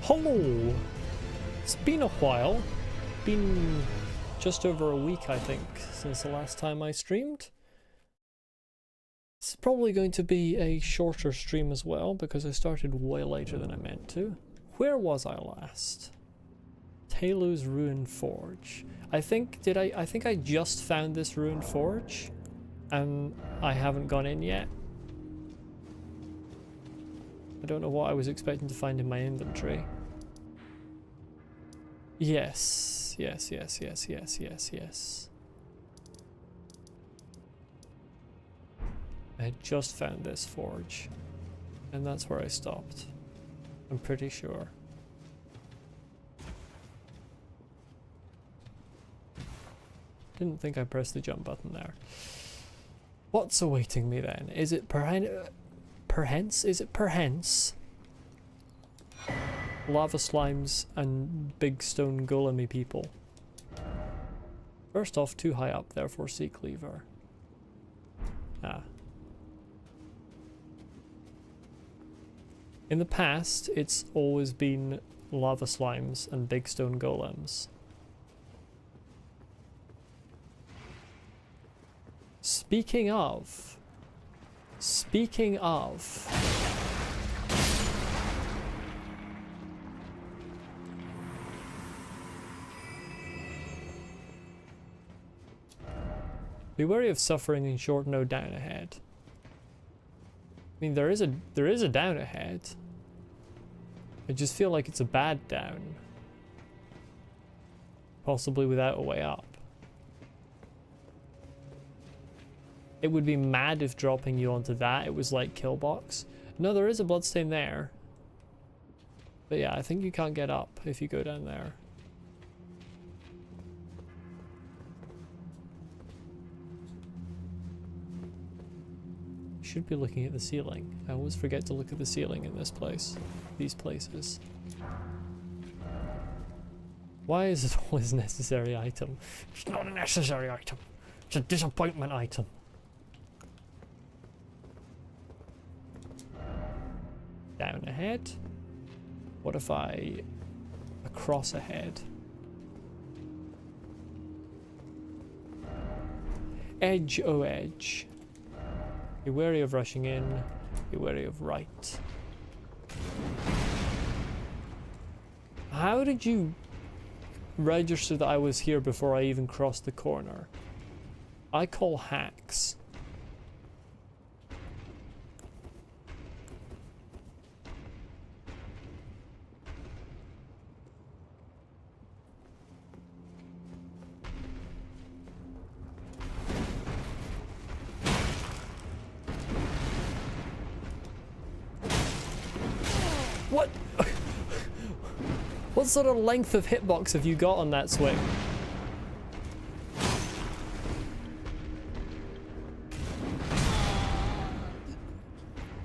Hello! It's been a while. Been just over a week, I think, since the last time I streamed. It's probably going to be a shorter stream as well, because I started way later than I meant to. Where was I last? Talu's Ruined Forge. I think I just found this Ruined Forge, and I haven't gone in yet. I don't know what I was expecting to find in my inventory. Yes. I had just found this forge, and that's where I stopped. I'm pretty sure. Didn't think I pressed the jump button there. What's awaiting me then? Is it perhence? Is it perhence? Lava slimes and big stone golemy people. First off, too high up, therefore sea cleaver. Ah. In the past, it's always been lava slimes and big stone golems. Speaking of... Be wary of suffering in short no down ahead. I mean, there is a down ahead. I just feel like it's a bad down. Possibly without a way up. It would be mad if dropping you onto that, it was like kill box. No, there is a bloodstain there. But yeah, I think you can't get up if you go down there. Should be looking at the ceiling. I always forget to look at the ceiling in this place. These places. Why is it always a necessary item? It's not a necessary item. It's a disappointment item. Down ahead. What if I across ahead? Edge, oh edge. Be wary of rushing in, be wary of right. How did you register that I was here before I even crossed the corner? I call hacks. What? What sort of length of hitbox have you got on that swing?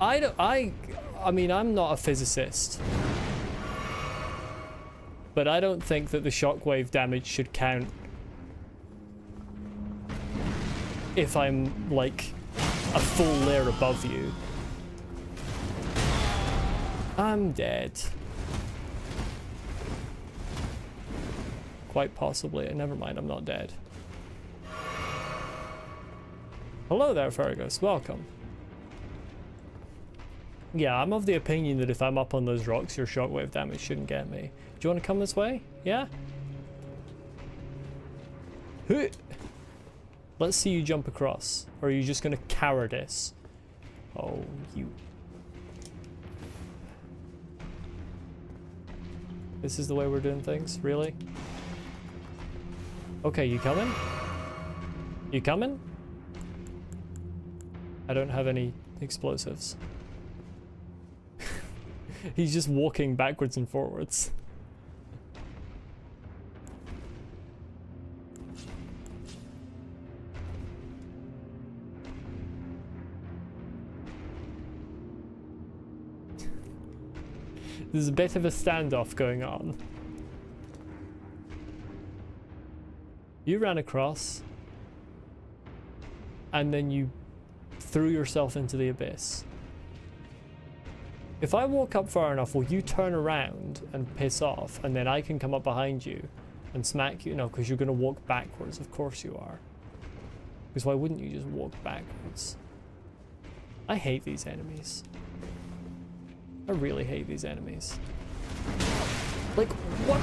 I mean, I'm not a physicist, but I don't think that the shockwave damage should count if I'm like a full layer above you. I'm dead. Quite possibly. Never mind, I'm not dead. Hello there, Fergus. Welcome. Yeah, I'm of the opinion that if I'm up on those rocks, your shockwave damage shouldn't get me. Do you want to come this way? Yeah? Let's see you jump across. Or are you just going to cowardice? Oh, you... This is the way we're doing things? Really? Okay, you coming? You coming? I don't have any explosives. He's just walking backwards and forwards. There's a bit of a standoff going on. You ran across, and then you threw yourself into the abyss. If I walk up far enough, will you turn around and piss off, and then I can come up behind you and smack you? No, because you're going to walk backwards. Of course you are. Because why wouldn't you just walk backwards? I hate these enemies. I really hate these enemies. Like, what?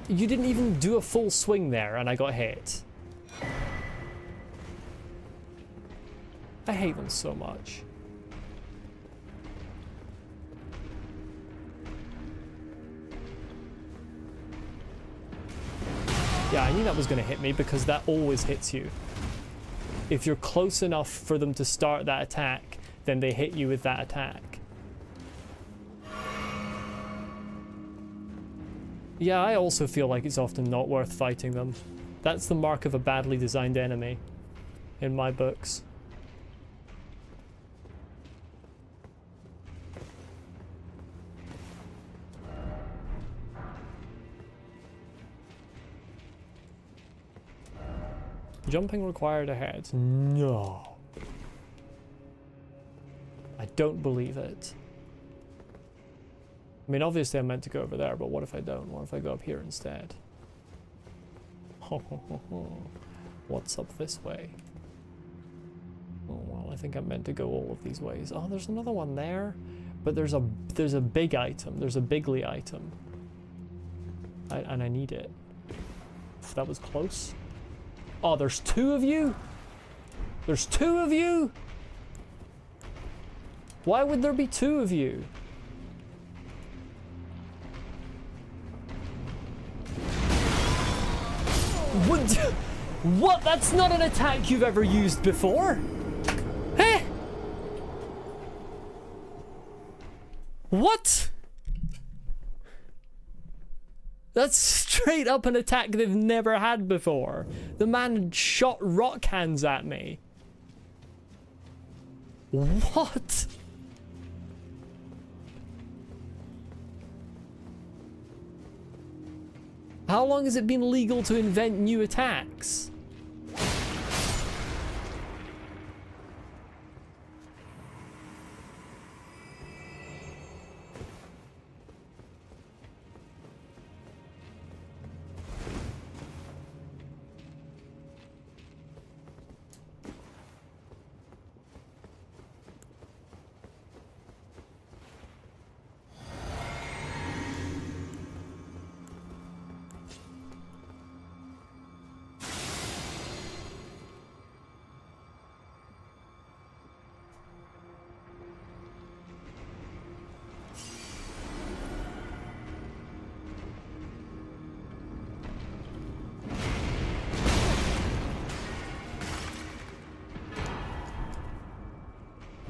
You didn't even do a full swing there, and I got hit. I hate them so much. Yeah, I knew that was going to hit me because that always hits you. If you're close enough for them to start that attack, then they hit you with that attack. Yeah, I also feel like it's often not worth fighting them. That's the mark of a badly designed enemy, in my books. Jumping required ahead. No. I don't believe it. I mean, obviously I meant to go over there, but what if I don't? What if I go up here instead? What's up this way? Oh, well, I think I meant to go all of these ways. Oh, there's another one there. But there's a big item. There's a bigly item. And I need it. That was close. Oh, there's two of you? There's two of you? Why would there be two of you? What? That's not an attack you've ever used before. Eh? What? That's straight up an attack they've never had before. The man shot rock hands at me. What? How long has it been legal to invent new attacks?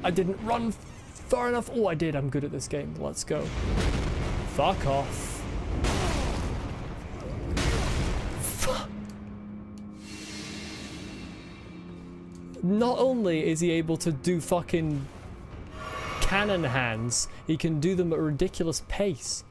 I didn't run far enough. Oh, I did. I'm good at this game. Let's go. Fuck off. Not only is he able to do fucking cannon hands, he can do them at a ridiculous pace.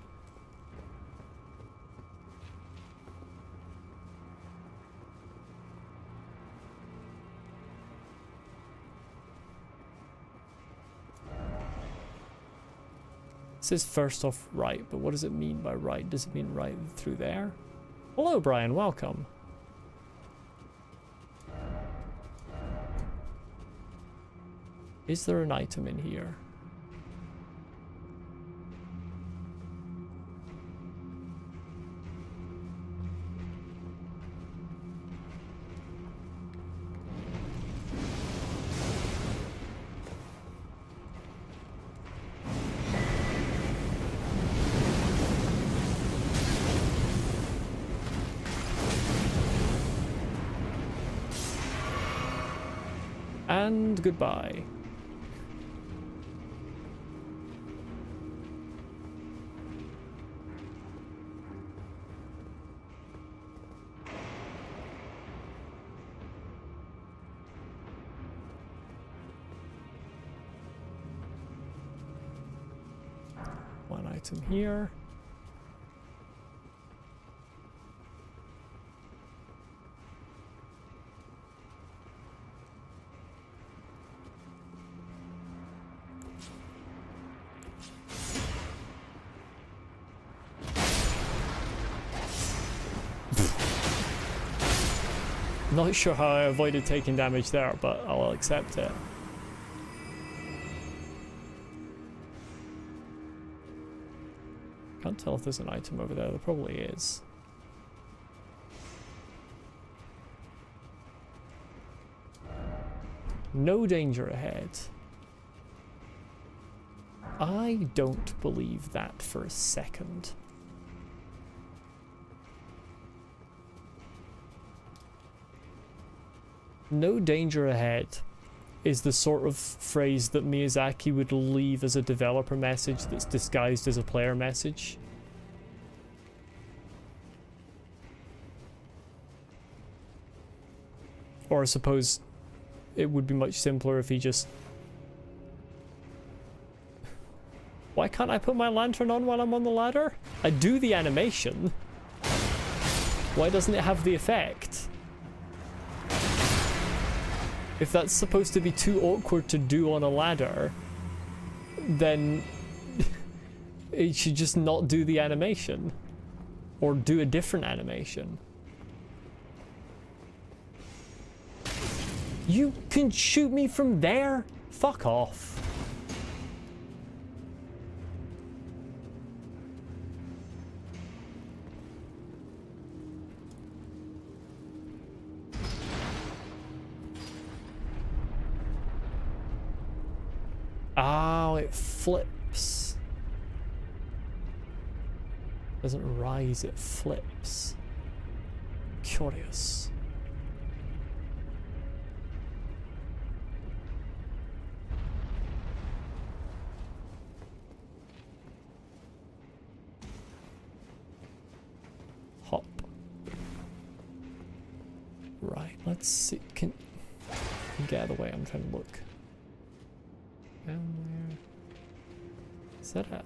It says first off right, but what does it mean by right? Does it mean right through there? Hello, Brian, welcome. Is there an item in here? And goodbye. One item here. Not sure how I avoided taking damage there, but I'll accept it. Can't tell if there's an item over there. There probably is. No danger ahead. I don't believe that for a second. No danger ahead is the sort of phrase that Miyazaki would leave as a developer message that's disguised as a player message. Or I suppose it would be much simpler if he just... Why can't I put my lantern on while I'm on the ladder? I do the animation. Why doesn't it have the effect? If that's supposed to be too awkward to do on a ladder, then it should just not do the animation. Or do a different animation. You can shoot me from there? Fuck off. Oh, it flips. Doesn't rise, it flips. Curious. Hop. Right, let's see. Can get out of the way, I'm trying to look. Down there. Is that a...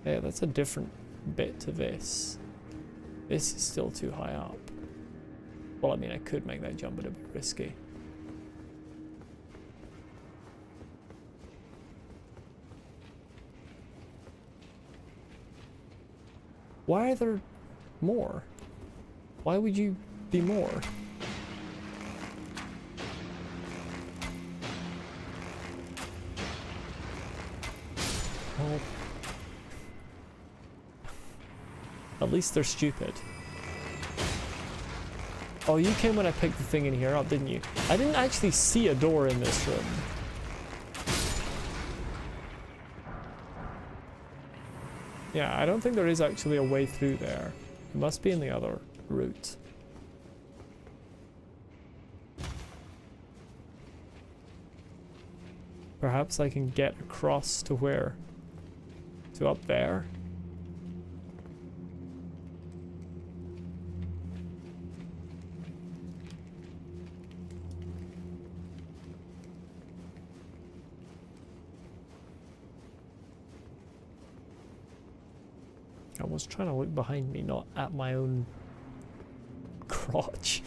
Yeah, that's a different bit to this. This is still too high up. Well, I mean, I could make that jump, but it'd be risky. Why are there more? Why would you be more? Well, at least they're stupid. Oh, you came when I picked the thing in here up, didn't you? I didn't actually see a door in this room. Yeah, I don't think there is actually a way through there. It must be in the other route. Perhaps I can get across to where? To up there? I was trying to look behind me, not at my own crotch.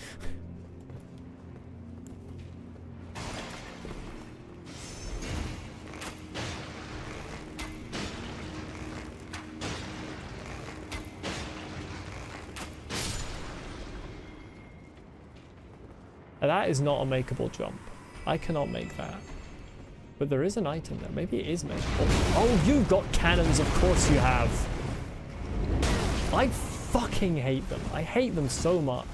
That is not a makeable jump. I cannot make that. But there is an item there. Maybe it is makeable. Oh, you've got cannons, of course you have. I fucking hate them. I hate them so much.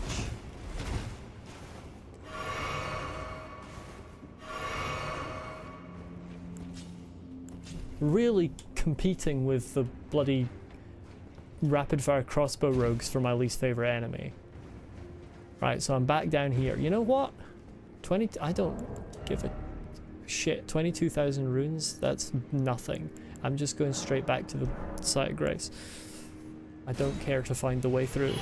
Really competing with the bloody rapid fire crossbow rogues for my least favorite enemy. Right, so I'm back down here. You know what? I don't give a shit. 22,000 runes, that's nothing. I'm just going straight back to the site of grace. I don't care to find the way through.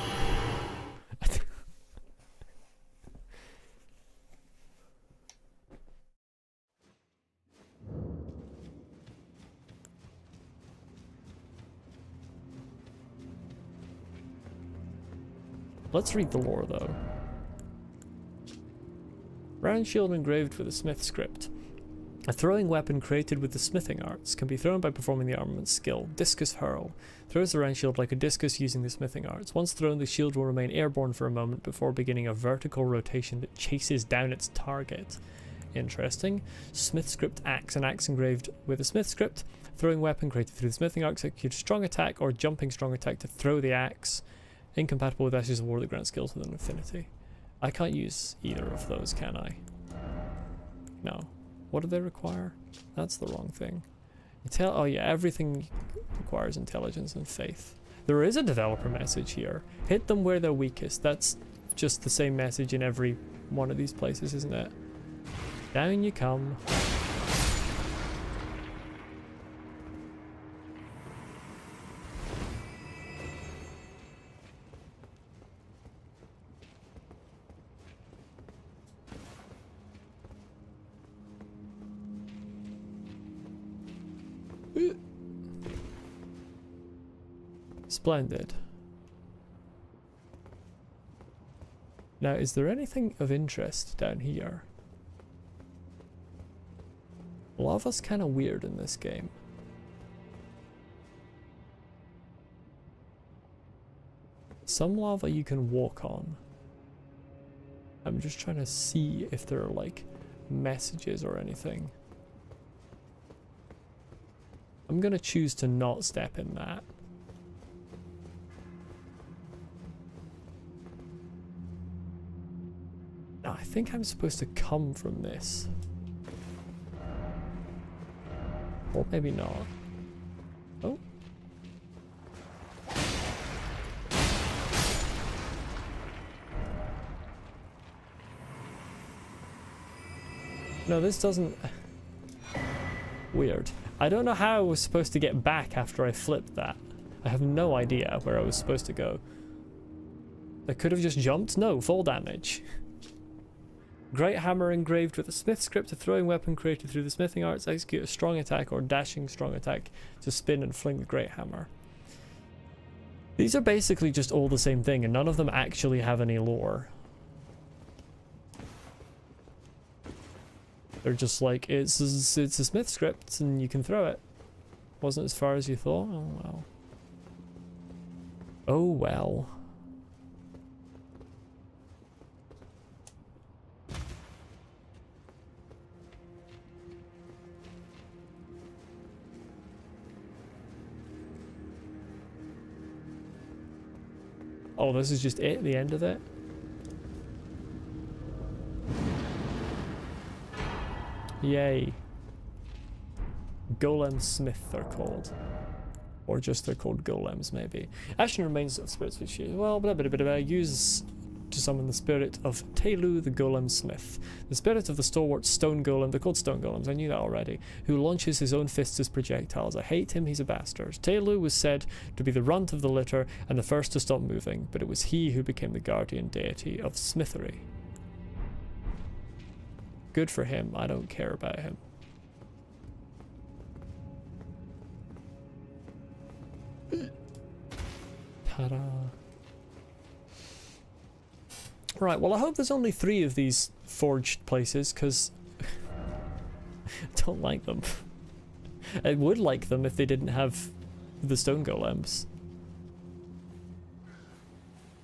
Let's read the lore though. Round shield engraved with a smith script. A throwing weapon created with the smithing arts can be thrown by performing the armament skill, Discus Hurl. Throws the round shield like a discus using the smithing arts. Once thrown, the shield will remain airborne for a moment before beginning a vertical rotation that chases down its target. Interesting. Smith script axe. An axe engraved with a smith script. Throwing weapon created through the smithing arts. Execute strong attack or jumping strong attack to throw the axe. Incompatible with Ashes of War that grant skills with an affinity. I can't use either of those, can I? No. What do they require? That's the wrong thing. Oh yeah, everything requires intelligence and faith. There is a developer message here. Hit them where they're weakest. That's just the same message in every one of these places, isn't it? Down you come. Splendid. Now, is there anything of interest down here? Lava's kind of weird in this game. Some lava you can walk on. I'm just trying to see if there are like messages or anything. I'm gonna choose to not step in that. No, I think I'm supposed to come from this. Or maybe not. Oh. No, this doesn't... Weird. I don't know how I was supposed to get back after I flipped that. I have no idea where I was supposed to go. I could have just jumped? No, fall damage. Great hammer engraved with a smith script, a throwing weapon created through the smithing arts, execute a strong attack or dashing strong attack to spin and fling the great hammer. These are basically just all the same thing, and none of them actually have any lore. They're just like, it's a smith script and you can throw it. Wasn't as far as you thought? Oh well. Oh well. Oh, this is just it, the end of it? Yay. Golem Smith they're called. Or just they're called golems, maybe. Action remains of spirits which use, well, use to summon the spirit of Telu the Golem Smith. The spirit of the stalwart stone golem, they're called stone golems, I knew that already, who launches his own fists as projectiles. I hate him, he's a bastard. Telu was said to be the runt of the litter and the first to stop moving, but it was he who became the guardian deity of smithery. Good for him, I don't care about him. Ta-da. Right, well I hope there's only 3 of these forged places, because I don't like them. I would like them if they didn't have the stone golems.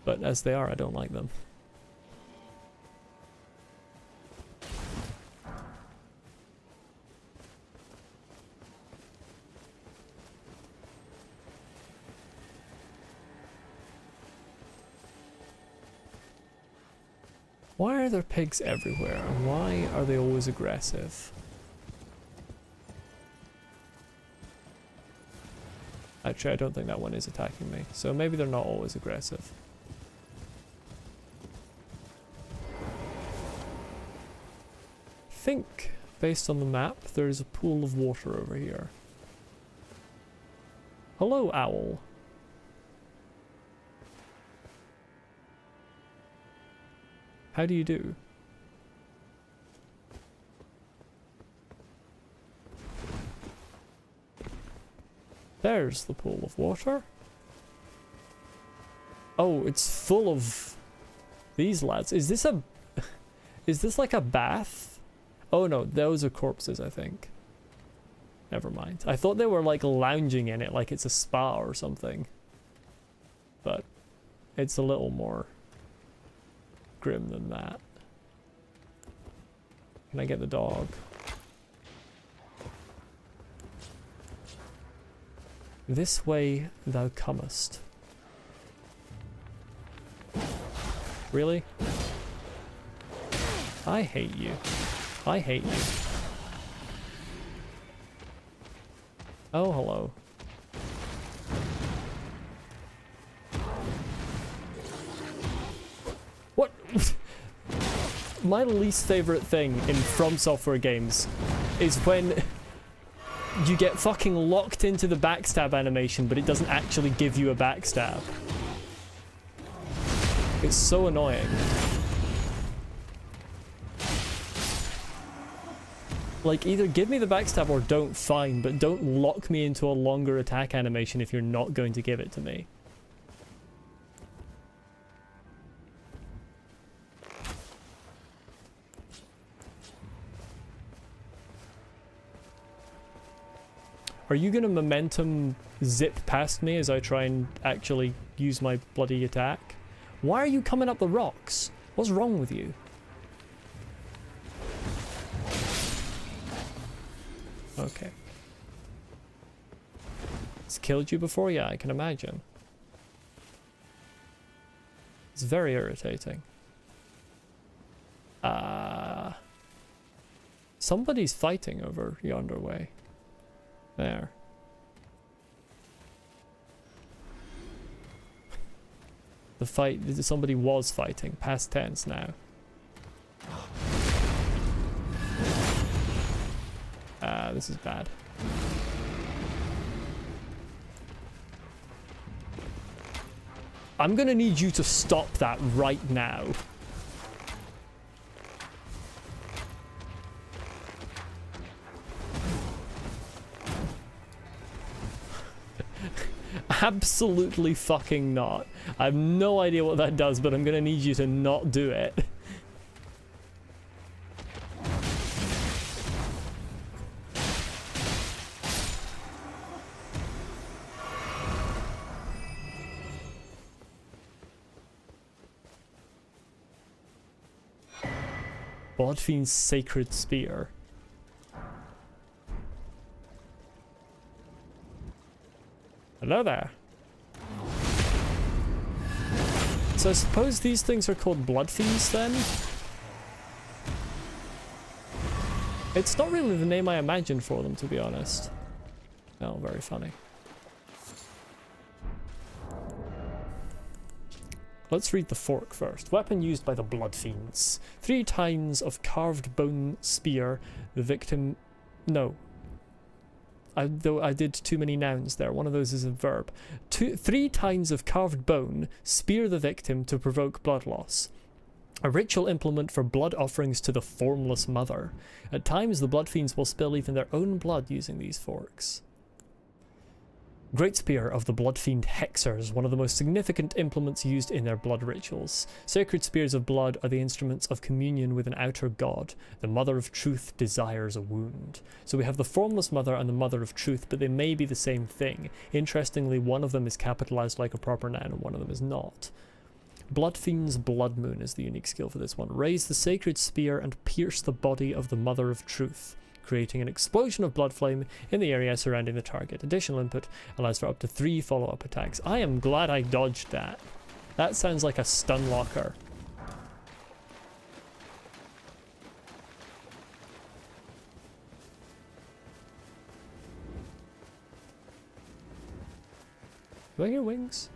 But as they are, I don't like them. Why are there pigs everywhere, and why are they always aggressive? Actually, I don't think that one is attacking me, so maybe they're not always aggressive. I think, based on the map, there's a pool of water over here. Hello, owl. How do you do? There's the pool of water. Oh, it's full of these lads. Is this a... Is this like a bath? Oh no, those are corpses, I think. Never mind. I thought they were like lounging in it like it's a spa or something. But it's a little more grim than that. Can I get the dog? This way thou comest. Really? I hate you. I hate you. Oh, hello. What? My least favorite thing in From Software games is when you get fucking locked into the backstab animation, but it doesn't actually give you a backstab. It's so annoying. Like, either give me the backstab or don't, fine, but don't lock me into a longer attack animation if you're not going to give it to me. Are you gonna momentum zip past me as I try and actually use my bloody attack? Why are you coming up the rocks? What's wrong with you? Okay. It's killed you before? Yeah, I can imagine. It's very irritating. Somebody's fighting over yonder way. There. The fight, somebody was fighting. Past tense now. This is bad. I'm gonna need you to stop that right now. Absolutely fucking not. I have no idea what that does, but I'm gonna need you to not do it. Bloodfiend's Sacred Spear. Hello there. So I suppose these things are called Bloodfiends then? It's not really the name I imagined for them, to be honest. Oh, very funny. Let's read the fork first. Weapon used by the Bloodfiends. 3 tines of carved bone spear. The victim... No. I did too many nouns there. One of those is a verb. 3 tines of carved bone. Spear the victim to provoke blood loss. A ritual implement for blood offerings to the Formless Mother. At times, the Bloodfiends will spill even their own blood using these forks. Great Spear of the Bloodfiend Hexers, one of the most significant implements used in their blood rituals. Sacred spears of blood are the instruments of communion with an outer god. The Mother of Truth desires a wound. So we have the Formless Mother and the Mother of Truth, but they may be the same thing. Interestingly, one of them is capitalized like a proper noun and one of them is not. Bloodfiend's Blood Moon is the unique skill for this one. Raise the sacred spear and pierce the body of the Mother of Truth, creating an explosion of blood flame in the area surrounding the target. Additional input allows for up to 3 follow-up attacks. I am glad I dodged that. That sounds like a stun locker. Do I hear wings?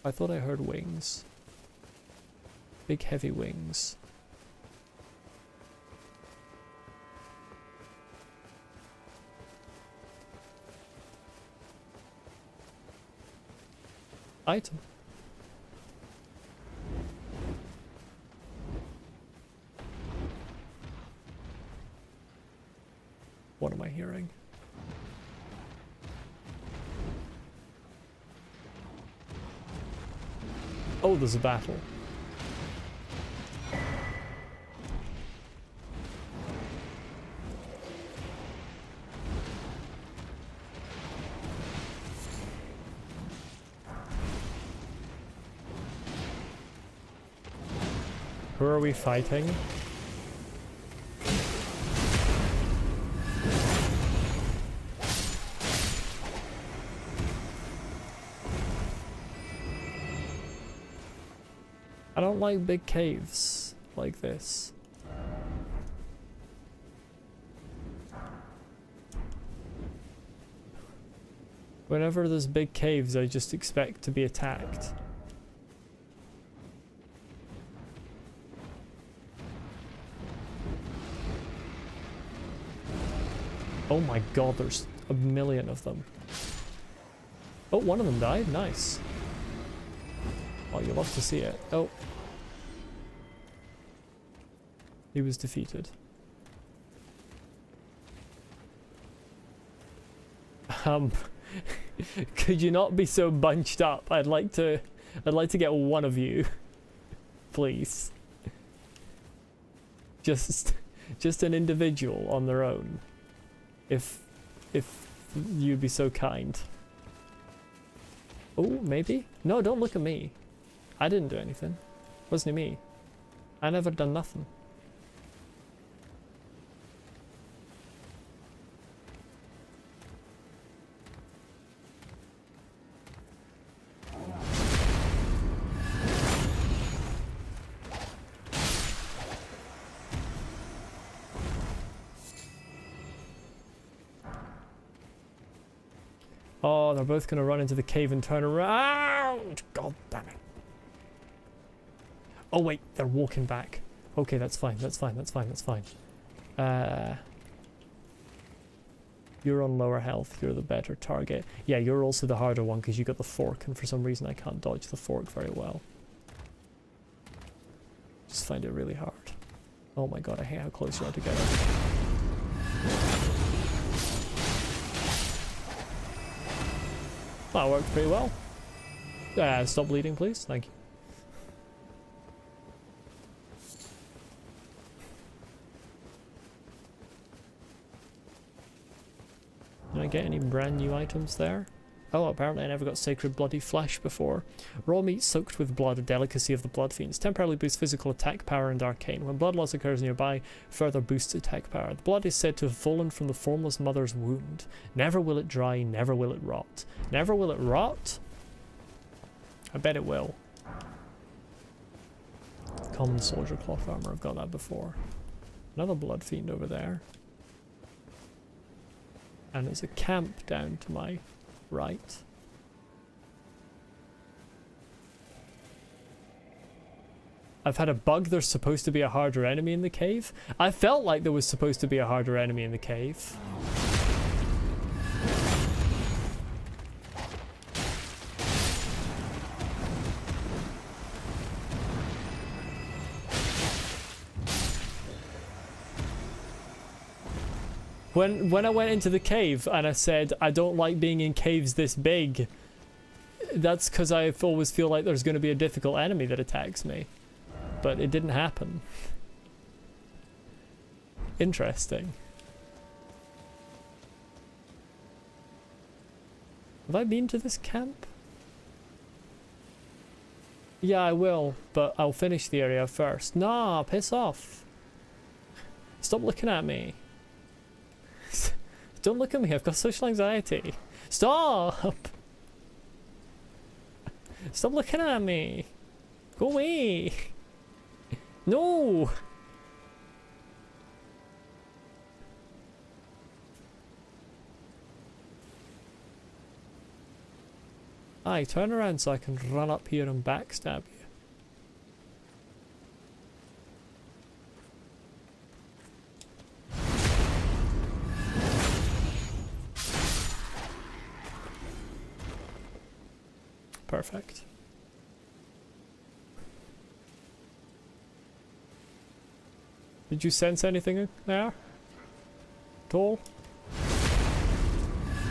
I thought I heard wings. Big heavy wings. Item. What am I hearing? Oh, there's a battle. Who are we fighting? I don't like big caves like this. Whenever there's big caves, I just expect to be attacked. Oh my god, there's a million of them. Oh, one of them died? Nice. Oh, you love to see it. Oh. He was defeated. Could you not be so bunched up? I'd like to get one of you. Please. Just an individual on their own. If you'd be so kind. Oh, maybe? No, don't look at me. I didn't do anything. Wasn't it me? I never done nothing. Oh, they're both gonna run into the cave and turn around! God damn it. Oh wait, they're walking back. Okay, that's fine, that's fine, that's fine, that's fine. You're on lower health, you're the better target. Yeah, you're also the harder one because you got the fork, and for some reason I can't dodge the fork very well. Just find it really hard. Oh my god, I hate how close you are together. That worked pretty well. Stop bleeding, please. Thank you. Did I get any brand new items there? Oh, apparently I never got sacred bloody flesh before. Raw meat soaked with blood, a delicacy of the blood fiends. Temporarily boosts physical attack power and arcane. When blood loss occurs nearby, further boosts attack power. The blood is said to have fallen from the formless mother's wound. Never will it dry, never will it rot. Never will it rot? I bet it will. Common soldier cloth armor, I've got that before. Another blood fiend over there. And there's a camp down to my right. I've had a bug. There's supposed to be a harder enemy in the cave. I felt like there was supposed to be a harder enemy in the cave. When I went into the cave and I said I don't like being in caves this big, that's because I always feel like there's going to be a difficult enemy that attacks me. But it didn't happen. Interesting. Have I been to this camp? Yeah, I will, but I'll finish the area first. Nah, piss off. Stop looking at me. Don't look at me, I've got social anxiety. Stop! Stop looking at me. Go away. No! Aye, turn around so I can run up here and backstab you. Perfect. Did you sense anything there? At all?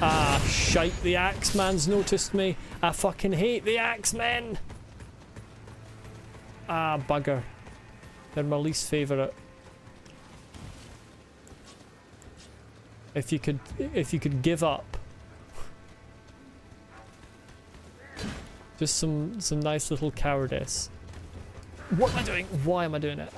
Ah, shite, the Axeman's noticed me. I fucking hate the Axemen! Ah, bugger. They're my least favourite. If you could give up. Just some nice little cowardice. What am I doing? Why am I doing it?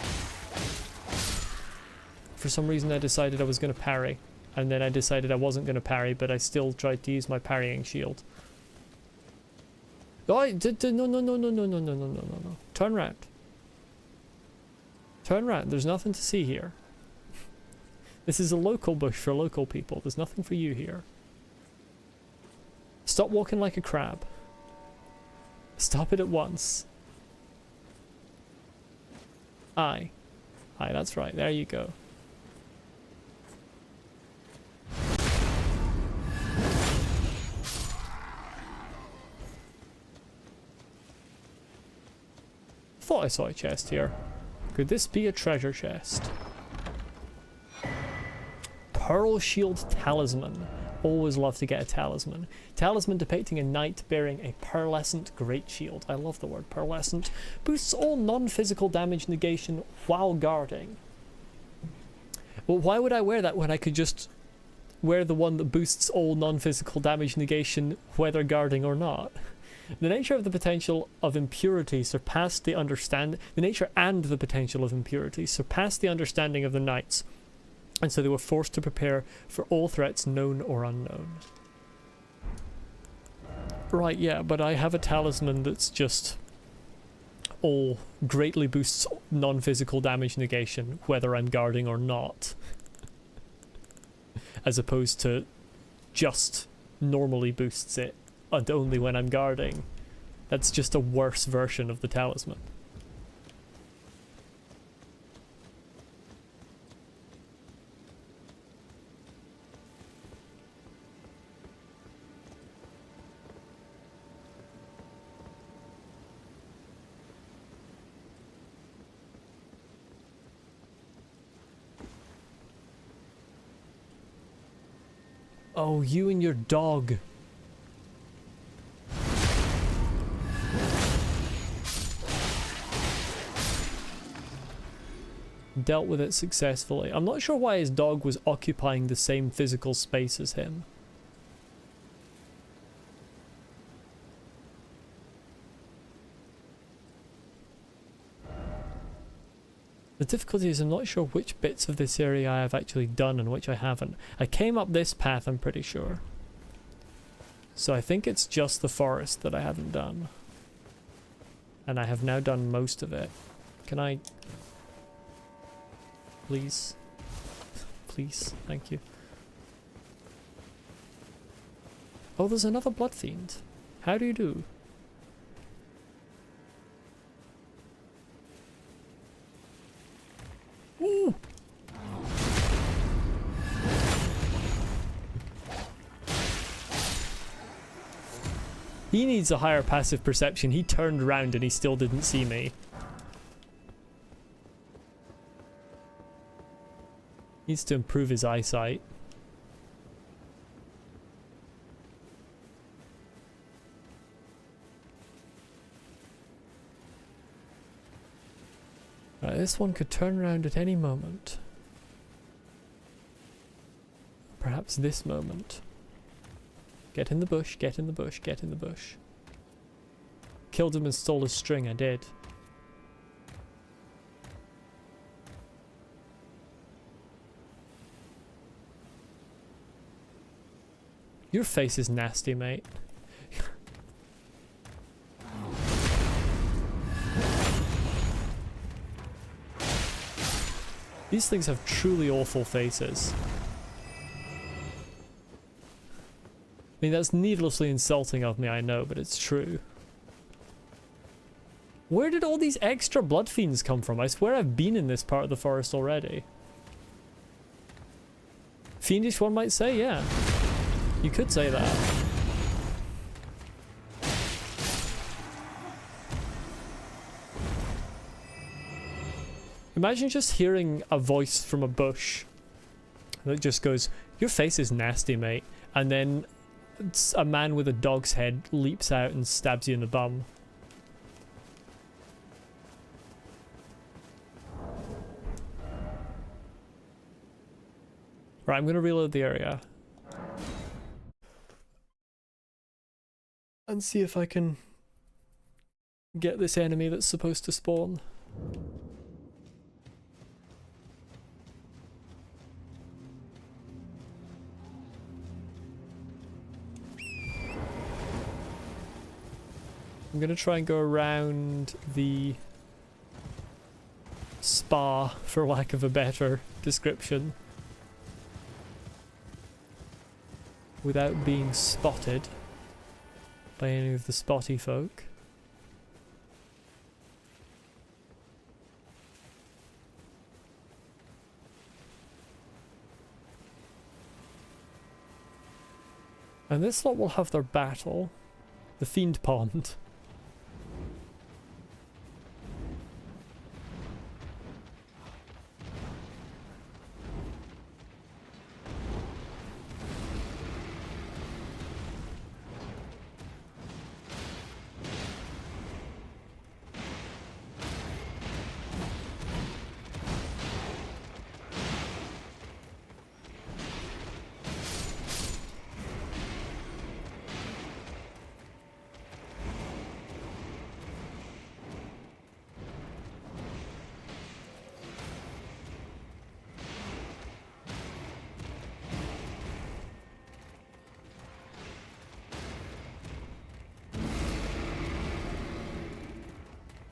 For some reason I decided I was going to parry. And then I decided I wasn't going to parry, but I still tried to use my parrying shield. Oh, no. Turn around. Turn around. There's nothing to see here. This is a local bush for local people. There's nothing for you here. Stop walking like a crab. Stop it at once. Aye. Aye, that's right. There you go. Thought I saw a chest here. Could this be a treasure chest? Pearl Shield Talisman. Always love to get a talisman. Talisman depicting a knight bearing a pearlescent great shield. I love the word pearlescent. Boosts all non-physical damage negation while guarding. Well, why would I wear that when I could just wear the one that boosts all non-physical damage negation whether guarding or not? The nature of the potential of impurity surpassed the understand. The nature and the potential of impurity surpassed the understanding of the knights, and so they were forced to prepare for all threats known or unknown. Right, yeah, but I have a talisman that's just all greatly boosts non-physical damage negation, whether I'm guarding or not. As opposed to just normally boosts it, and only when I'm guarding. That's just a worse version of the talisman. Oh, you and your dog. Dealt with it successfully. I'm not sure why his dog was occupying the same physical space as him. The difficulty is I'm not sure which bits of this area I have actually done and which I haven't. I came up this path, I'm pretty sure. So I think it's just the forest that I haven't done. And I have now done most of it. Can I... Please? Please, thank you. Oh, there's another blood fiend. How do you do? Ooh. He needs a higher passive perception. He turned around and he still didn't see me. Needs to improve his eyesight. Right, this one could turn around at any moment. Perhaps this moment. Get in the bush, get in the bush, get in the bush. Killed him and stole his string, I did. Your face is nasty, mate. These things have truly awful faces. I mean, that's needlessly insulting of me, I know, but it's true. Where did all these extra blood fiends come from? I swear I've been in this part of the forest already. Fiendish, one might say, yeah. You could say that. Imagine just hearing a voice from a bush that just goes, "Your face is nasty, mate," and then a man with a dog's head leaps out and stabs you in the bum. Right, I'm gonna reload the area. And see if I can get this enemy that's supposed to spawn. I'm gonna try and go around the spa, for lack of a better description, without being spotted by any of the spotty folk. And this lot will have their battle, the Fiend Pond.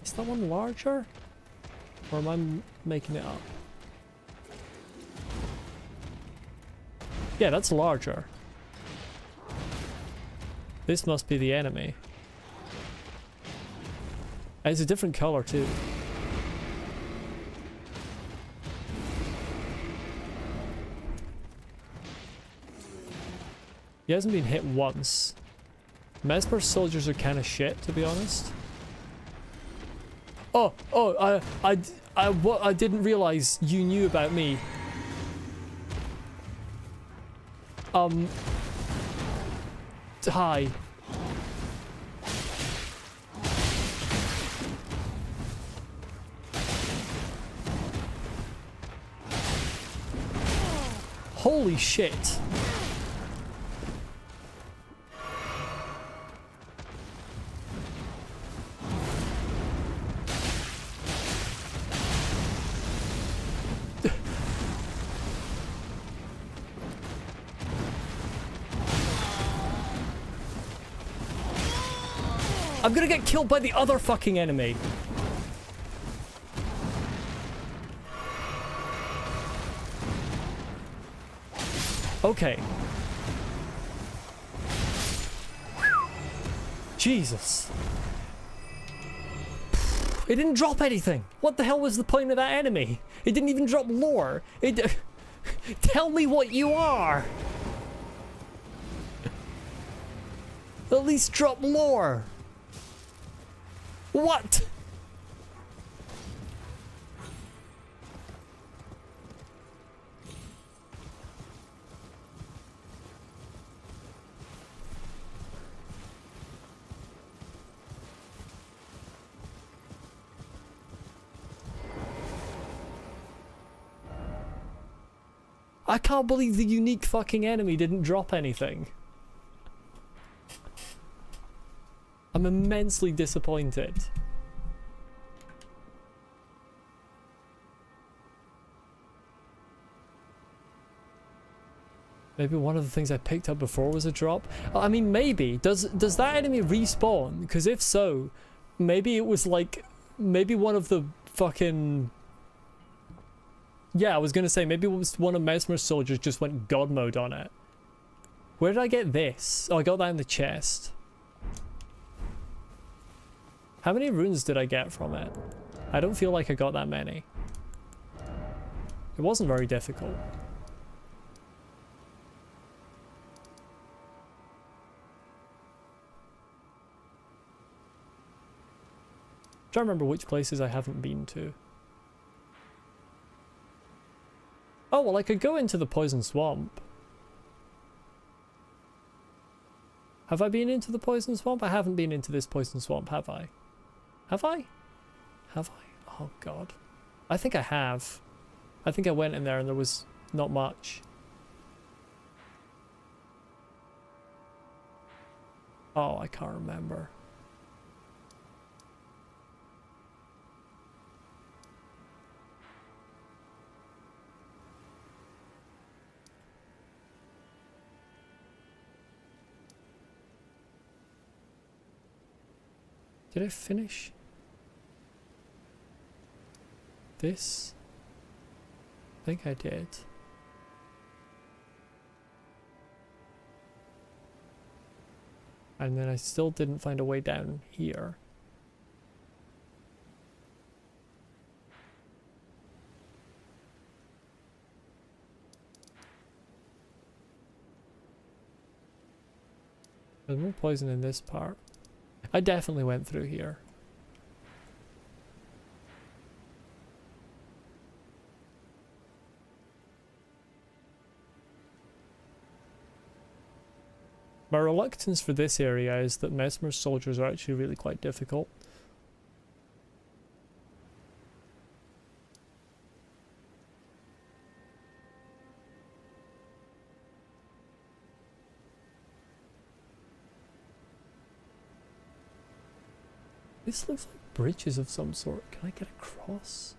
Is that one larger? Or am I making it up? Yeah, that's larger. This must be the enemy. And it's a different color too. He hasn't been hit once. Mesmer soldiers are kind of shit, to be honest. I didn't realize you knew about me. Hi. Holy shit. I'm gonna get killed by the other fucking enemy. Okay. Jesus. It didn't drop anything. What the hell was the point of that enemy? It didn't even drop lore. Tell me what you are. At least drop lore. What? I can't believe the unique fucking enemy didn't drop anything. I'm immensely disappointed. Maybe one of the things I picked up before was a drop. I mean, maybe. Does that enemy respawn? Because if so, maybe it was like, maybe one of the fucking... Yeah, I was gonna say, maybe it was one of Mesmer's soldiers just went god mode on it. Where did I get this? Oh, I got that in the chest. How many runes did I get from it? I don't feel like I got that many. It wasn't very difficult. I'm trying to remember which places I haven't been to. Oh, well, I could go into the Poison Swamp. Have I been into the Poison Swamp? I haven't been into this Poison Swamp, have I? Have I? Have I? Oh, God. I think I have. I think I went in there and there was not much. Oh, I can't remember. Did I finish this? I think I did. And then I still didn't find a way down here. There's more poison in this part. I definitely went through here. My reluctance for this area is that Mesmer's soldiers are actually really quite difficult. This looks like bridges of some sort. Can I get across?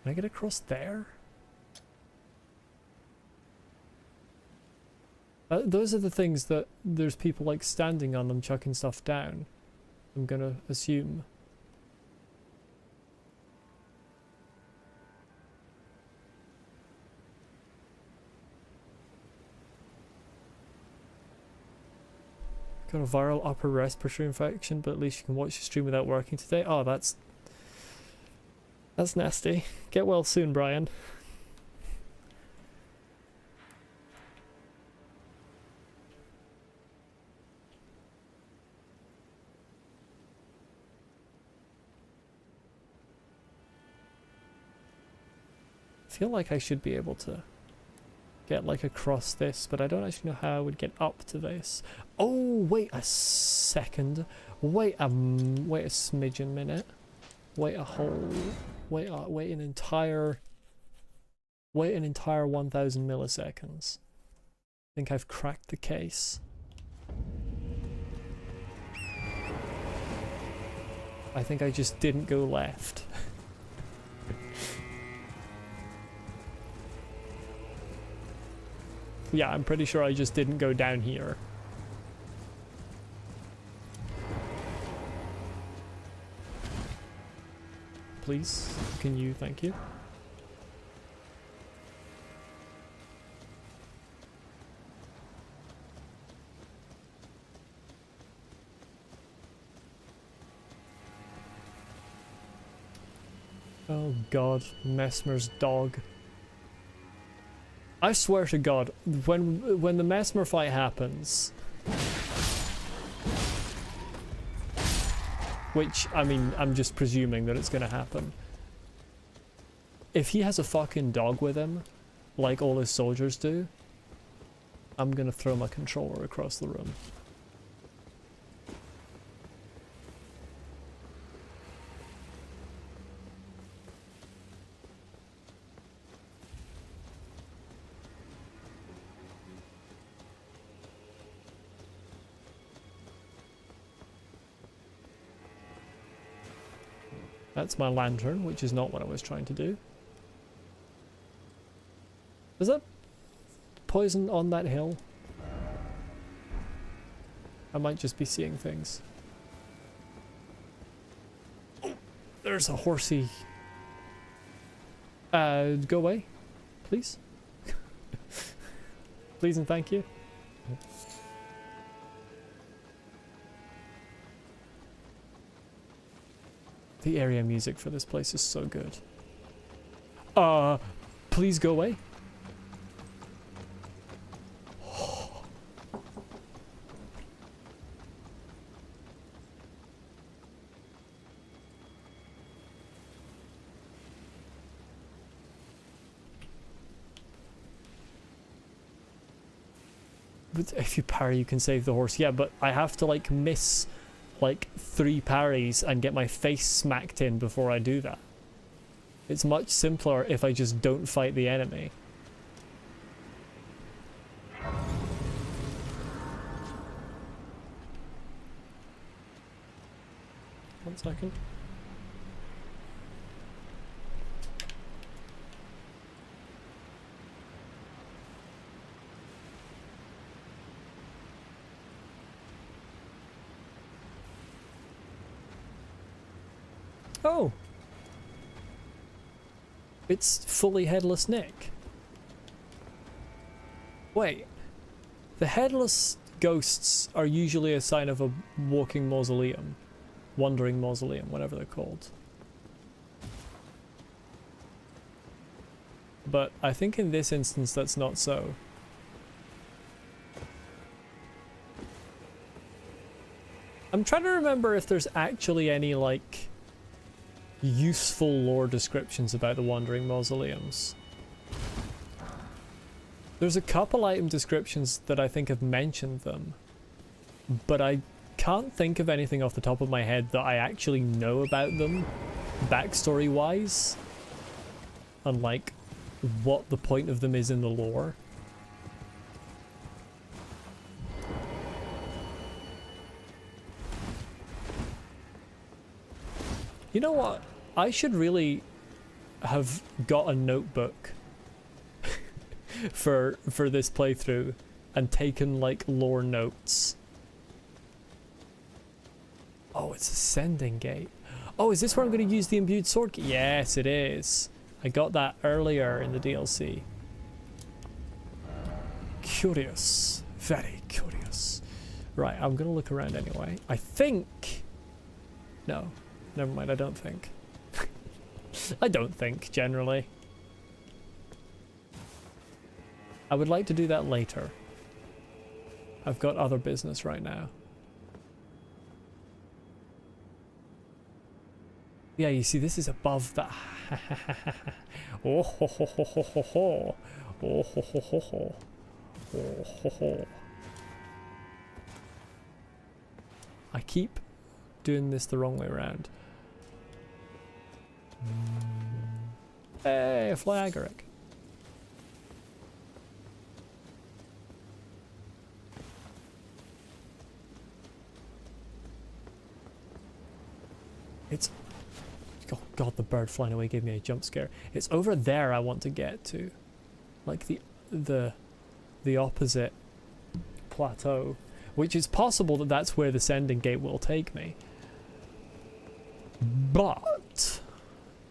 Can I get across there? Those are the things that there's people like standing on them chucking stuff down, I'm gonna assume. Got a viral upper respiratory infection, but at least you can watch the stream without working today. Oh, that's nasty. Get well soon, Brian. I feel like I should be able to get like across this, but I don't actually know how I would get up to this. Oh, wait a second. Wait a smidgen minute. Wait an entire 1000 milliseconds. I think I've cracked the case. I think I just didn't go left. Yeah, I'm pretty sure I just didn't go down here. Please, can you? Thank you. Oh god, Mesmer's dog. I swear to God, when the Mesmer fight happens, which, I mean, I'm just presuming that it's gonna happen. If he has a fucking dog with him, like all his soldiers do, I'm gonna throw my controller across the room. That's my lantern, which is not what I was trying to do. Is that poison on that hill? I might just be seeing things. Oh, there's a horsey. Go away, please. Please and thank you. The area music for this place is so good. Please go away. But if you parry, you can save the horse. Yeah, but I have to like miss like 3 parries and get my face smacked in before I do that. It's much simpler if I just don't fight the enemy. second. Oh! It's fully headless Nick. Wait. The headless ghosts are usually a sign of a walking mausoleum. Wandering mausoleum, whatever they're called. But I think in this instance that's not so. I'm trying to remember if there's actually any, like, useful lore descriptions about the wandering mausoleums. There's a couple item descriptions that I think have mentioned them, but I can't think of anything off the top of my head that I actually know about them, backstory wise, and like what the point of them is in the lore. You know what? I should really have got a notebook for this playthrough and taken like lore notes. Oh, it's a sending gate. Oh, is this where I'm going to use the imbued sword key? Yes, it is. I got that earlier in the DLC. Curious. Very curious. Right, I'm going to look around anyway. I think... No. Never mind, I don't think. I don't think, generally. I would like to do that later. I've got other business right now. Yeah, you see, this is above that. Oh ho ho ho ho ho ho. Oh ho ho ho ho. Oh ho ho. I keep doing this the wrong way around. Hey, a fly agaric. It's... Oh god, the bird flying away gave me a jump scare. It's over there I want to get to. Like the opposite plateau. Which is possible that that's where the sending gate will take me. But...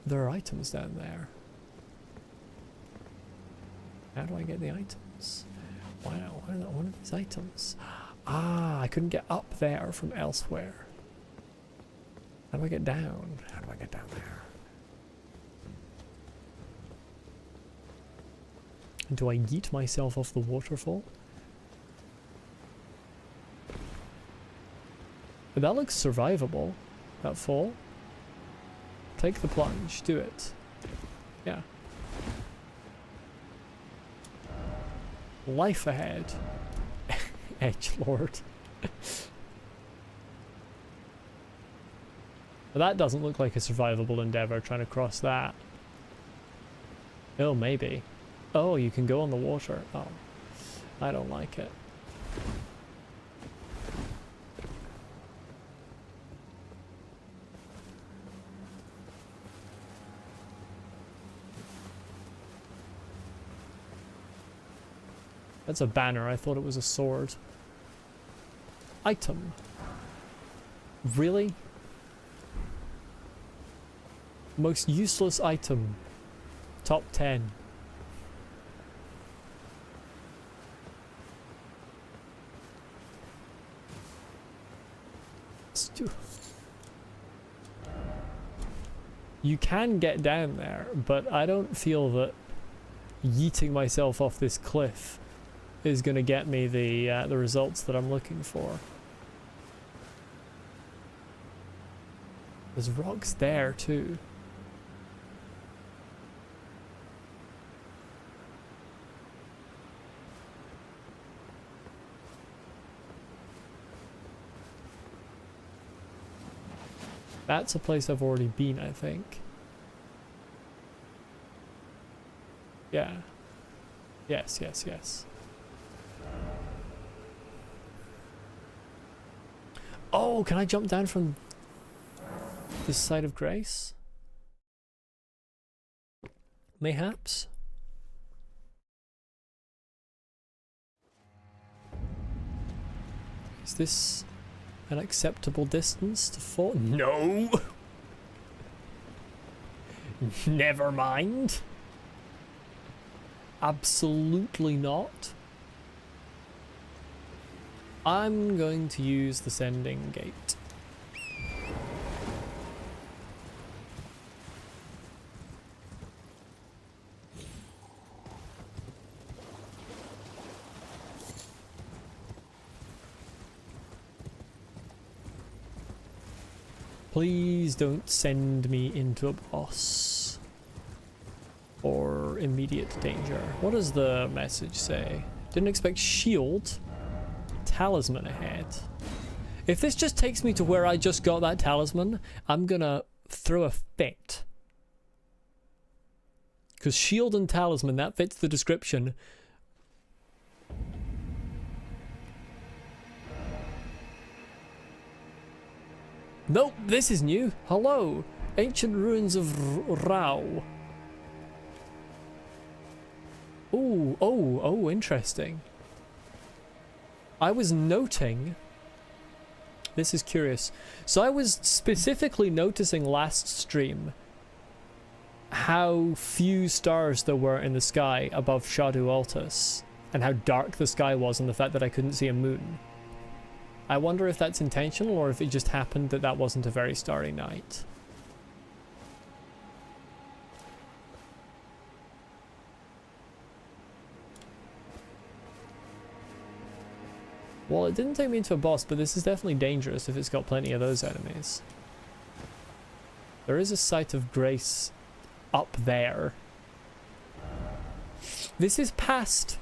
there are items down there. How do I get the items? Wow, what are these items? Ah, I couldn't get up there from elsewhere. How do I get down? How do I get down there? Do I yeet myself off the waterfall? But that looks survivable, that fall. Take the plunge, do it. Yeah. Life ahead. Edgelord. But that doesn't look like a survivable endeavor, trying to cross that. Oh, maybe. Oh, you can go on the water. Oh, I don't like it. That's a banner. I thought it was a sword. Item. Really? Most useless item. Top 10. You can get down there, but I don't feel that yeeting myself off this cliff is going to get me the results that I'm looking for. There's rocks there too. That's a place I've already been, I think. Yeah. Yes, yes, yes. Oh, can I jump down from... the Site of Grace? Mayhaps? Is this an acceptable distance to fall? No! Never mind. Absolutely not. I'm going to use the sending gate. Please don't send me into a boss or immediate danger. What does the message say? Didn't expect shield. Talisman ahead. If this just takes me to where I just got that talisman, I'm gonna throw a fit. Because shield and talisman, that fits the description. Nope, this is new. Hello. Ancient ruins of Rao. Oh, interesting. I was noting... This is curious. So I was specifically noticing last stream how few stars there were in the sky above Shadow Altus, and how dark the sky was, and the fact that I couldn't see a moon. I wonder if that's intentional, or if it just happened that that wasn't a very starry night. Well, it didn't take me into a boss, but this is definitely dangerous if it's got plenty of those enemies. There is a Site of Grace up there. This is past...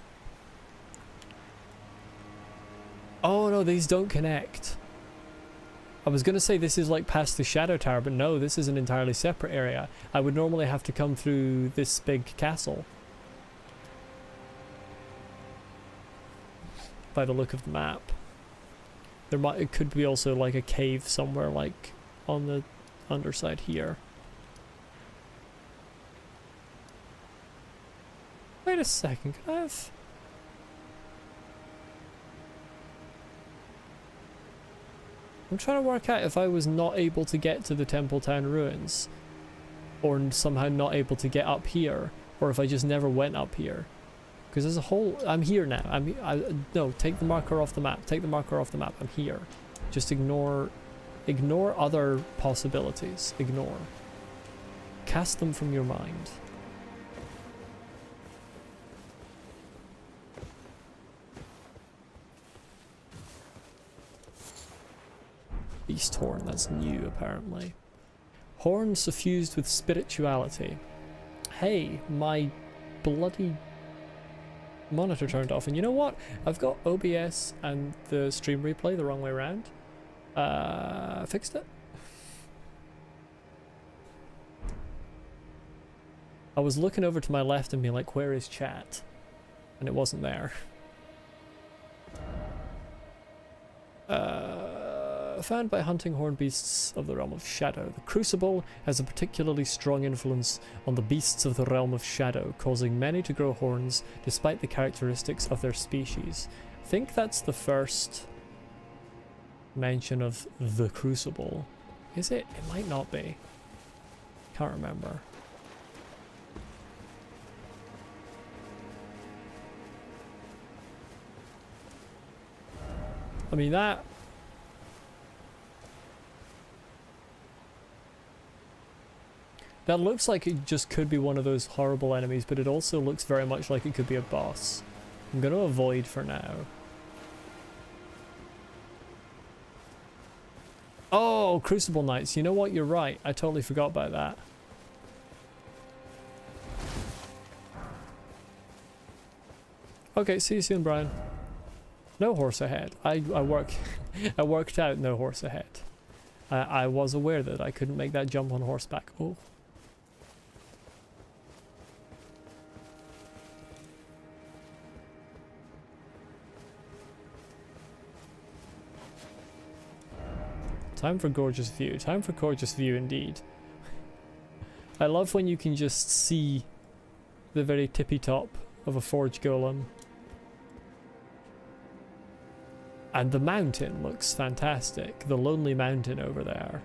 Oh no, these don't connect. I was going to say this is like past the Shadow Tower, but no, this is an entirely separate area. I would normally have to come through this big castle. By the look of the map. It could be also like a cave somewhere like on the underside here. Wait a second, can I have... I'm trying to work out if I was not able to get to the Templetown ruins, or somehow not able to get up here, or if I just never went up here. Because there's a whole... I'm here now. No, take the marker off the map. Take the marker off the map. I'm here. Just ignore other possibilities. Ignore. Cast them from your mind. Beast horn, that's new apparently. Horn suffused with spirituality. Hey, my bloody monitor turned off, and you know what? I've got OBS and the stream replay the wrong way around. Fixed it. I was looking over to my left and being like, where is chat? And it wasn't there. Found by hunting horn beasts of the realm of shadow. The crucible has a particularly strong influence on the beasts of the realm of shadow, causing many to grow horns despite the characteristics of their species. I think that's the first mention of the crucible. Is it? It might not be. Can't remember. I mean, that looks like it just could be one of those horrible enemies, but it also looks very much like it could be a boss. I'm going to avoid for now. Oh, Crucible Knights. You know what? You're right. I totally forgot about that. Okay, see you soon, Brian. No horse ahead. I worked out no horse ahead. I was aware that I couldn't make that jump on horseback. Oh. Time for gorgeous view. Time for gorgeous view indeed. I love when you can just see the very tippy top of a forge golem. And the mountain looks fantastic. The lonely mountain over there.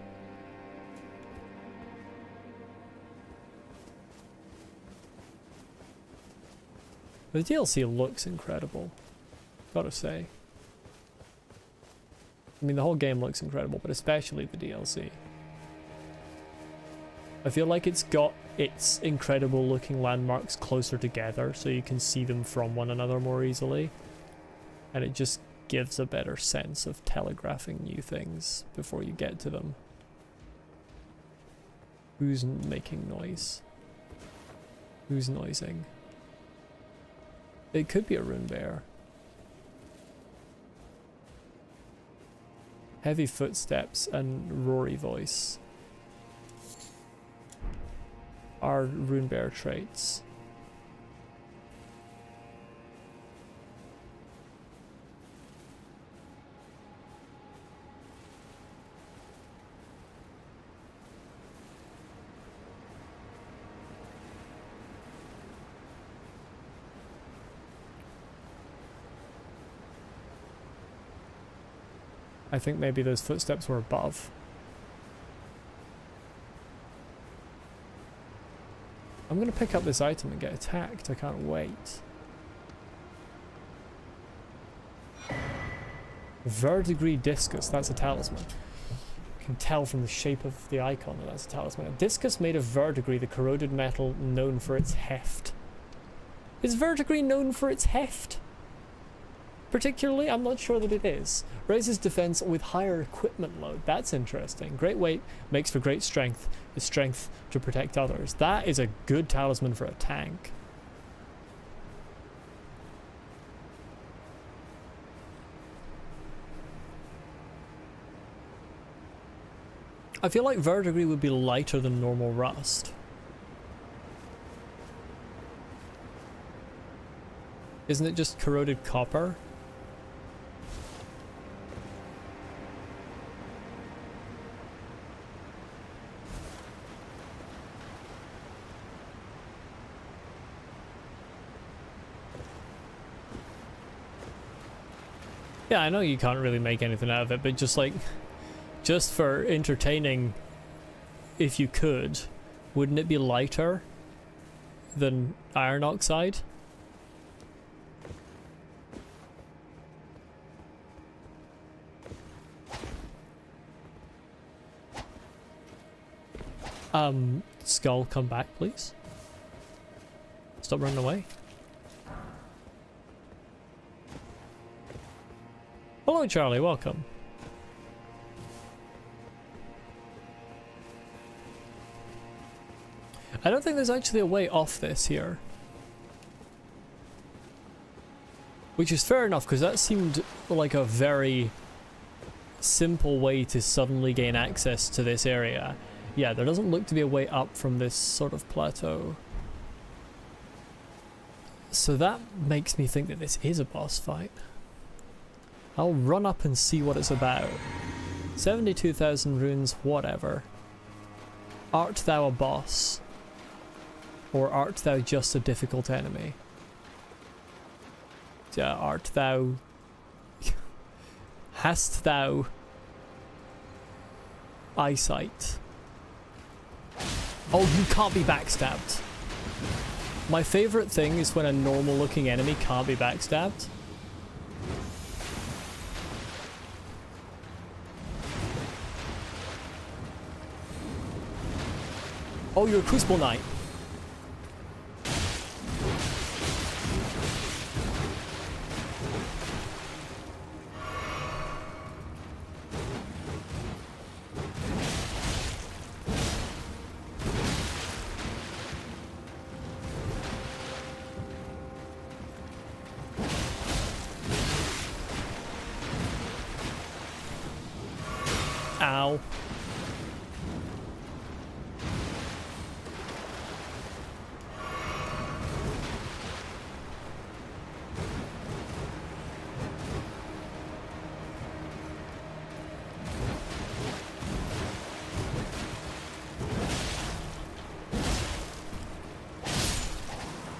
The DLC looks incredible, gotta say. I mean, the whole game looks incredible, but especially the DLC. I feel like it's got its incredible looking landmarks closer together so you can see them from one another more easily. And it just gives a better sense of telegraphing new things before you get to them. Who's making noise? Who's noising? It could be a rune bear. Heavy footsteps and roary voice are rune bear traits. I think maybe those footsteps were above. I'm gonna pick up this item and get attacked. I can't wait. Verdigris discus, that's a talisman. You can tell from the shape of the icon that that's a talisman. A discus made of verdigris, the corroded metal known for its heft. Is verdigris known for its heft? Particularly, I'm not sure that it is. Raises defense with higher equipment load. That's interesting. Great weight makes for great strength. The strength to protect others. That is a good talisman for a tank. I feel like verdigris would be lighter than normal rust. Isn't it just corroded copper? Yeah, I know you can't really make anything out of it, but just like, just for entertaining, if you could, wouldn't it be lighter than iron oxide? Skull, come back, please. Stop running away. Hello, Charlie, welcome. I don't think there's actually a way off this here. Which is fair enough, because that seemed like a very simple way to suddenly gain access to this area. Yeah, there doesn't look to be a way up from this sort of plateau. So that makes me think that this is a boss fight. I'll run up and see what it's about. 72,000 runes, whatever. Art thou a boss? Or art thou just a difficult enemy? Yeah, art thou... Hast thou... eyesight? Oh, you can't be backstabbed. My favourite thing is when a normal looking enemy can't be backstabbed. Oh, you're a Crucible Knight. Ow.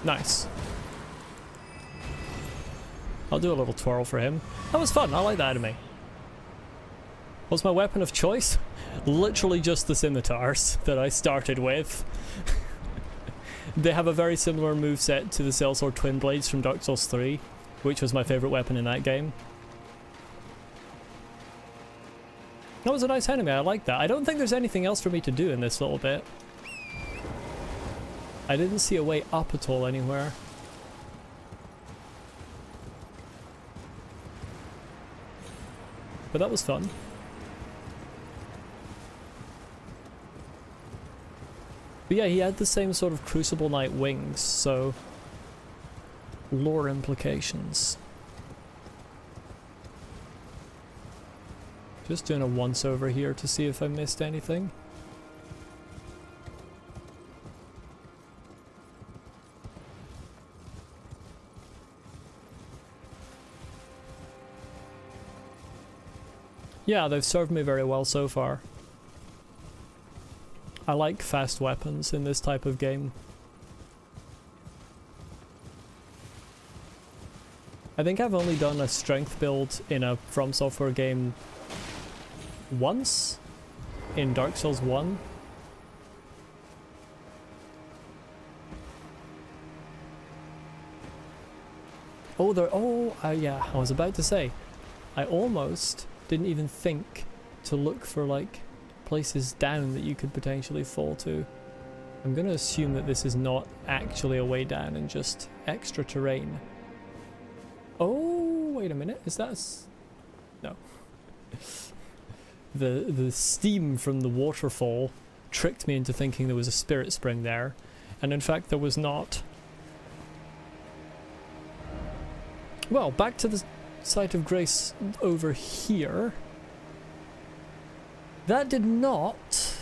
Nice. I'll do a little twirl for him. That was fun. I like that enemy. What's my weapon of choice? Literally just the scimitars that I started with. They have a very similar moveset to the Sellsword Twin Blades from Dark Souls 3, which was my favourite weapon in that game. That was a nice enemy, I like that. I don't think there's anything else for me to do in this little bit. I didn't see a way up at all anywhere. But that was fun. But yeah, he had the same sort of Crucible Knight wings, so lore implications. Just doing a once over here to see if I missed anything. Yeah, they've served me very well so far. I like fast weapons in this type of game. I think I've only done a strength build in a From Software game once, in Dark Souls 1. Yeah, I was about to say, I almost didn't even think to look for like places down that you could potentially fall to. I'm gonna assume that this is not actually a way down and just extra terrain. Oh, wait a minute, is that no. The steam from the waterfall tricked me into thinking there was a spirit spring there, and in fact there was not. Well, back to the site of grace over here. That did not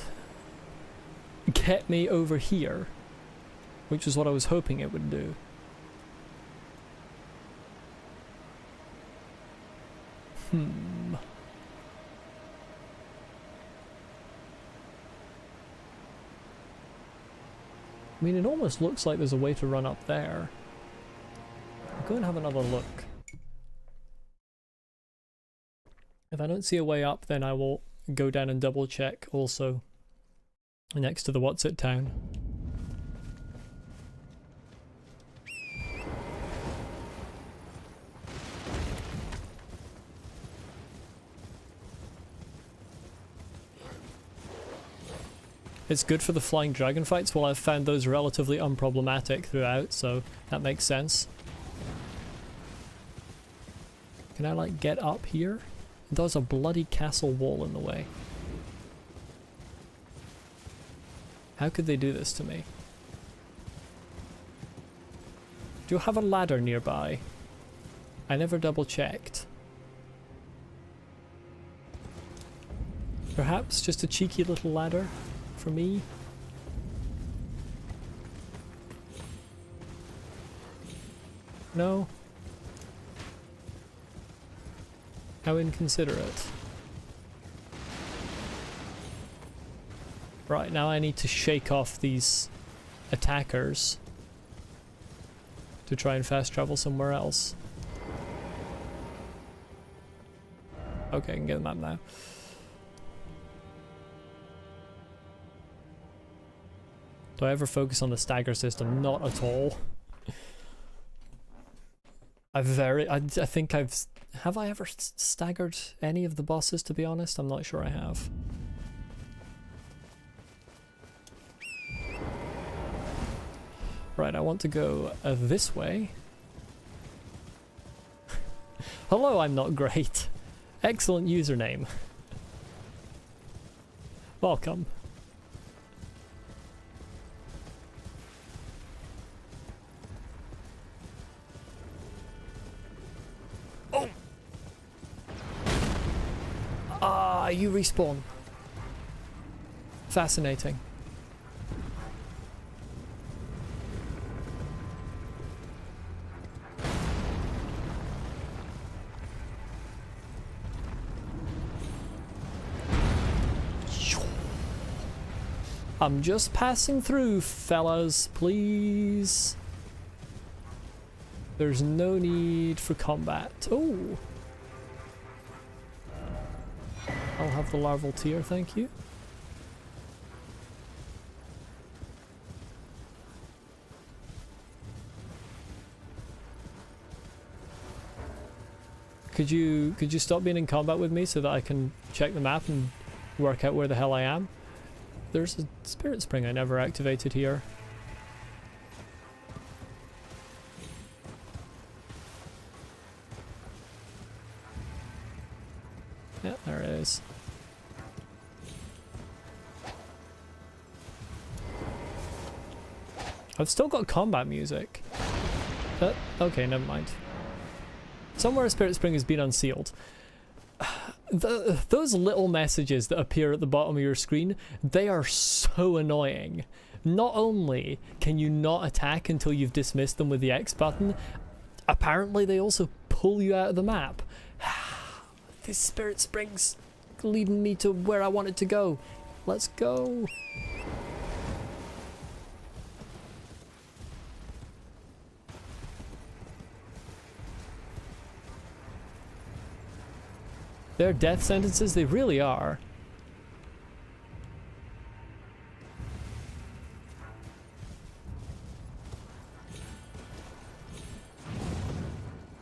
get me over here, which is what I was hoping it would do. I mean, it almost looks like there's a way to run up there. I'll go and have another look. If I don't see a way up, then I will go down and double check also next to the What's It town. It's good for the flying dragon fights. Well, I've found those relatively unproblematic throughout, so that makes sense. Can I like get up here? There's a bloody castle wall in the way. How could they do this to me? Do you have a ladder nearby? I never double checked. Perhaps just a cheeky little ladder for me? No? How inconsiderate. Right, now I need to shake off these attackers to try and fast travel somewhere else. Okay, I can get the map now. Do I ever focus on the stagger system? Not at all. I think have I ever staggered any of the bosses, to be honest? I'm not sure I have. Right, I want to go this way. Hello, I'm not great. Excellent username. Welcome. Oh! Ah, you respawn. Fascinating. I'm just passing through, fellas, please. There's no need for combat. Oh! I'll have the larval tear, thank you. Could you stop being in combat with me so that I can check the map and work out where the hell I am? There's a spirit spring I never activated here. Yeah, there it is. I've still got combat music. Okay, never mind. Somewhere a spirit spring has been unsealed. Those little messages that appear at the bottom of your screen, they are so annoying. Not only can you not attack until you've dismissed them with the X button, apparently they also pull you out of the map. This spirit spring's leading me to where I wanted to go. Let's go. They're death sentences, they really are.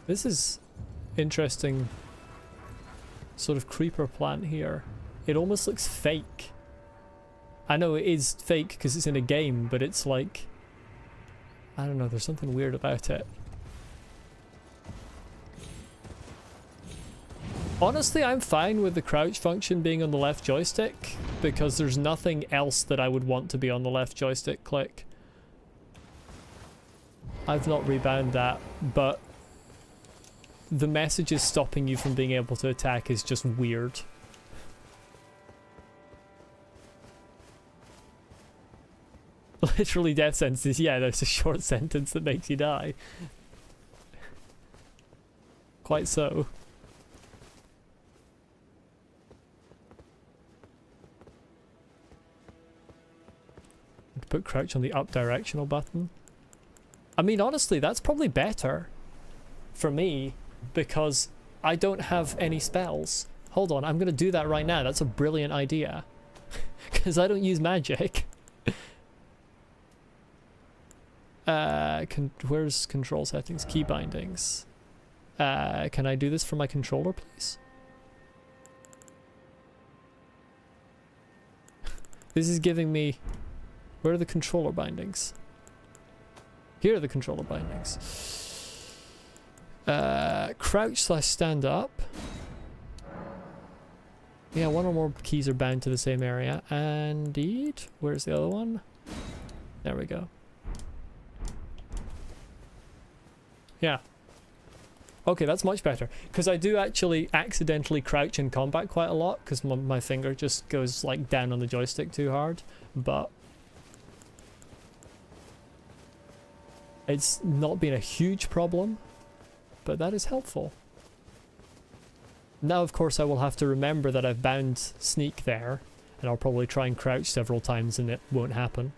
This is interesting sort of creeper plant here. It almost looks fake. I know it is fake because it's in a game, but it's like, I don't know, there's something weird about it. Honestly, I'm fine with the crouch function being on the left joystick because there's nothing else that I would want to be on the left joystick click. I've not rebound that, but the messages stopping you from being able to attack is just weird. Literally death sentences, yeah, there's a short sentence that makes you die. Quite so. Put crouch on the up directional button. I mean, honestly, that's probably better for me because I don't have any spells. Hold on, I'm going to do that right now. That's a brilliant idea. Because I don't use magic. Where's control settings? Key bindings. Can I do this from my controller, please? This is giving me... Where are the controller bindings? Here are the controller bindings. Crouch / stand up. Yeah, one or more keys are bound to the same area. Indeed. Where's the other one? There we go. Yeah. Okay, that's much better. Because I do actually accidentally crouch in combat quite a lot because my finger just goes like down on the joystick too hard. But it's not been a huge problem, but that is helpful. Now, of course, I will have to remember that I've bound sneak there, and I'll probably try and crouch several times and it won't happen.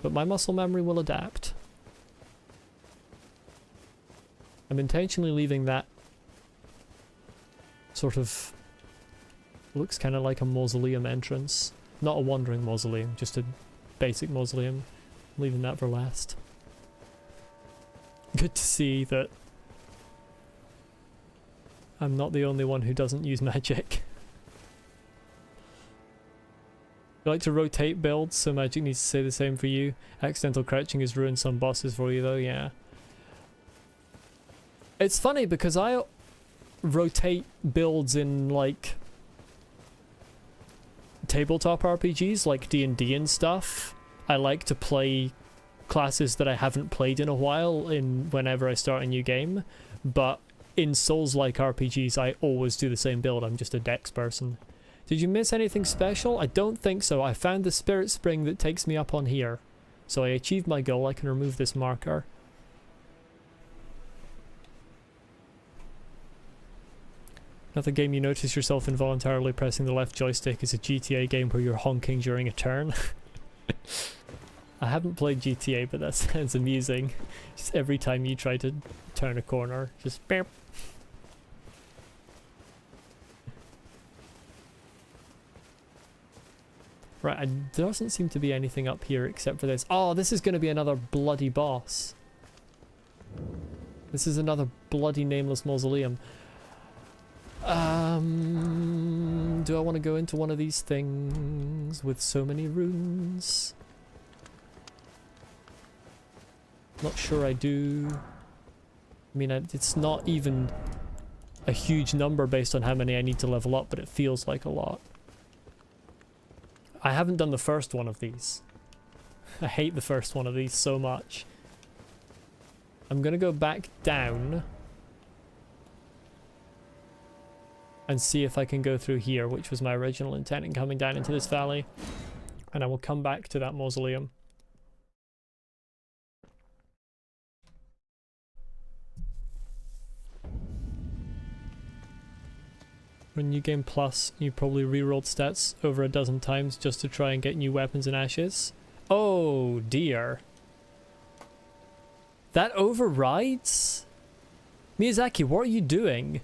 But my muscle memory will adapt. I'm intentionally leaving that sort of... looks kind of like a mausoleum entrance. Not a wandering mausoleum, just a basic mausoleum. I'm leaving that for last. Good to see that I'm not the only one who doesn't use magic. You like to rotate builds, so magic needs to say the same for you. Accidental crouching has ruined some bosses for you though, yeah. It's funny because I rotate builds in like tabletop RPGs like D&D and stuff. I like to play classes that I haven't played in a while whenever I start a new game, but in Souls-like RPGs I always do the same build. I'm just a dex person. Did you miss anything special? I don't think so. I found the spirit spring that takes me up on here, so I achieved my goal. I can remove this marker. Another game you notice yourself involuntarily pressing the left joystick is a GTA game where you're honking during a turn. I haven't played GTA, but that sounds amusing. Just every time you try to turn a corner, just beep. Right, there doesn't seem to be anything up here except for this. Oh, this is going to be another bloody boss. This is another bloody nameless mausoleum. Do I want to go into one of these things with so many runes? Not sure I do. I mean, it's not even a huge number based on how many I need to level up, but it feels like a lot. I haven't done the first one of these. I hate the first one of these so much. I'm gonna go back down and see if I can go through here, which was my original intent in coming down into this valley. And I will come back to that mausoleum. When New Game Plus, you probably rerolled stats over a dozen times just to try and get new weapons and ashes. Oh dear. That overrides? Miyazaki, what are you doing?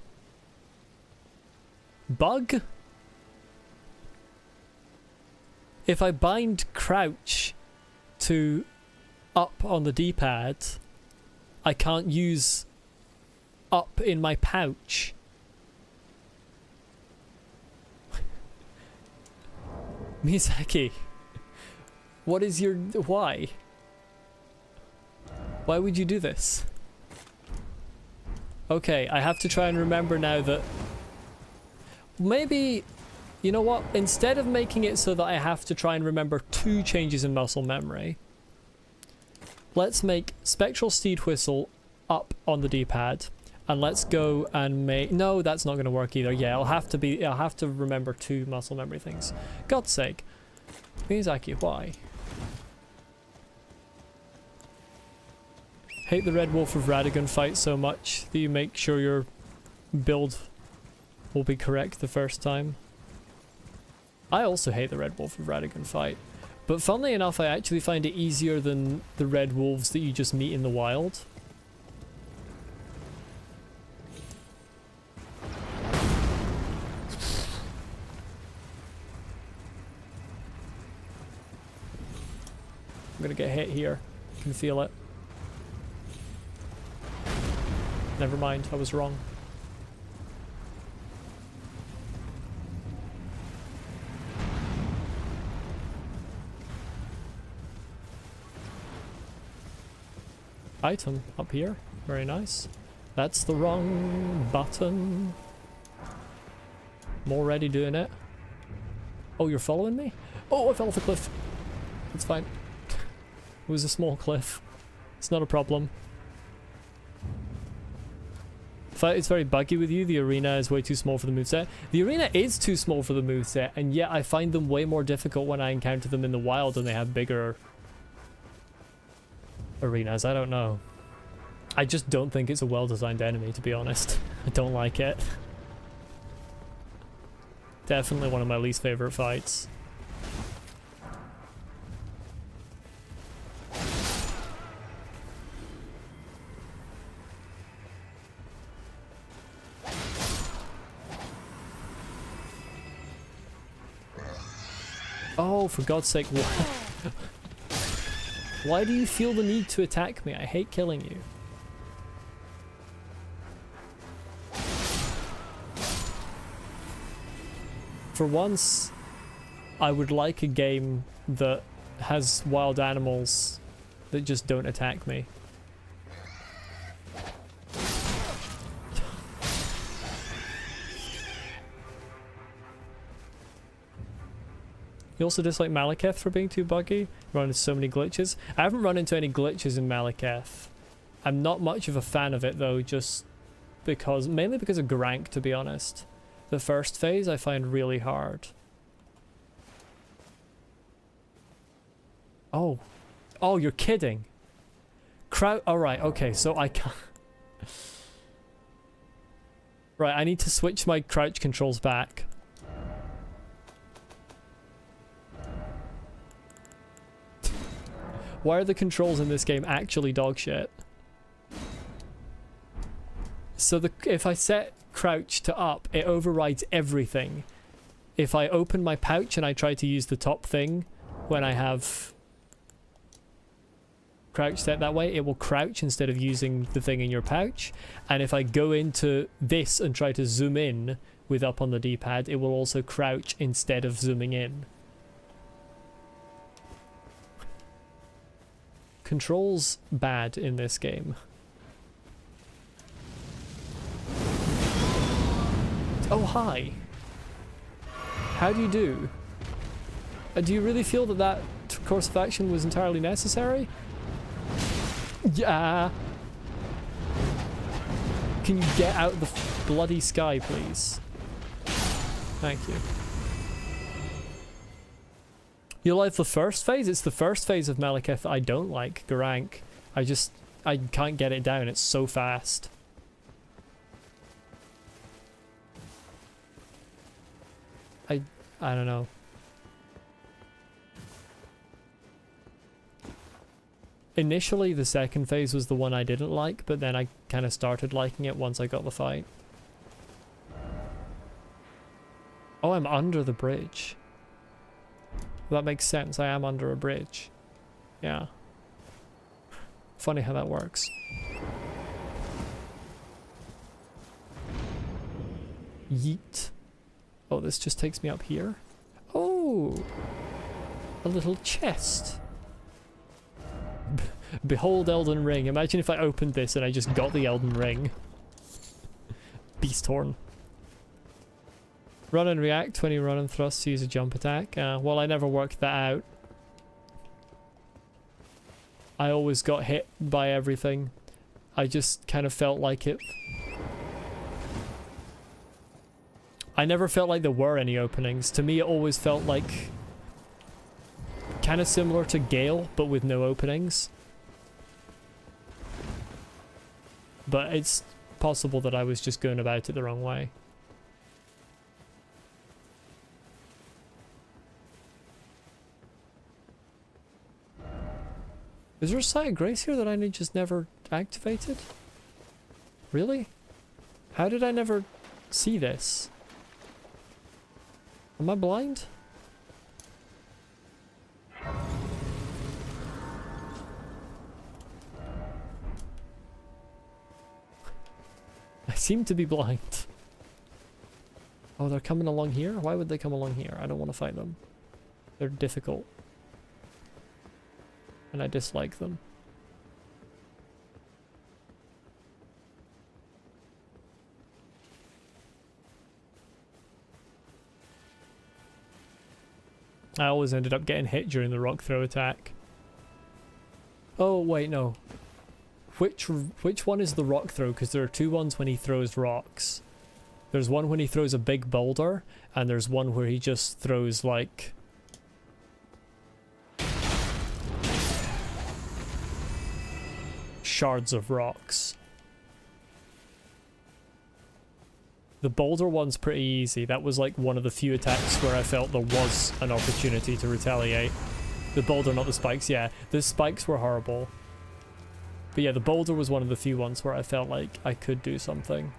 Bug? If I bind crouch to up on the D-pad, I can't use up in my pouch. Miyazaki, what is your... why? Why would you do this? Okay, I have to try and remember now that... Maybe... You know what? Instead of making it so that I have to try and remember 2 changes in muscle memory, let's make Spectral Steed Whistle up on the D-pad. And let's go and make... No, that's not going to work either. Yeah, I'll have to remember 2 muscle memory things. God's sake. Miyazaki, why? Hate the Red Wolf of Radagon fight so much that you make sure your build will be correct the first time. I also hate the Red Wolf of Radagon fight. But funnily enough, I actually find it easier than the Red Wolves that you just meet in the wild. I'm gonna get hit here. I can feel it. Never mind, I was wrong. Item up here. Very nice. That's the wrong button. I'm already doing it. Oh, you're following me? Oh, I fell off a cliff. It's fine. It was a small cliff. It's not a problem. It's very buggy with you. The arena is way too small for the moveset. The arena is too small for the moveset, and yet I find them way more difficult when I encounter them in the wild and they have bigger arenas. I don't know. I just don't think it's a well-designed enemy, to be honest. I don't like it. Definitely one of my least favorite fights. Oh, for God's sake, why do you feel the need to attack me? I hate killing you. For once, I would like a game that has wild animals that just don't attack me. You also dislike Malekith for being too buggy? Run into so many glitches. I haven't run into any glitches in Malekith. I'm not much of a fan of it though, just because, mainly because of Grank, to be honest. The first phase I find really hard. Oh. Oh, you're kidding. Alright, okay, so I can't... Right, I need to switch my crouch controls back. Why are the controls in this game actually dog shit? So if I set crouch to up, it overrides everything. If I open my pouch and I try to use the top thing when I have crouch set that way, it will crouch instead of using the thing in your pouch. And if I go into this and try to zoom in with up on the D-pad, it will also crouch instead of zooming in. Controls bad in this game. Oh, hi. How do you do? Do you really feel that that course of action was entirely necessary? Yeah. Can you get out of the bloody sky, please? Thank you. You like the first phase? It's the first phase of Malekith that I don't like, Garank. I can't get it down, it's so fast. I don't know. Initially, the second phase was the one I didn't like, but then I kind of started liking it once I got the fight. Oh, I'm under the bridge. That makes sense. I am under a bridge. Yeah. Funny how that works. Yeet. Oh, this just takes me up here. Oh! A little chest. Behold Elden Ring. Imagine if I opened this and I just got the Elden Ring. Beast Horn. Run and react when you run and thrust to use a jump attack. Well, I never worked that out. I always got hit by everything. I just kind of felt like it. I never felt like there were any openings. To me, it always felt like kind of similar to Gale, but with no openings. But it's possible that I was just going about it the wrong way. Is there a Sight of Grace here that I just never activated? Really? How did I never see this? Am I blind? I seem to be blind. Oh, they're coming along here? Why would they come along here? I don't want to fight them. They're difficult. And I dislike them. I always ended up getting hit during the rock throw attack. Oh, wait, no. Which one is the rock throw? Because there are two ones when he throws rocks. There's one when he throws a big boulder, and there's one where he just throws, like... shards of rocks. The boulder one's pretty easy. That was like one of the few attacks where I felt there was an opportunity to retaliate. The boulder, not the spikes. Yeah, the spikes were horrible. But yeah, the boulder was one of the few ones where I felt like I could do something.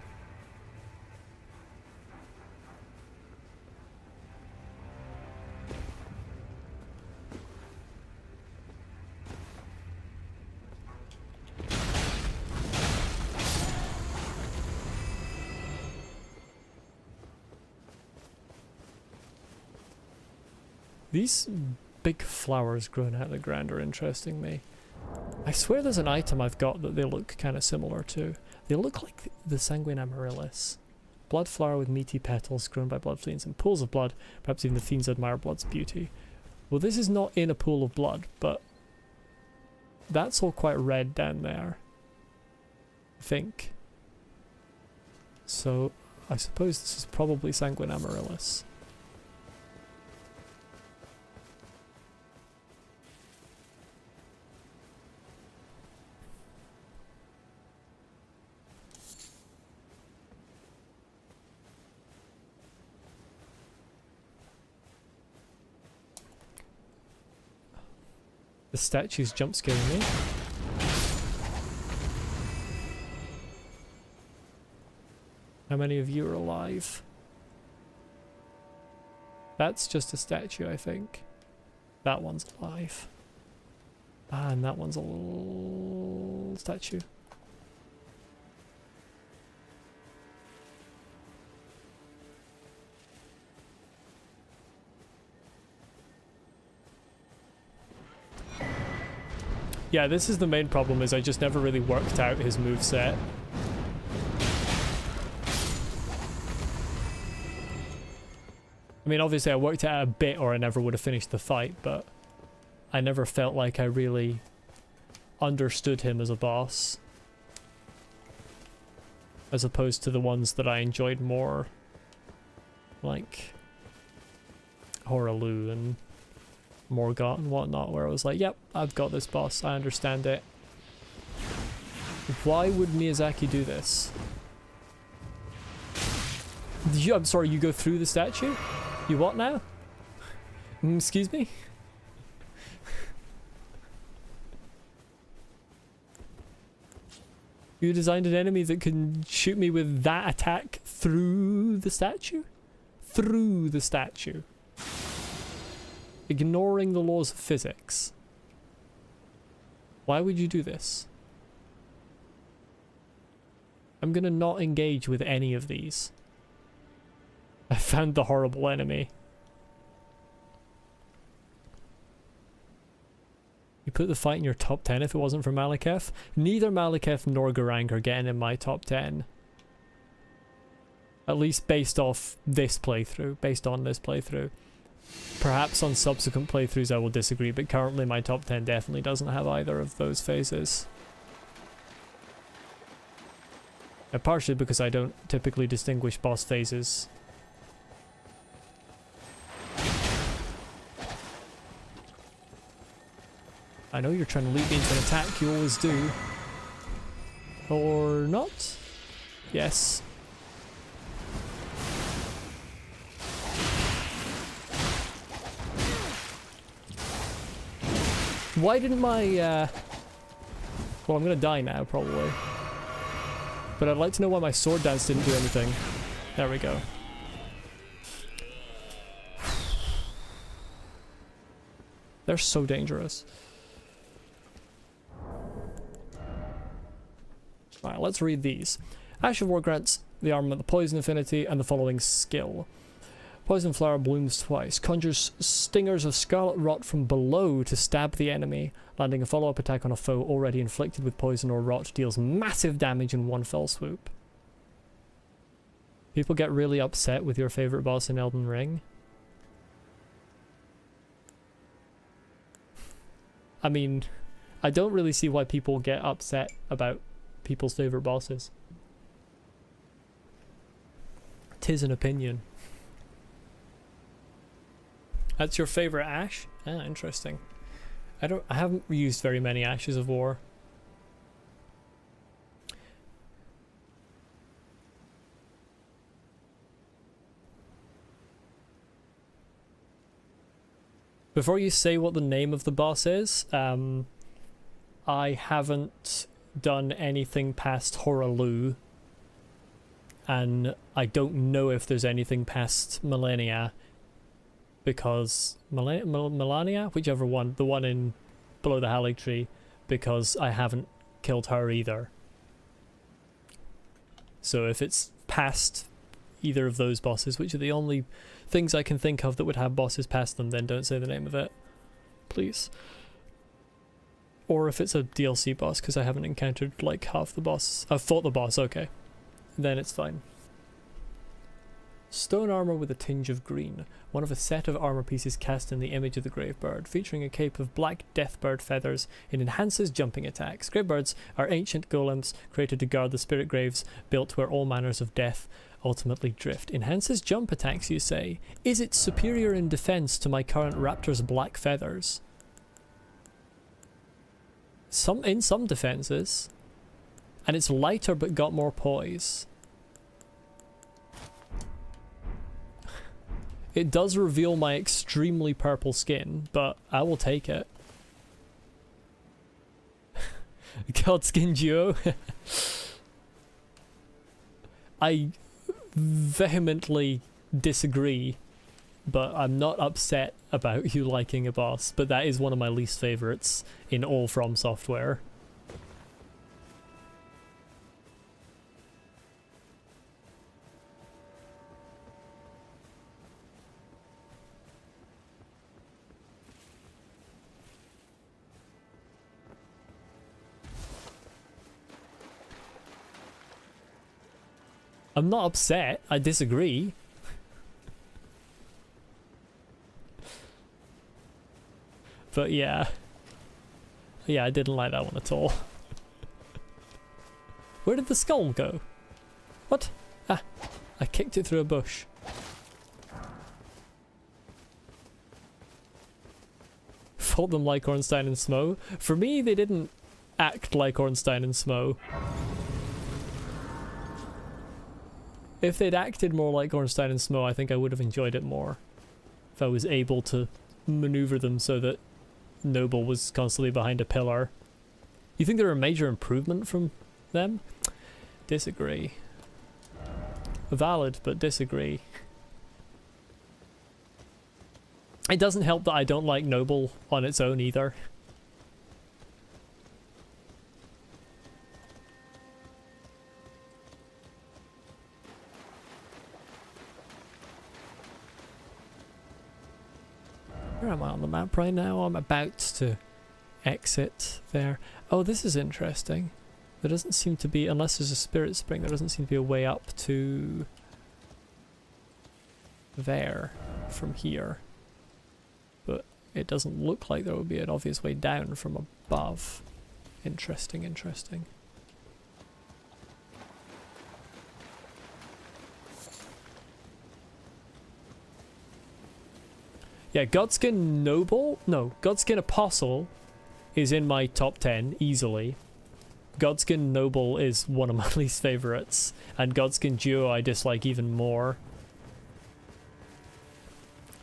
These big flowers growing out of the ground are interesting me. I swear there's an item I've got that they look kind of similar to. They look like the Sanguine Amaryllis. Blood flower with meaty petals grown by blood fiends and pools of blood. Perhaps even the fiends admire blood's beauty. Well, this is not in a pool of blood, but that's all quite red down there, I think. So I suppose this is probably Sanguine Amaryllis. The statue's jump scaring me. How many of you are alive? That's just a statue, I think. That one's alive. Ah, and that one's a little statue. Yeah, this is the main problem, is I just never really worked out his moveset. I mean, obviously I worked it out a bit or I never would have finished the fight, but I never felt like I really understood him as a boss. As opposed to the ones that I enjoyed more. Like Horalu and Morgott and whatnot, where I was like, yep, I've got this boss, I understand it. Why would Miyazaki do this? I'm sorry, you go through the statue? You what now? Excuse me? You designed an enemy that can shoot me with that attack through the statue? Through the statue. Ignoring the laws of physics. Why would you do this? I'm gonna not engage with any of these. I found the horrible enemy. You put the fight in your top 10 if it wasn't for Malekith? Neither Malekith nor Garang are getting in my top 10. At least based off this playthrough, based on this playthrough. Perhaps on subsequent playthroughs I will disagree, but currently my top 10 definitely doesn't have either of those phases. Partially because I don't typically distinguish boss phases. I know you're trying to lead me into an attack, you always do. Or not? Yes. Why didn't my, well, I'm gonna die now, probably. But I'd like to know why my sword dance didn't do anything. There we go. They're so dangerous. Alright, let's read these. Ash of War grants the armament the poison affinity and the following skill. Poison flower blooms twice. Conjures stingers of scarlet rot from below to stab the enemy. Landing a follow-up attack on a foe already inflicted with poison or rot deals massive damage in one fell swoop. People get really upset with your favorite boss in Elden Ring. I mean, I don't really see why people get upset about people's favorite bosses. 'Tis an opinion. That's your favorite Ash? Ah, interesting. I haven't used very many Ashes of War. Before you say what the name of the boss is, I haven't done anything past Horalu, and I don't know if there's anything past Millennia, because Melania, whichever one, the one in below the Halig Tree, because I haven't killed her either. So if it's past either of those bosses, which are the only things I can think of that would have bosses past them, then don't say the name of it, please. Or if it's a DLC boss, because I haven't encountered like half the boss. I've fought the boss, okay. Then it's fine. Stone armor with a tinge of green. One of a set of armor pieces cast in the image of the grave bird, featuring a cape of black deathbird feathers. It enhances jumping attacks. Grave birds are ancient golems created to guard the spirit graves, built where all manners of death ultimately drift. Enhances jump attacks, you say? Is it superior in defense to my current raptor's black feathers? In some defenses. And it's lighter but got more poise. It does reveal my extremely purple skin, but I will take it. Godskin duo. I vehemently disagree, but I'm not upset about you liking a boss, but that is one of my least favorites in all From Software. I'm not upset, I disagree. But yeah. Yeah, I didn't like that one at all. Where did the skull go? What? Ah, I kicked it through a bush. Fought them like Ornstein and Smo. For me, they didn't act like Ornstein and Smo. If they'd acted more like Ornstein and Smo, I think I would have enjoyed it more. If I was able to maneuver them so that Noble was constantly behind a pillar. You think they're a major improvement from them? Disagree. Valid, but disagree. It doesn't help that I don't like Noble on its own either. Where am I on the map right now? I'm about to exit there. Oh, this is interesting. There doesn't seem to be, unless there's a spirit spring, there doesn't seem to be a way up to there from here. But it doesn't look like there would be an obvious way down from above. Interesting, interesting. Yeah, Godskin Noble? No, Godskin Apostle is in my top 10, easily. Godskin Noble is one of my least favourites, and Godskin Duo I dislike even more.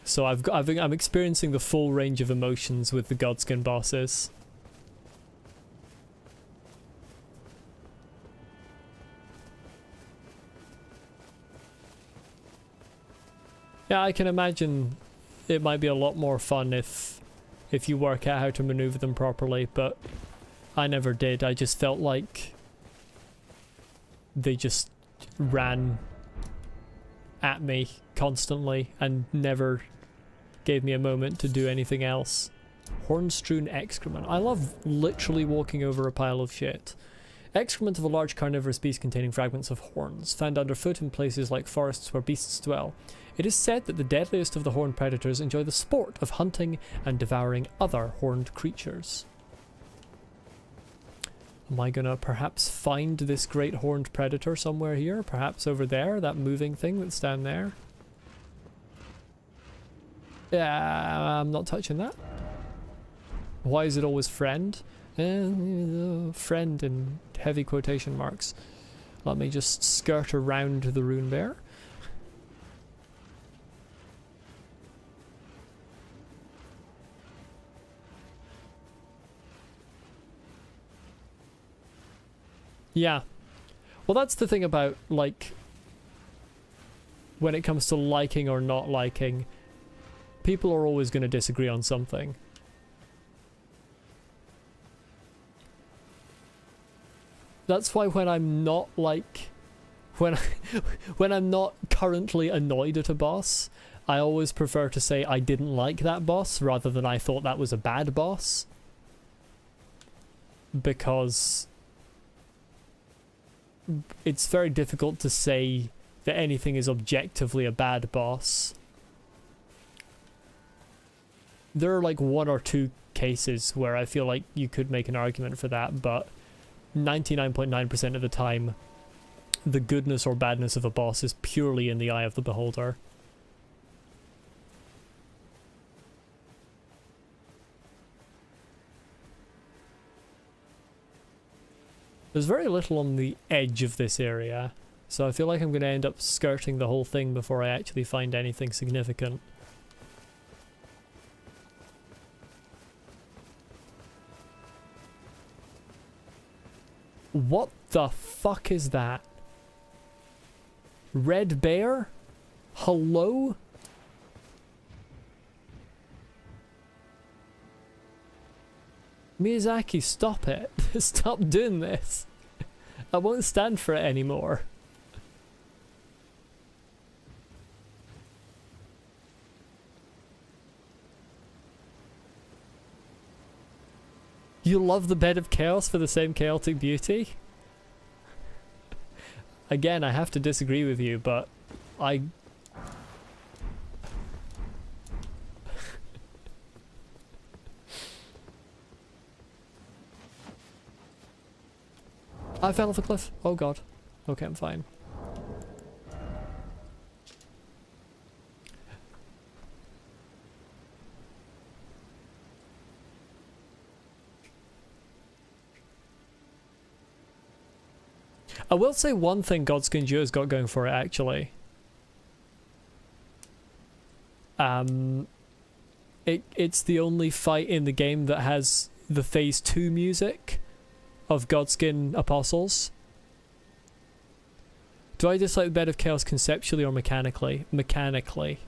So I'm experiencing the full range of emotions with the Godskin bosses. Yeah, I can imagine it might be a lot more fun if you work out how to maneuver them properly, but I never did. I just felt like they just ran at me constantly and never gave me a moment to do anything else. Horn-strewn excrement. I love literally walking over a pile of shit. Excrement of a large carnivorous beast containing fragments of horns, found underfoot in places like forests where beasts dwell. It is said that the deadliest of the horned predators enjoy the sport of hunting and devouring other horned creatures. Am I gonna perhaps find this great horned predator somewhere here? Perhaps over there, that moving thing that's down there? Yeah, I'm not touching that. Why is it always friend? Friend in heavy quotation marks. Let me just skirt around the rune bear. Yeah. Well, that's the thing about, like, when it comes to liking or not liking, people are always going to disagree on something. That's why when I'm not, like, when I'm not currently annoyed at a boss, I always prefer to say I didn't like that boss rather than I thought that was a bad boss. Because it's very difficult to say that anything is objectively a bad boss. There are like one or two cases where I feel like you could make an argument for that, but 99.9% of the time, the goodness or badness of a boss is purely in the eye of the beholder. There's very little on the edge of this area, so I feel like I'm going to end up skirting the whole thing before I actually find anything significant. What the fuck is that? Red bear? Hello? Miyazaki, stop it. Stop doing this. I won't stand for it anymore. You love the bed of chaos for the same chaotic beauty? Again, I have to disagree with you, but I fell off a cliff. Oh god. Okay, I'm fine. I will say one thing Godskin Joe's got going for it, actually. It's the only fight in the game that has the Phase 2 music of Godskin Apostles. Do I dislike the Bed of Chaos conceptually or mechanically? Mechanically.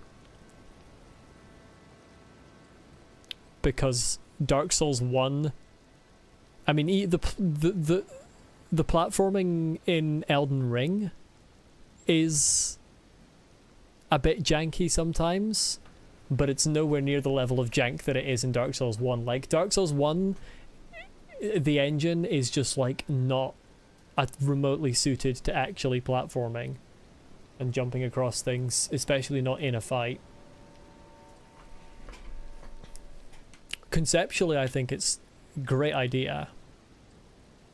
Because Dark Souls 1... I mean, the platforming in Elden Ring is a bit janky sometimes, but it's nowhere near the level of jank that it is in Dark Souls 1. Like, Dark Souls 1, the engine is just, like, not remotely suited to actually platforming and jumping across things, especially not in a fight. Conceptually, I think it's a great idea,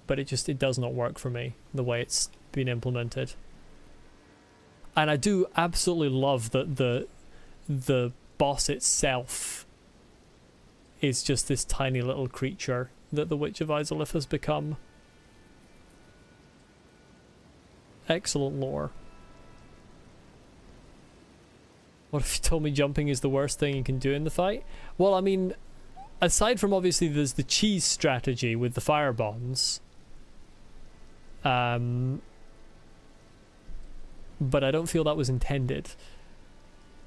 but it does not work for me the way it's been implemented. And I do absolutely love that the boss itself is just this tiny little creature that the Witch of Izalith has become. Excellent lore. What if you told me jumping is the worst thing you can do in the fight? Well, I mean, aside from obviously there's the cheese strategy with the fire bombs, but I don't feel that was intended.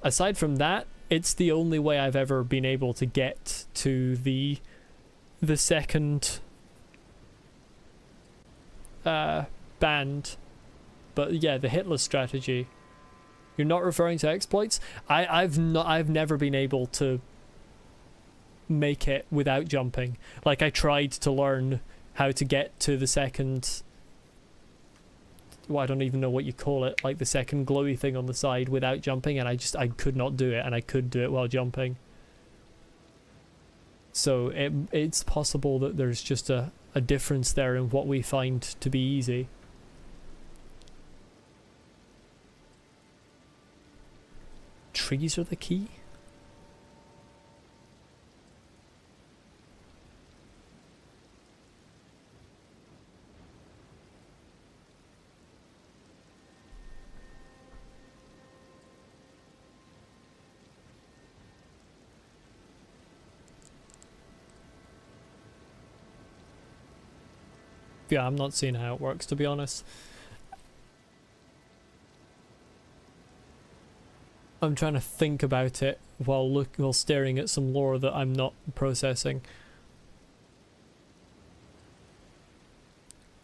Aside from that, it's the only way I've ever been able to get to the second band. But yeah, the Hitler strategy. You're not referring to exploits? I've never been able to make it without jumping. Like, I tried to learn how to get to the second, well, I don't even know what you call it, like the second glowy thing on the side without jumping, and I could not do it, and I could do it while jumping. So it's possible that there's just a difference there in what we find to be easy. Trees are the key? Yeah, I'm not seeing how it works, to be honest. I'm trying to think about it while staring at some lore that I'm not processing.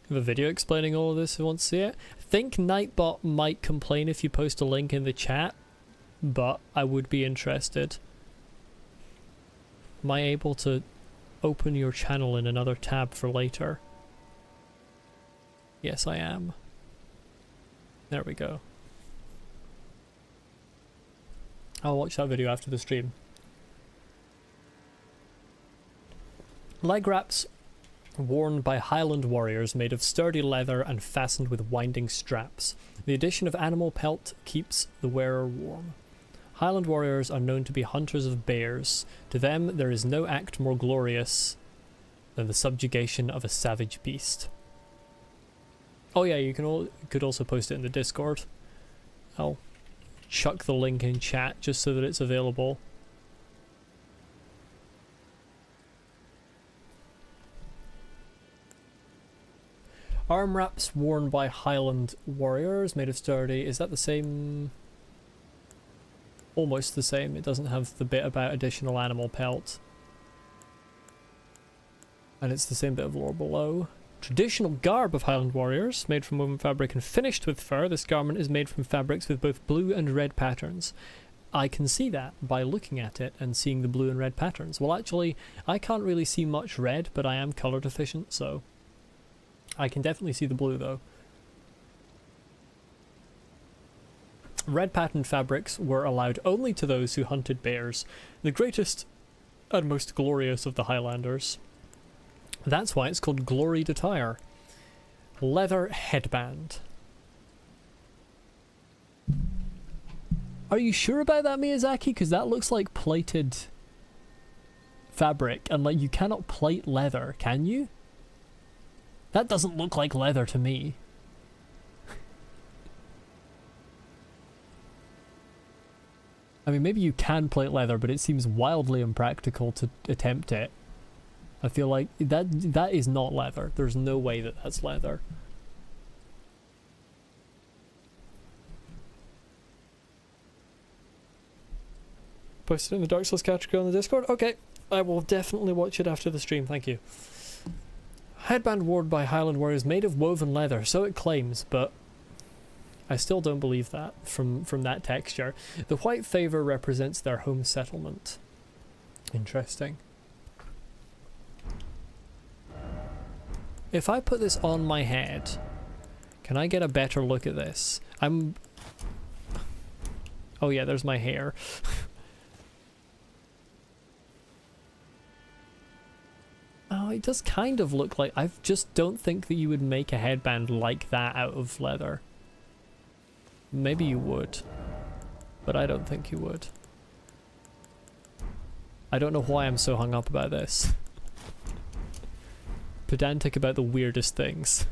I have a video explaining all of this if you want to see it. I think Nightbot might complain if you post a link in the chat, but I would be interested. Am I able to open your channel in another tab for later? Yes, I am. There we go. I'll watch that video after the stream. Leg wraps worn by Highland warriors made of sturdy leather and fastened with winding straps. The addition of animal pelt keeps the wearer warm. Highland warriors are known to be hunters of bears. To them, there is no act more glorious than the subjugation of a savage beast. Oh yeah, you could also post it in the Discord. I'll chuck the link in chat just so that it's available. Arm wraps worn by Highland warriors, made of sturdy. Is that the same? Almost the same. It doesn't have the bit about additional animal pelt. And it's the same bit of lore below. Traditional garb of Highland warriors, made from woven fabric and finished with fur. This garment is made from fabrics with both blue and red patterns. I can see that by looking at it and seeing the blue and red patterns. Well, actually, I can't really see much red, but I am color deficient, so I can definitely see the blue, though. Red patterned fabrics were allowed only to those who hunted bears, the greatest and most glorious of the Highlanders. That's why it's called gloried attire. Leather headband. Are you sure about that, Miyazaki? Because that looks like plated fabric, and like you cannot plate leather, can you? That doesn't look like leather to me. I mean, maybe you can plate leather, but it seems wildly impractical to attempt it. I feel like that is not leather. There's no way that that's leather. Posted in the Dark Souls category on the Discord? Okay, I will definitely watch it after the stream, thank you. Headband worn by Highland warriors made of woven leather, so it claims, but I still don't believe that from that texture. The white favour represents their home settlement. Interesting. If I put this on my head, can I get a better look at this? Oh yeah, there's my hair. Oh, it does kind of look like... I just don't think that you would make a headband like that out of leather. Maybe you would, but I don't think you would. I don't know why I'm so hung up about this. Pedantic about the weirdest things.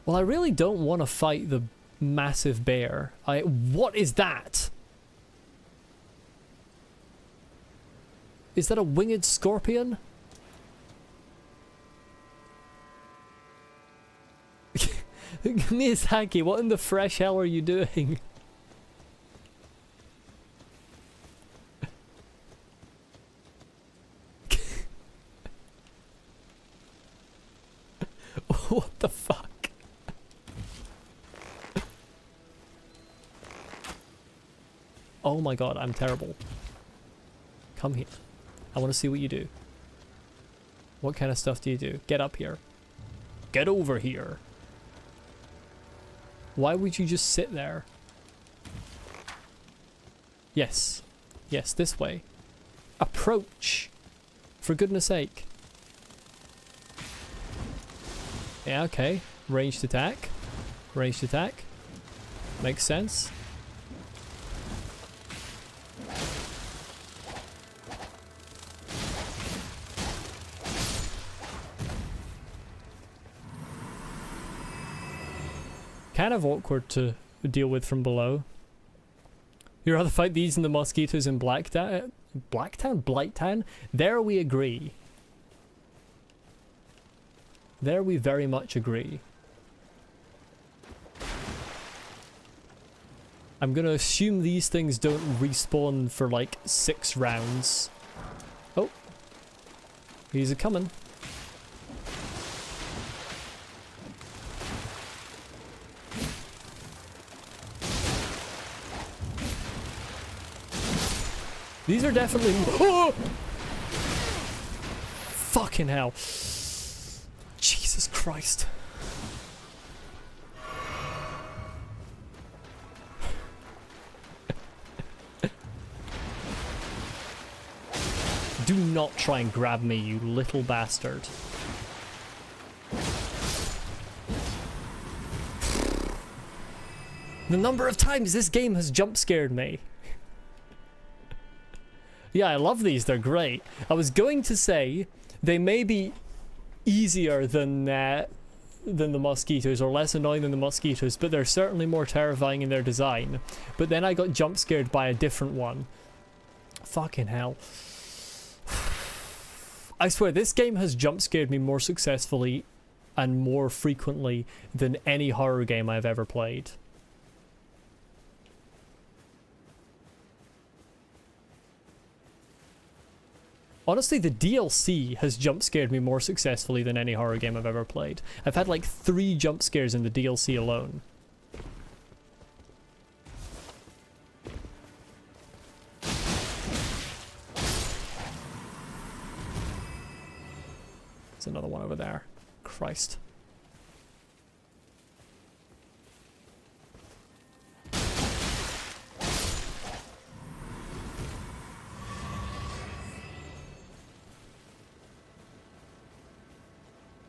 Well, I really don't want to fight the massive bear. What is that? Is that a winged scorpion? Miyazaki, what in the fresh hell are you doing? What the fuck? Oh my god, I'm terrible. Come here. I want to see what you do. What kind of stuff do you do? Get up here. Get over here. Why would you just sit there? Yes. Yes, this way. Approach. For goodness sake. Yeah, okay. Ranged attack. Ranged attack. Makes sense. Kind of awkward to deal with from below. You'd rather fight these than the mosquitoes in Blighttown? Blighttown? There we agree. There we very much agree. I'm gonna assume these things don't respawn for like 6 rounds. Oh. He's a-coming. These are definitely... Oh! Fucking hell. Jesus Christ. Do not try and grab me, you little bastard. The number of times this game has jump scared me. Yeah, I love these, they're great. I was going to say they may be easier than the mosquitoes, or less annoying than the mosquitoes, but they're certainly more terrifying in their design. But then I got jump scared by a different one. Fucking hell. I swear, this game has jump scared me more successfully and more frequently than any horror game I've ever played. Honestly, the DLC has jump scared me more successfully than any horror game I've ever played. I've had like 3 jump scares in the DLC alone. There's another one over there. Christ.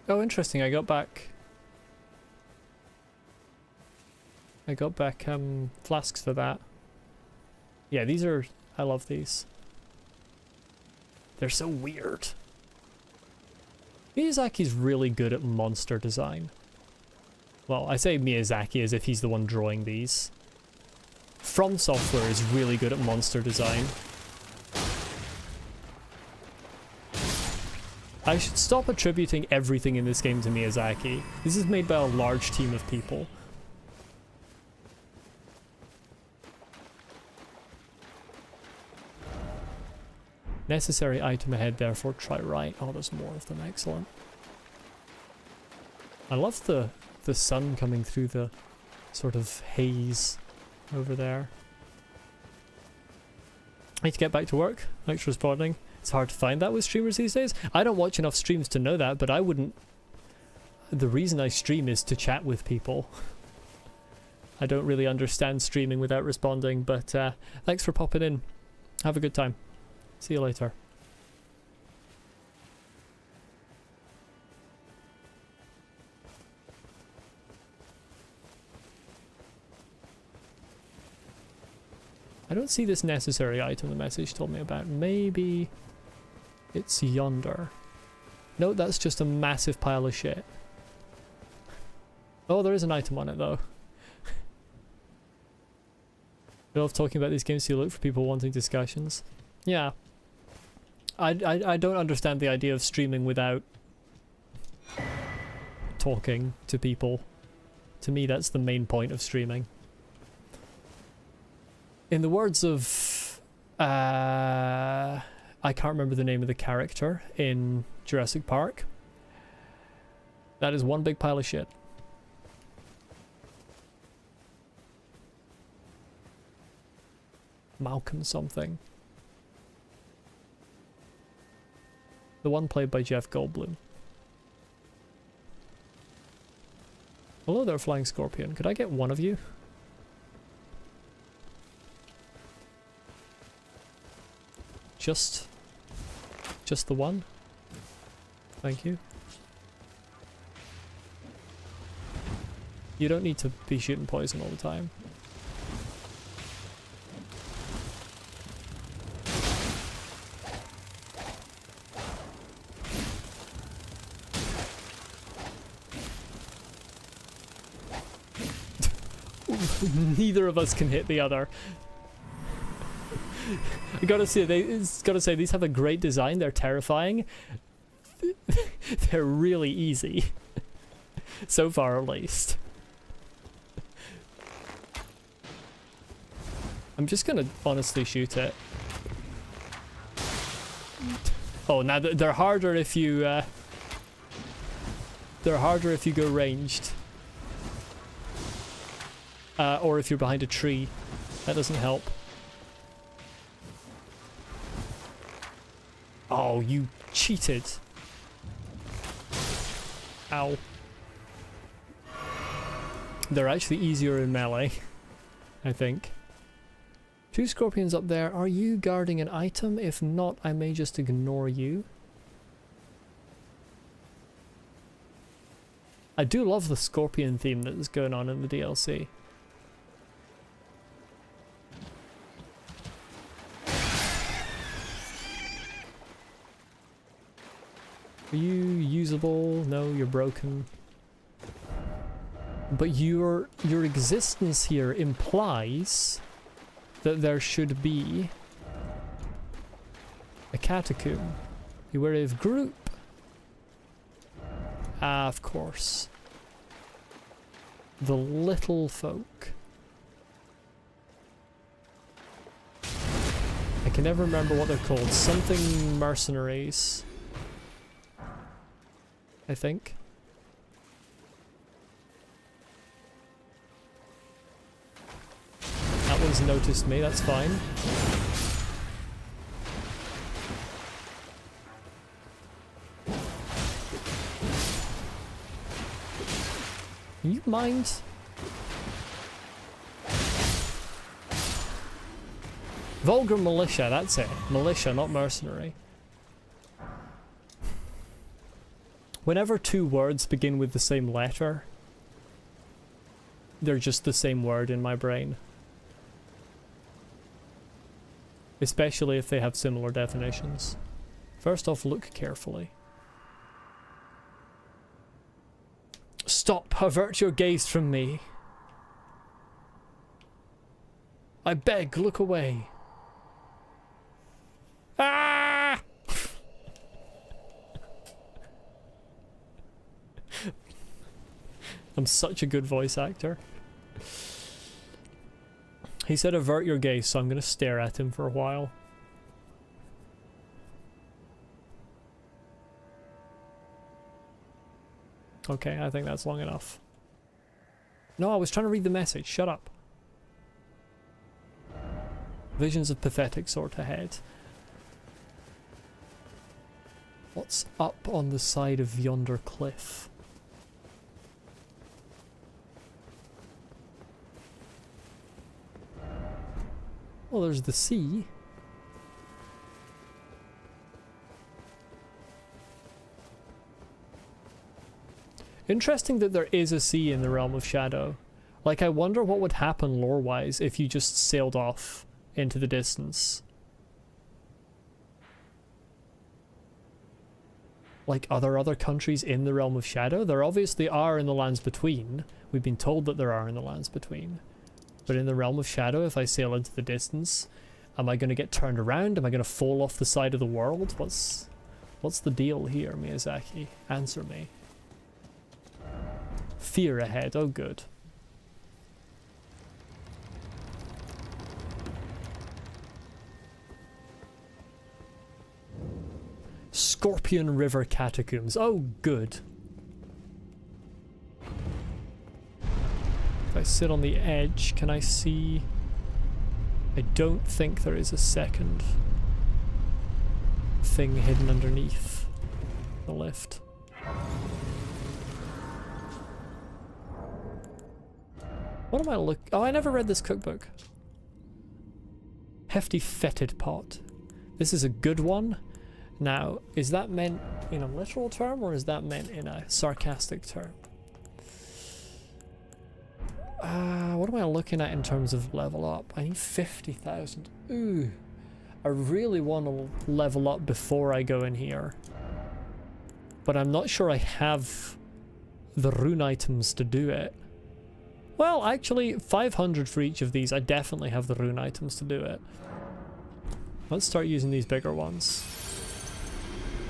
Oh, interesting. I got back flasks for that. Yeah, these are... I love these. They're so weird. Miyazaki's really good at monster design. Well, I say Miyazaki as if he's the one drawing these. From Software is really good at monster design. I should stop attributing everything in this game to Miyazaki. This is made by a large team of people. Necessary item ahead, therefore try right. Oh, there's more of them. Excellent. I love the sun coming through the sort of haze over there. I need to get back to work. Thanks for responding. It's hard to find that with streamers these days. I don't watch enough streams to know that, but I wouldn't... The reason I stream is to chat with people. I don't really understand streaming without responding, but thanks for popping in. Have a good time. See you later. I don't see this necessary item the message told me about. Maybe it's yonder. No, that's just a massive pile of shit. Oh, there is an item on it though. I love talking about these games, so you look for people wanting discussions. Yeah. I don't understand the idea of streaming without talking to people. To me, that's the main point of streaming. In the words of... I can't remember the name of the character in Jurassic Park. That is one big pile of shit. Malcolm something. The one played by Jeff Goldblum. Hello there, Flying Scorpion. Could I get one of you? Just the one? Thank you. You don't need to be shooting poison all the time. Neither of us can hit the other. I gotta say, these have a great design. They're terrifying. They're really easy. So far, at least. I'm just gonna honestly shoot it. Oh, now they're harder if you. They're harder if you go ranged. Or if you're behind a tree. That doesn't help. Oh, you cheated. Ow. They're actually easier in melee, I think. 2 scorpions up there. Are you guarding an item? If not, I may just ignore you. I do love the scorpion theme that is going on in the DLC. Are you usable? No, you're broken. But your existence here implies that there should be a catacomb You wary of group. Ah, of course. The little folk. I can never remember what they're called. Something mercenaries, I think. That one's noticed me, that's fine. Can you mind? Vulgar militia, that's it. Militia, not mercenary. Whenever two words begin with the same letter, they're just the same word in my brain. Especially if they have similar definitions. First off, look carefully. Stop! Avert your gaze from me. I beg, look away. Ah! I'm such a good voice actor. He said avert your gaze, so I'm gonna stare at him for a while. Okay, I think that's long enough. No, I was trying to read the message. Shut up. Visions of pathetic sort ahead. What's up on the side of yonder cliff? Well, there's the sea. Interesting that there is a sea in the Realm of Shadow. Like, I wonder what would happen lore-wise if you just sailed off into the distance. Like, are there other countries in the Realm of Shadow? There obviously are in the Lands Between. We've been told that there are in the Lands Between. But in the Realm of Shadow, if I sail into the distance, am I going to get turned around? Am I going to fall off the side of the world? What's the deal here, Miyazaki? Answer me. Fear ahead. Oh, good. Scorpion River Catacombs. Oh, good. If I sit on the edge, can I see? I don't think there is a second thing hidden underneath the lift. What am I look? Oh, I never read this cookbook. Hefty fetid pot. This is a good one. Now, is that meant in a literal term or is that meant in a sarcastic term? What am I looking at in terms of level up? I need 50,000. Ooh. I really want to level up before I go in here. But I'm not sure I have the rune items to do it. Well, actually, 500 for each of these. I definitely have the rune items to do it. Let's start using these bigger ones.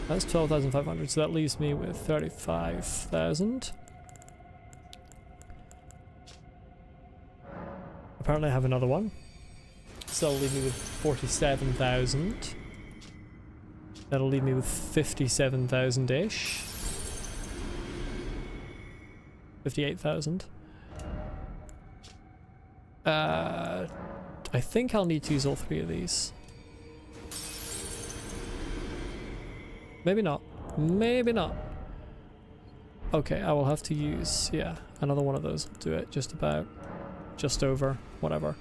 That's 12,500, so that leaves me with 35,000. Apparently I have another one. So that'll leave me with 47,000. That'll leave me with 57,000-ish. 58,000. I think I'll need to use all three of these. Maybe not. Maybe not. Okay, I will have to use, yeah, another one of those will do it. Just about. Just over. Whatever.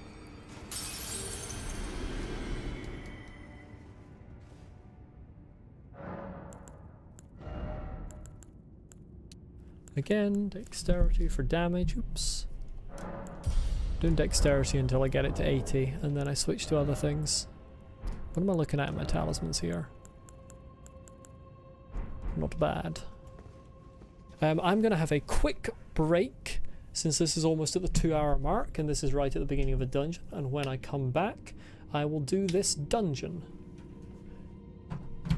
Again, dexterity for damage. Oops. Doing dexterity until I get it to 80, and then I switch to other things. What am I looking at in my talismans here? Not bad. I'm going to have a quick break, since this is almost at the 2-hour mark, and this is right at the beginning of a dungeon, and when I come back, I will do this dungeon.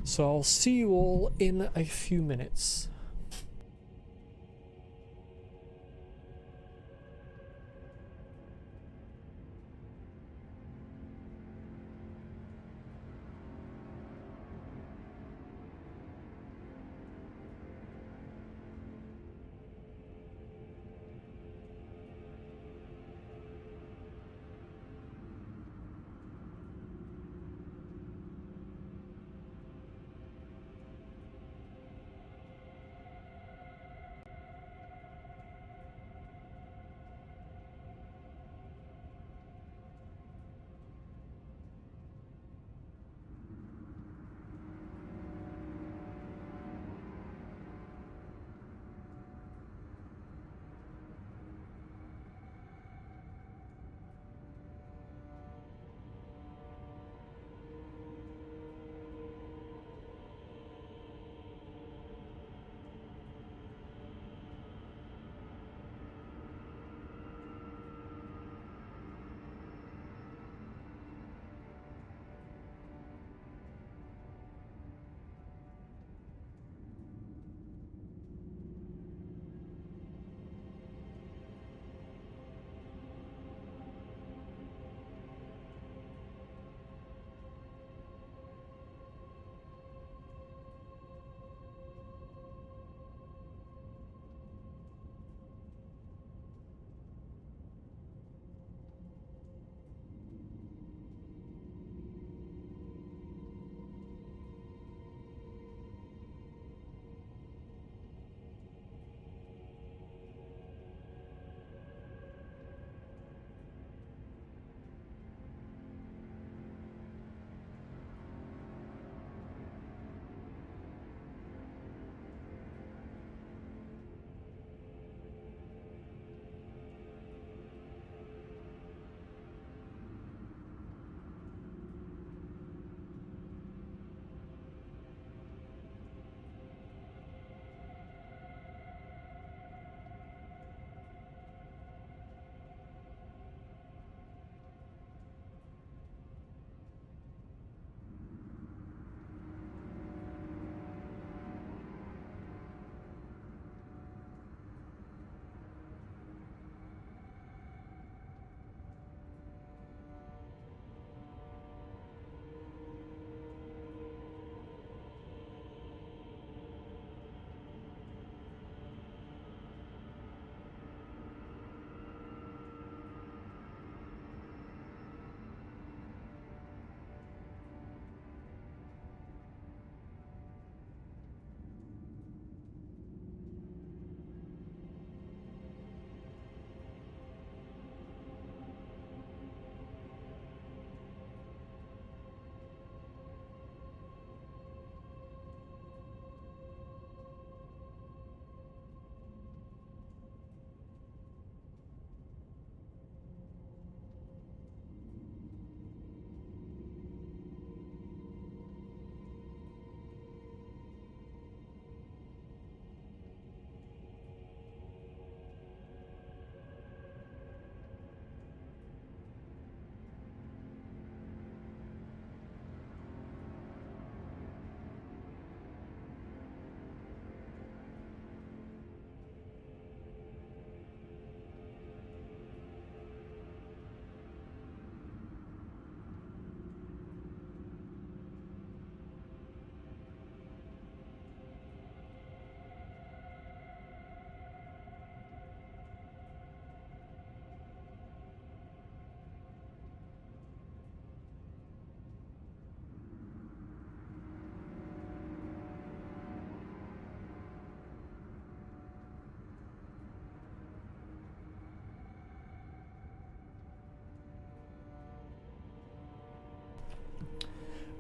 So I'll see you all in a few minutes.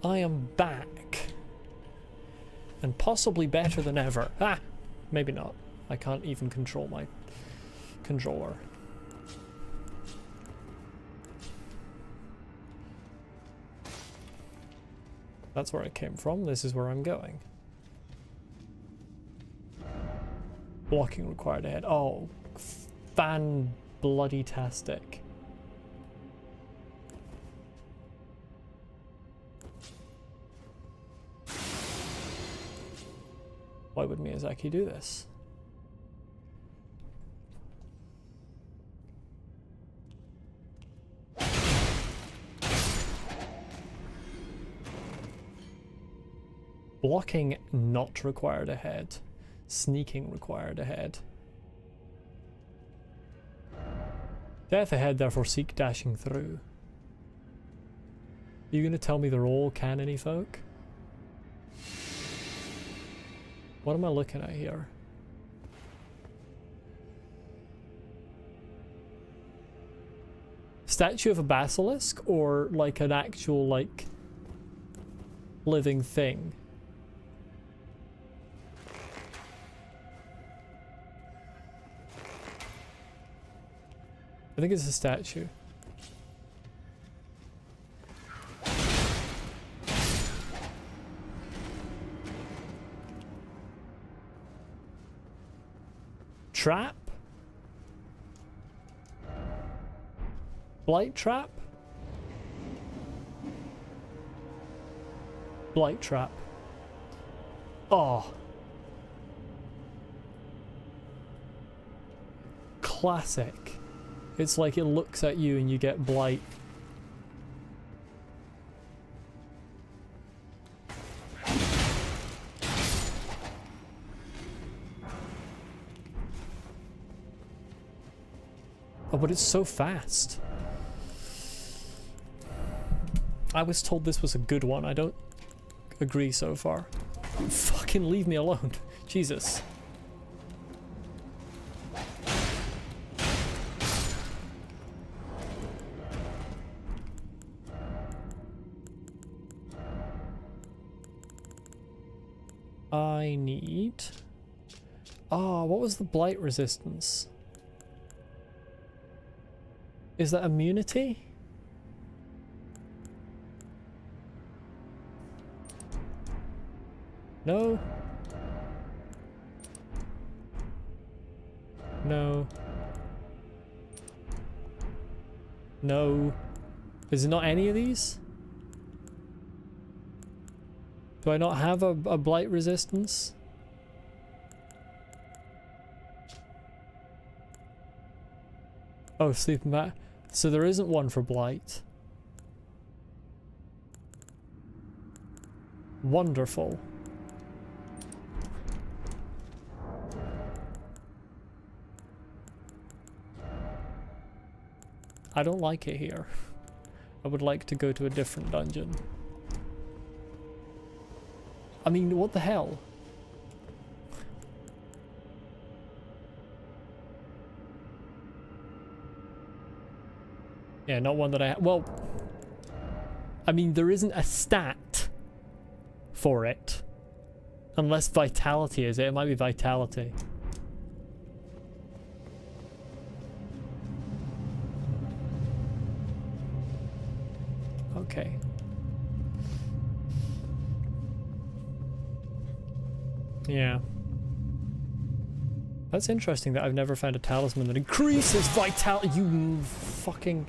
I am back. And possibly better than ever. Ah! Maybe not. I can't even control my controller. That's where I came from. This is where I'm going. Blocking required ahead. Oh, fan-bloody-tastic. Why would Miyazaki do this? Blocking not required ahead. Sneaking required ahead. Death ahead, therefore seek dashing through. Are you gonna tell me they're all canony folk? What am I looking at here? Statue of a basilisk, or like an actual, like, living thing? I think it's a statue. Trap? Blight trap? Blight trap. Oh. Classic. It's like it looks at you and you get blight. Oh, but it's so fast. I was told this was a good one. I don't agree so far. Fucking leave me alone. Jesus. I need... Oh, what was the blight resistance? Is that immunity? No. No. No. Is it not any of these? Do I not have a blight resistance? Oh, sleeping bag. So there isn't one for blight. Wonderful. I don't like it here. I would like to go to a different dungeon. I mean, what the hell? Yeah, not one that I... Well, I mean, there isn't a stat for it. Unless vitality is it. It might be vitality. Okay. Yeah. That's interesting that I've never found a talisman that increases vitality. You fucking...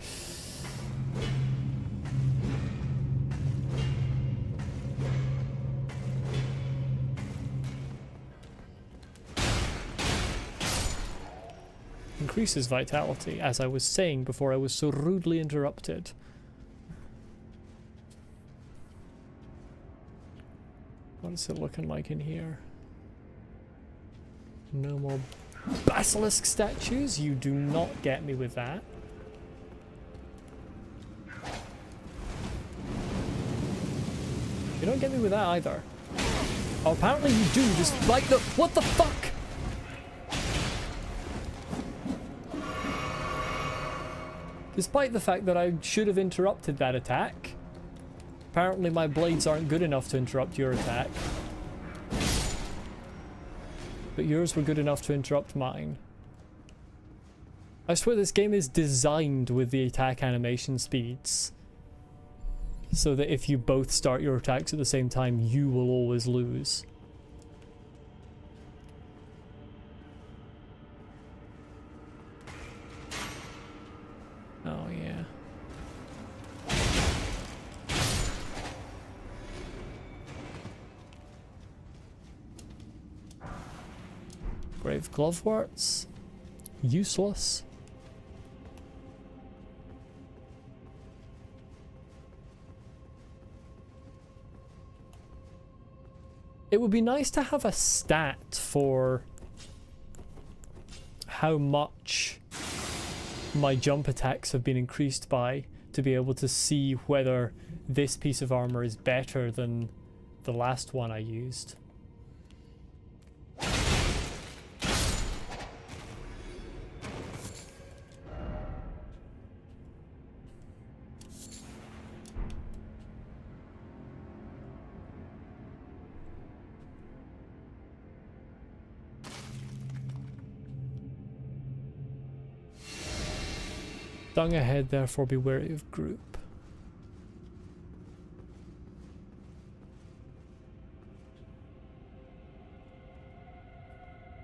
Increases vitality, as I was saying before I was so rudely interrupted. What is it looking like in here? No more basilisk statues? You do not get me with that. You don't get me with that either. Oh, apparently you do, just like the... What the fuck? Despite the fact that I should have interrupted that attack, apparently my blades aren't good enough to interrupt your attack. But yours were good enough to interrupt mine. I swear this game is designed with the attack animation speeds, so that if you both start your attacks at the same time, you will always lose. Oh yeah. Grave Gloveworts. Useless. It would be nice to have a stat for how much my jump attacks have been increased by, to be able to see whether this piece of armor is better than the last one I used. Dung ahead, therefore be wary of group.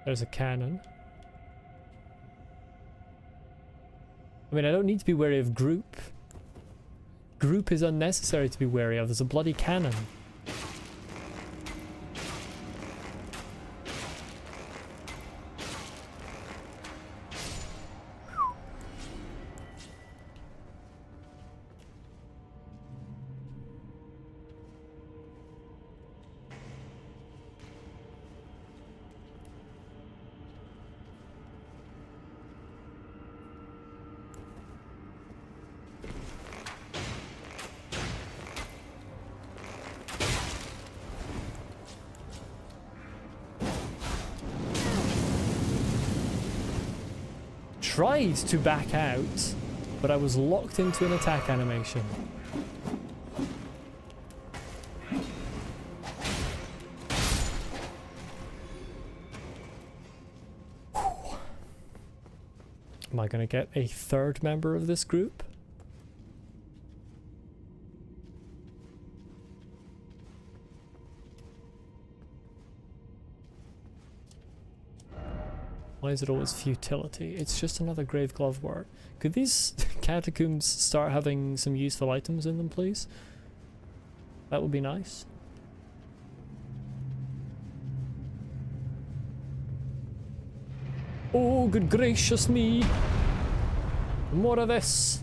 There's a cannon. I mean, I don't need to be wary of group. Group is unnecessary to be wary of. There's a bloody cannon. Tried to back out, but I was locked into an attack animation. Am I going to get a third member of this group? Why is it always futility? It's just another Grave Glovewort. Could these catacombs start having some useful items in them, please? That would be nice. Oh, good gracious me! More of this!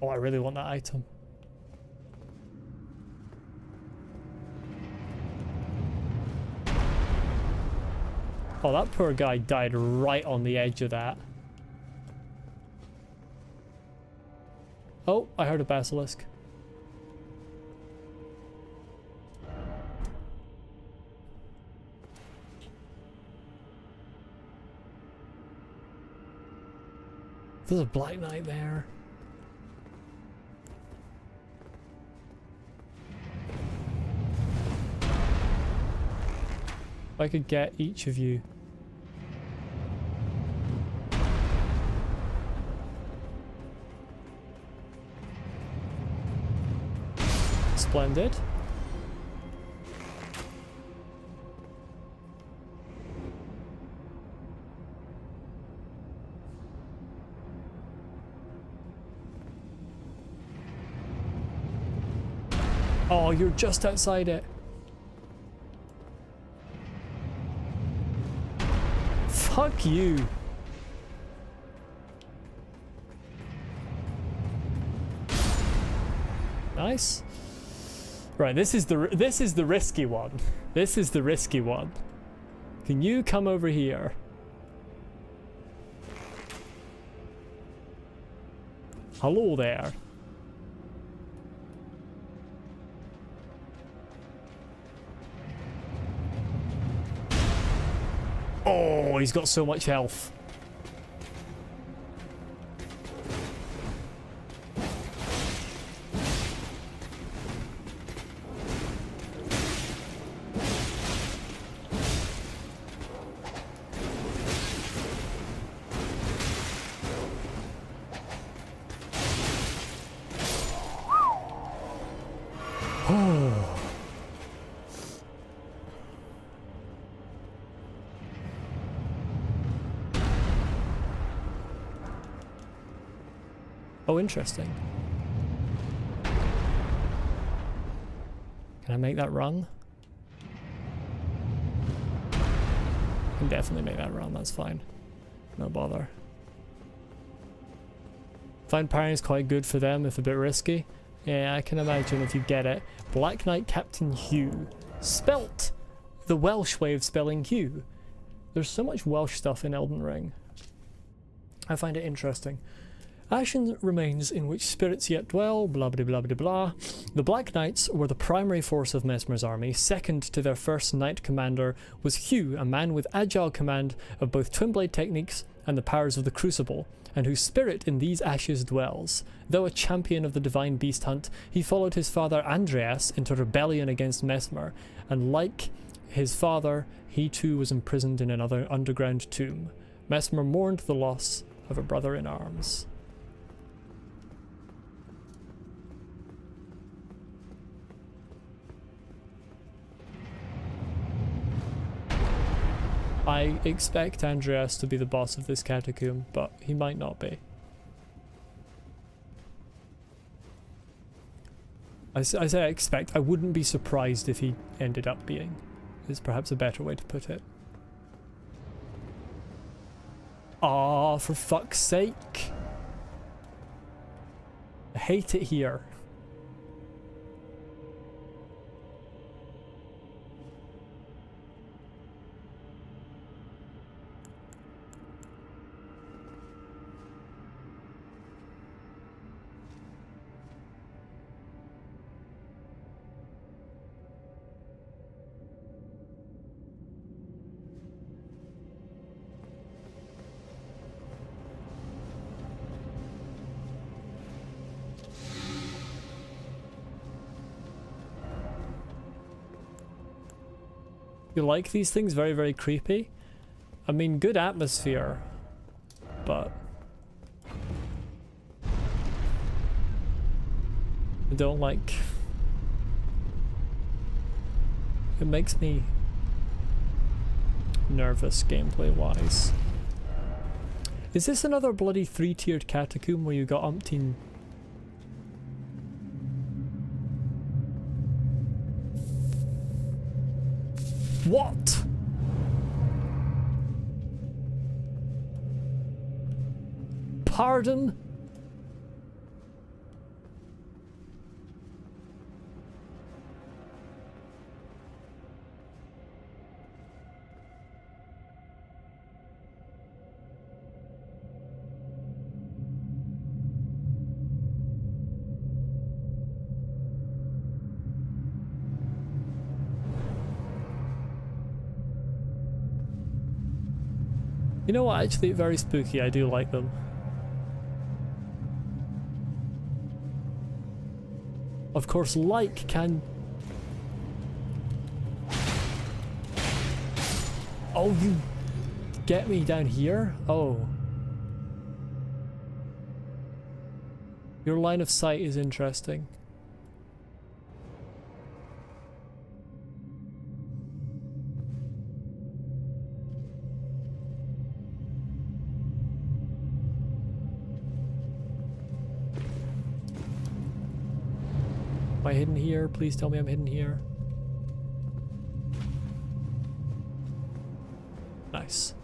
Oh, I really want that item. Oh, that poor guy died right on the edge of that. Oh, I heard a basilisk. There's a Black Knight there. If I could get each of you. Splendid. Oh, you're just outside it. Fuck you. Nice. Right, this is the risky one. This is the risky one. Can you come over here? Hello there. Oh, he's got so much health. Oh, interesting. Can I make that run? Can definitely make that run, that's fine. No bother. Find parrying is quite good for them if a bit risky. Yeah, I can imagine if you get it. Black Knight Captain Hugh. Spelt the Welsh way of spelling Hugh. There's so much Welsh stuff in Elden Ring. I find it interesting. Ashen remains in which spirits yet dwell, blah blah blah blah blah. The Black Knights were the primary force of Mesmer's army. Second to their first knight commander was Hugh, a man with agile command of both twin blade techniques and the powers of the Crucible, and whose spirit in these ashes dwells. Though a champion of the divine beast hunt, he followed his father Andreas into rebellion against Mesmer, and like his father, he too was imprisoned in another underground tomb. Mesmer mourned the loss of a brother in arms. I expect Andreas to be the boss of this catacomb, but he might not be. I say I expect. I wouldn't be surprised if he ended up being. Is perhaps a better way to put it. Ah, for fuck's sake. I hate it here. You like these things? Very, very creepy. I mean, good atmosphere, but I don't like... It makes me nervous gameplay-wise. Is this another bloody 3-tiered catacomb where you got umpteen... What? Pardon? You know what, actually very spooky, I do like them. Of course, like can... Oh, you get me down here? Oh. Your line of sight is interesting. Am I hidden here? Please tell me I'm hidden here. Nice.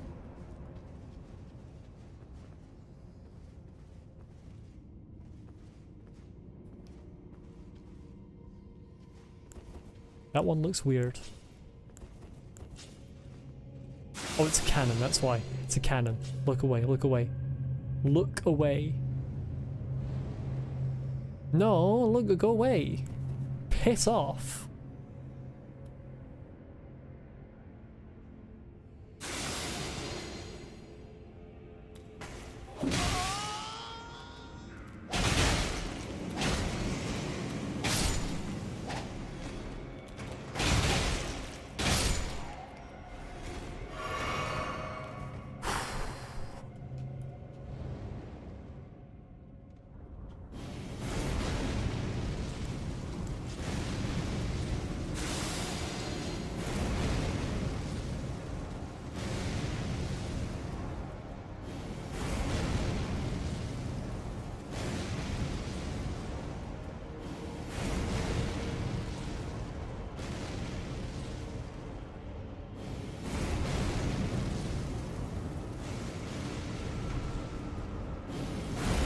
That one looks weird. Oh, it's a cannon, that's why. It's a cannon. Look away, look away. Look away. No, look, go away. Piss off.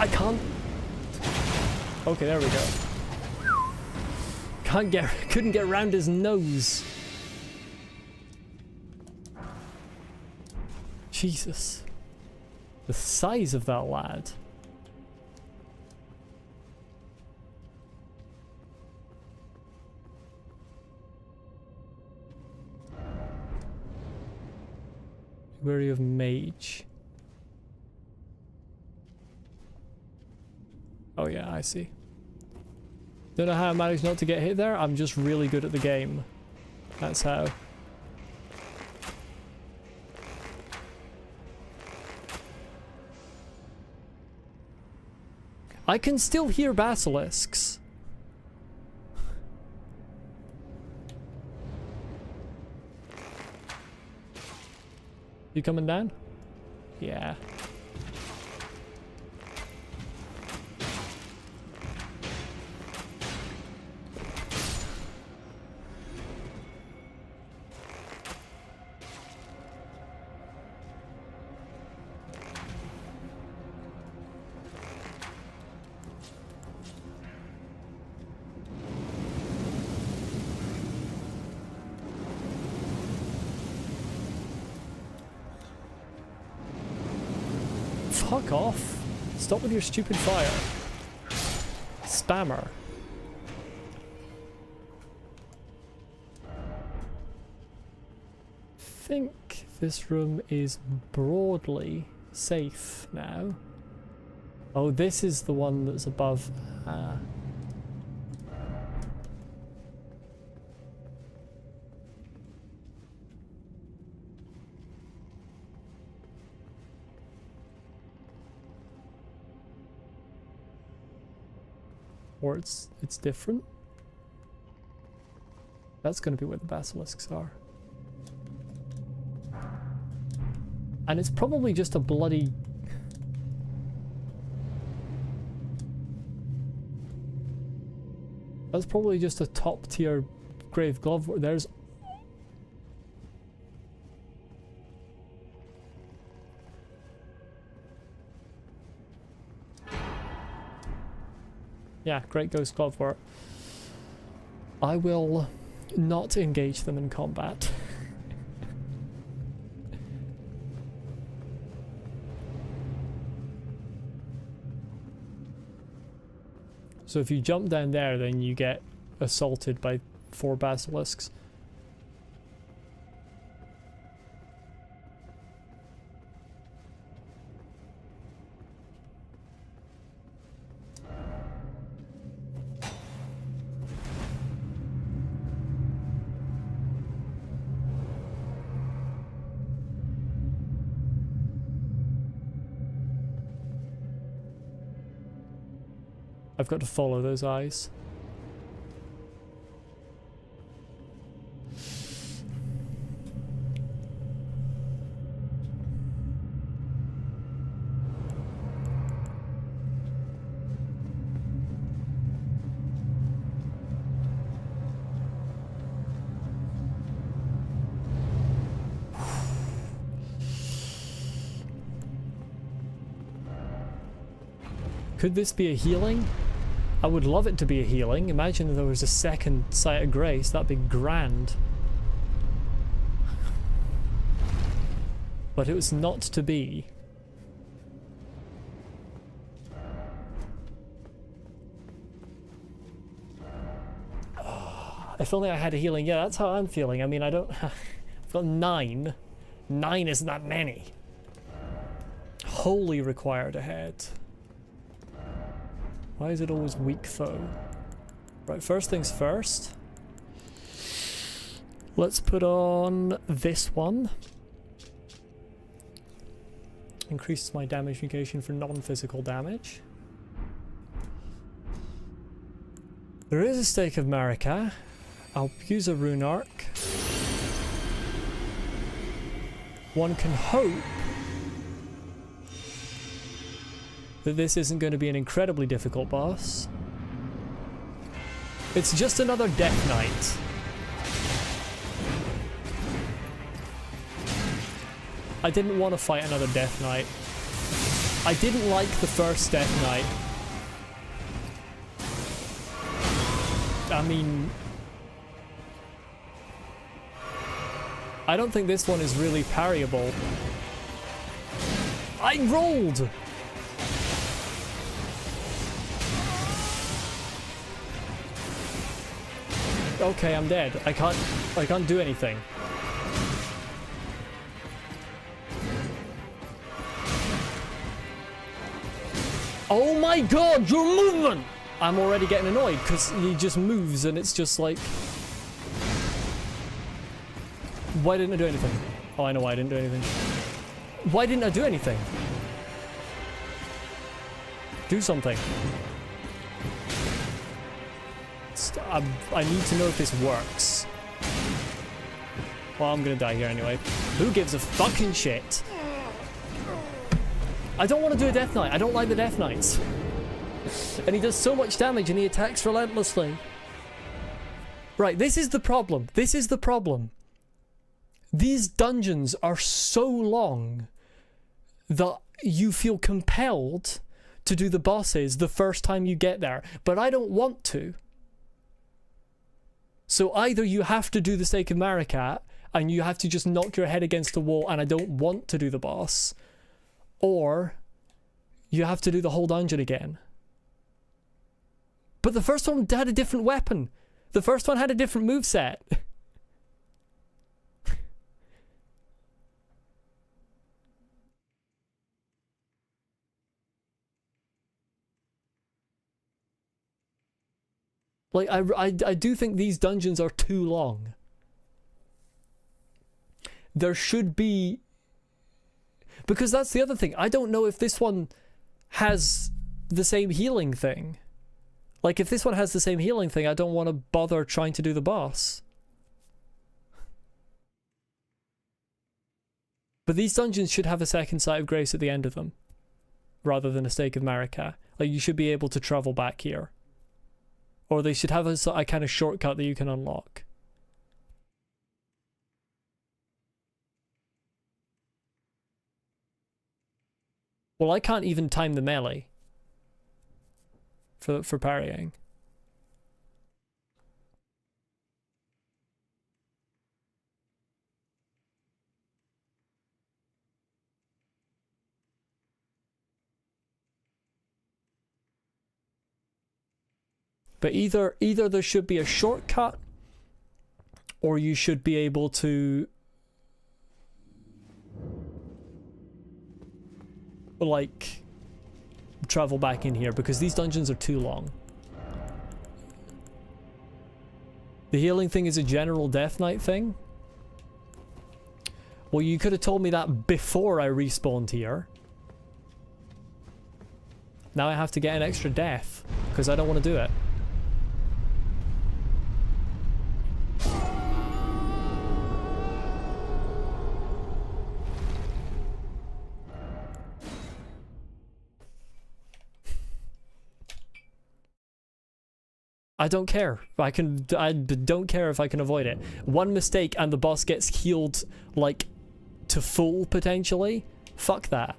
I can't. Okay, there we go. Couldn't get around his nose. Jesus. The size of that lad. Wary of mage. Oh yeah, I see. Don't know how I managed not to get hit there. I'm just really good at the game. That's how. I can still hear basilisks. You coming down? Yeah. Fuck off. Stop with your stupid fire. Spammer. I think this room is broadly safe now. Oh, this is the one that's above. Or it's different. That's going to be where the basilisks are. And it's probably just a bloody... That's probably just a top tier grave glove. There's... Yeah, great ghost glove work. I will not engage them in combat. So if you jump down there, then you get assaulted by 4 basilisks. I've got to follow those eyes. Could this be a healing? I would love it to be a healing. Imagine if there was a second sight of grace. That'd be grand. But it was not to be. If only I had a healing. Yeah, that's how I'm feeling. I mean, I don't... I've got 9. 9 isn't that many. Wholly required ahead. Why is it always weak foe? Right, first things first. Let's put on this one. Increases my damage negation for non-physical damage. There is a stake of Marika. I'll use a rune arc. One can hope that this isn't going to be an incredibly difficult boss. It's just another Death Knight. I didn't want to fight another Death Knight. I didn't like the first Death Knight. I mean, I don't think this one is really parryable. I rolled! Okay, I'm dead. I can't do anything. Oh my god, your movement! I'm already getting annoyed because he just moves and it's just like... Why didn't I do anything? Oh, I know why I didn't do anything. Why didn't I do anything? Do something. I need to know if this works. Well, I'm gonna die here anyway. Who gives a fucking shit? I don't want to do a Death Knight. I don't like the Death Knights. And he does so much damage and he attacks relentlessly. Right, this is the problem. This is the problem. These dungeons are so long that you feel compelled to do the bosses the first time you get there. But I don't want to. So either you have to do the Stake of Marikat and you have to just knock your head against the wall and I don't want to do the boss. Or you have to do the whole dungeon again. But the first one had a different weapon. The first one had a different moveset. Like, I do think these dungeons are too long. There should be... Because that's the other thing. I don't know if this one has the same healing thing. Like, if this one has the same healing thing, I don't want to bother trying to do the boss. But these dungeons should have a second Sight of Grace at the end of them, rather than a Stake of Marikat. Like, you should be able to travel back here. Or they should have a kind of shortcut that you can unlock. Well, I can't even time the melee for parrying. But either there should be a shortcut, or you should be able to, like, travel back in here, because these dungeons are too long. The healing thing is a general Death Knight thing? Well, you could have told me that before I respawned here. Now I have to get an extra death, because I don't want to do it. I don't care. I don't care if I can avoid it. One mistake and the boss gets healed, like, to full, potentially. Fuck that.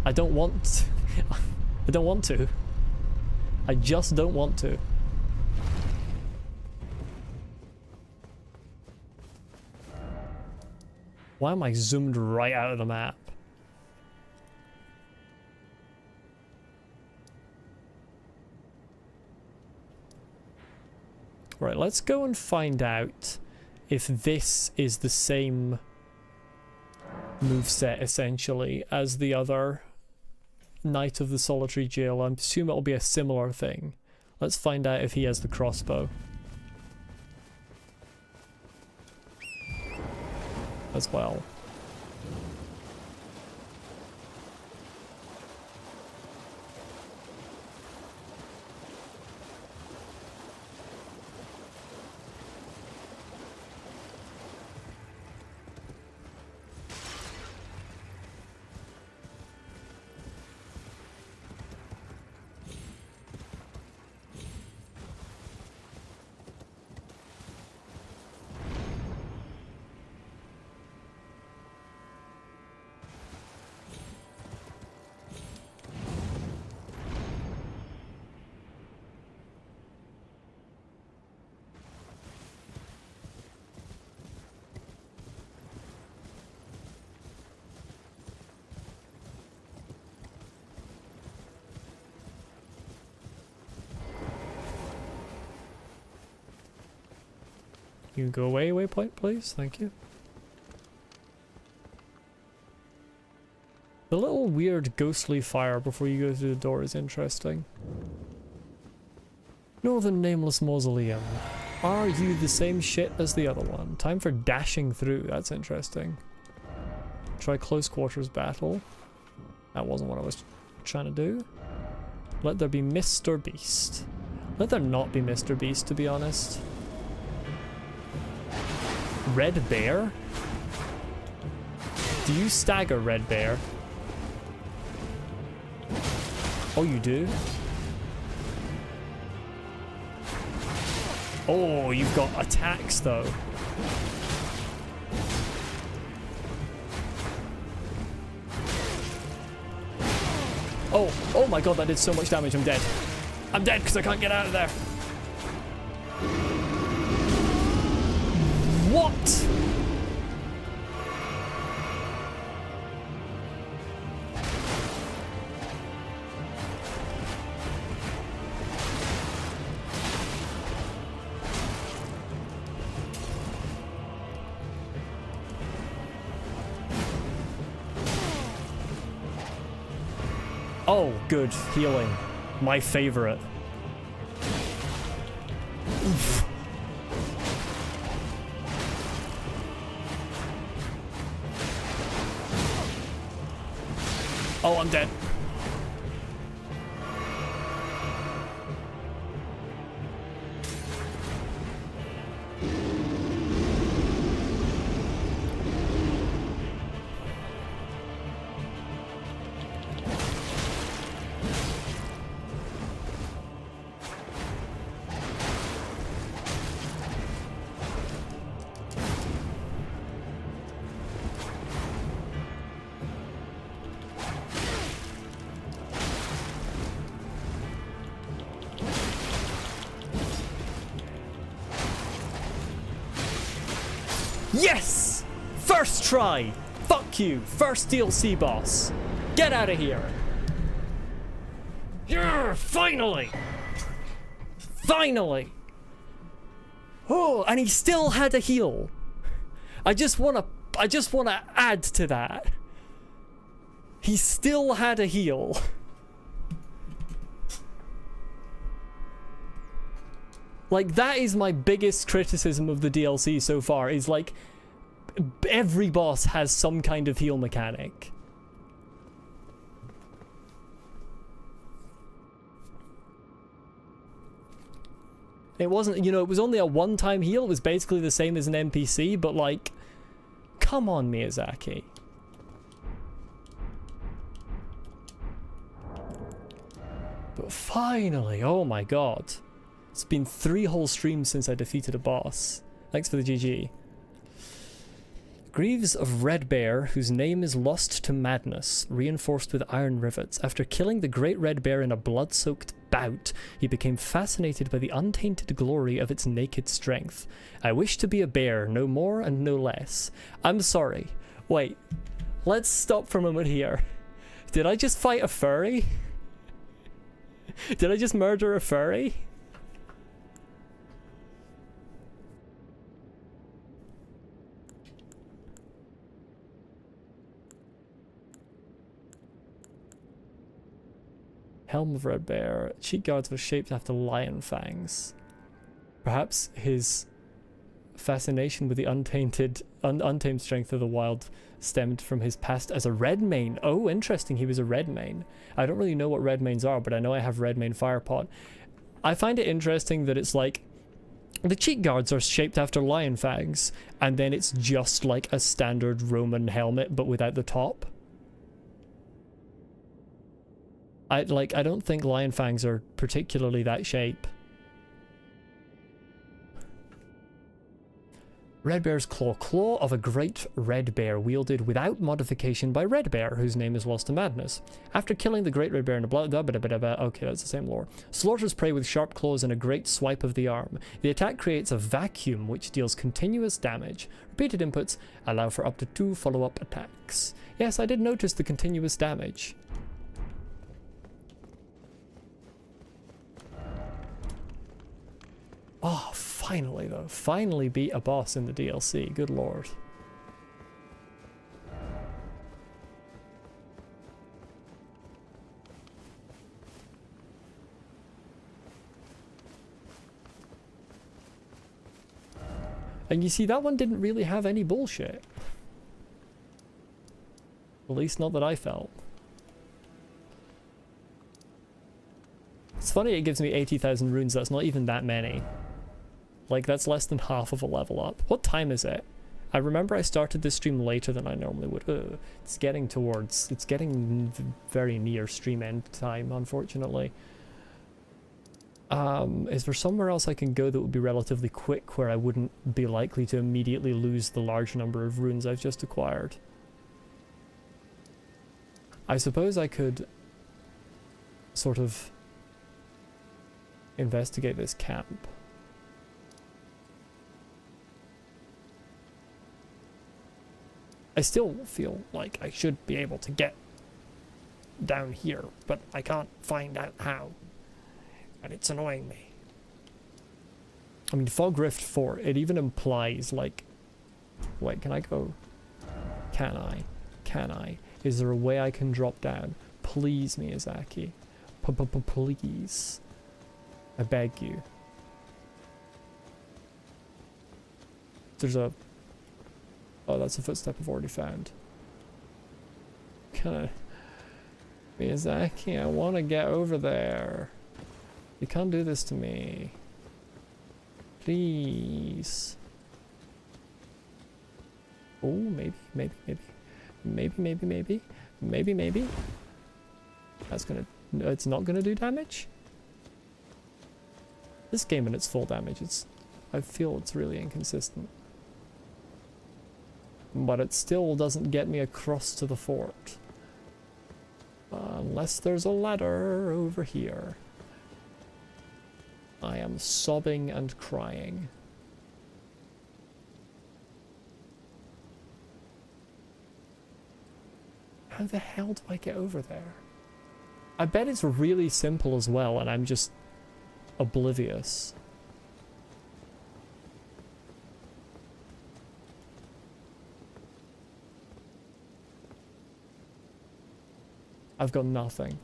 I don't want... I don't want to. I just don't want to. Why am I zoomed right out of the map? Right, let's go and find out if this is the same moveset, essentially, as the other Knight of the Solitary Jail. I assume it'll be a similar thing. Let's find out if he has the crossbow. As well. You can go away, waypoint, please. Thank you. The little weird ghostly fire before you go through the door is interesting. Northern Nameless Mausoleum. Are you the same shit as the other one? Time for dashing through. That's interesting. Try close quarters battle. That wasn't what I was trying to do. Let there be Mr. Beast. Let there not be Mr. Beast, to be honest. Red Bear? Do you stagger, Red Bear? Oh, you do? Oh, you've got attacks, though. Oh my god, that did so much damage. I'm dead. I'm dead because I can't get out of there. What? Oh, good. Healing. My favorite. Oof. Oh, I'm dead. Yes! First try! Fuck you! First DLC boss! Get out of here! Yeah, finally! Finally! Oh, and he still had a heal. I just wanna add to that. He still had a heal. Like, that is my biggest criticism of the DLC so far, is like, every boss has some kind of heal mechanic. It wasn't, you know, it was only a one-time heal, it was basically the same as an NPC, but like, come on, Miyazaki. But finally, oh my god. It's been 3 whole streams since I defeated a boss. Thanks for the GG. Greaves of Red Bear, whose name is lost to madness, reinforced with iron rivets. After killing the great red bear in a blood-soaked bout, he became fascinated by the untainted glory of its naked strength. I wish to be a bear, no more and no less. I'm sorry. Wait. Let's stop for a moment here. Did I just fight a furry? Did I just murder a furry? Helm of Red Bear. Cheek guards were shaped after lion fangs. Perhaps his fascination with the untamed strength of the wild stemmed from his past as a Redmane. Oh, interesting, he was a Redmane. I don't really know what Redmanes are, but I know I have Redmane Firepot. I find it interesting that it's like, the cheek guards are shaped after lion fangs, and then it's just like a standard Roman helmet, but without the top. I don't think lion fangs are particularly that shape. Red Bear's Claw. Claw of a great red bear wielded without modification by Red Bear, whose name is lost to madness. After killing the great red bear in a blood... Okay, that's the same lore. Slaughters prey with sharp claws and a great swipe of the arm. The attack creates a vacuum which deals continuous damage. Repeated inputs allow for up to 2 follow-up attacks. Yes, I did notice the continuous damage. Oh, fuck. Finally, though. Finally beat a boss in the DLC. Good lord. And you see, that one didn't really have any bullshit. At least not that I felt. It's funny it gives me 80,000 runes. That's not even that many. Like, that's less than half of a level up. What time is it? I remember I started this stream later than I normally would. It's getting very near stream end time, unfortunately. Is there somewhere else I can go that would be relatively quick where I wouldn't be likely to immediately lose the large number of runes I've just acquired? I suppose I could sort of investigate this camp. I still feel like I should be able to get down here, but I can't find out how. And it's annoying me. I mean, Fog Rift 4, it even implies, like... Wait, can I go? Can I? Can I? Is there a way I can drop down? Please, Miyazaki. Please. I beg you. There's a... Oh, that's a footstep I've already found. Can I... Miyazaki, I want to get over there. You can't do this to me. Please. Oh, maybe. That's gonna... It's not gonna do damage? This game in its full damage, I feel it's really inconsistent. But it still doesn't get me across to the fort. Unless there's a ladder over here. I am sobbing and crying. How the hell do I get over there? I bet it's really simple as well, and I'm just oblivious. I've got nothing.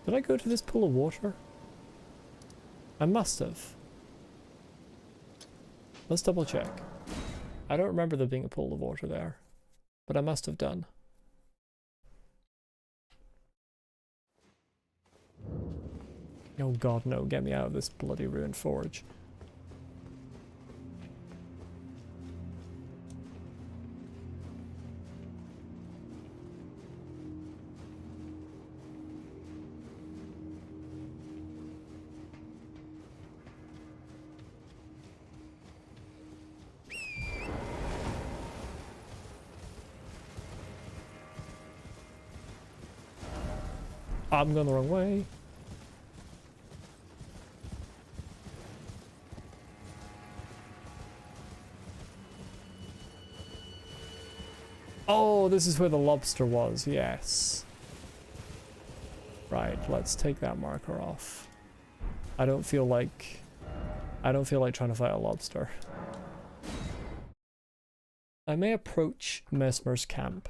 Did I go to this pool of water? I must have. Let's double check. I don't remember there being a pool of water there, but I must have done. Oh god, no, get me out of this bloody ruined forge. I'm going the wrong way. Oh, this is where the lobster was, yes. Right, let's take that marker off. I don't feel like trying to fight a lobster. I may approach Mesmer's camp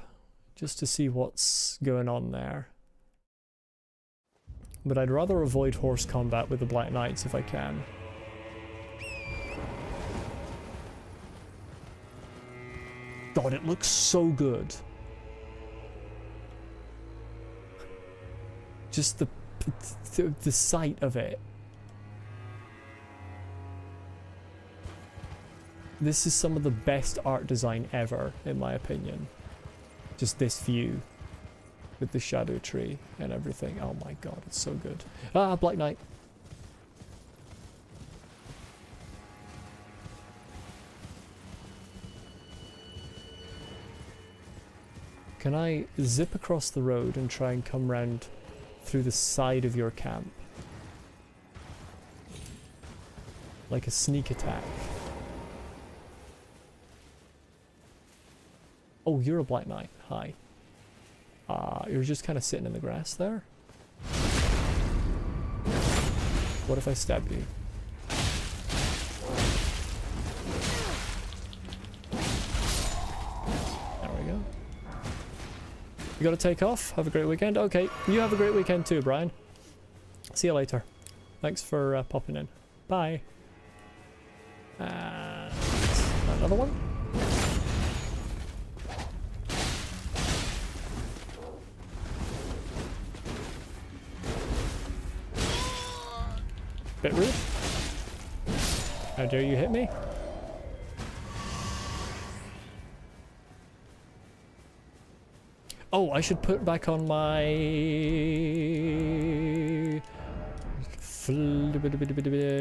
just to see what's going on there. But I'd rather avoid horse combat with the Black Knights if I can. God, it looks so good. Just the sight of it. This is some of the best art design ever, in my opinion. Just this view. With the shadow tree and everything. Oh my god, it's so good. Ah, Black Knight. Can I zip across the road and try and come round through the side of your camp? Like a sneak attack. Oh, you're a Black Knight. Hi. You're just kind of sitting in the grass there. What if I stab you? There we go. You gotta take off. Have a great weekend. Okay, you have a great weekend too, Brian. See you later. Thanks for popping in. Bye. And another one. Bit rude. How dare you hit me? Oh, I should put back on my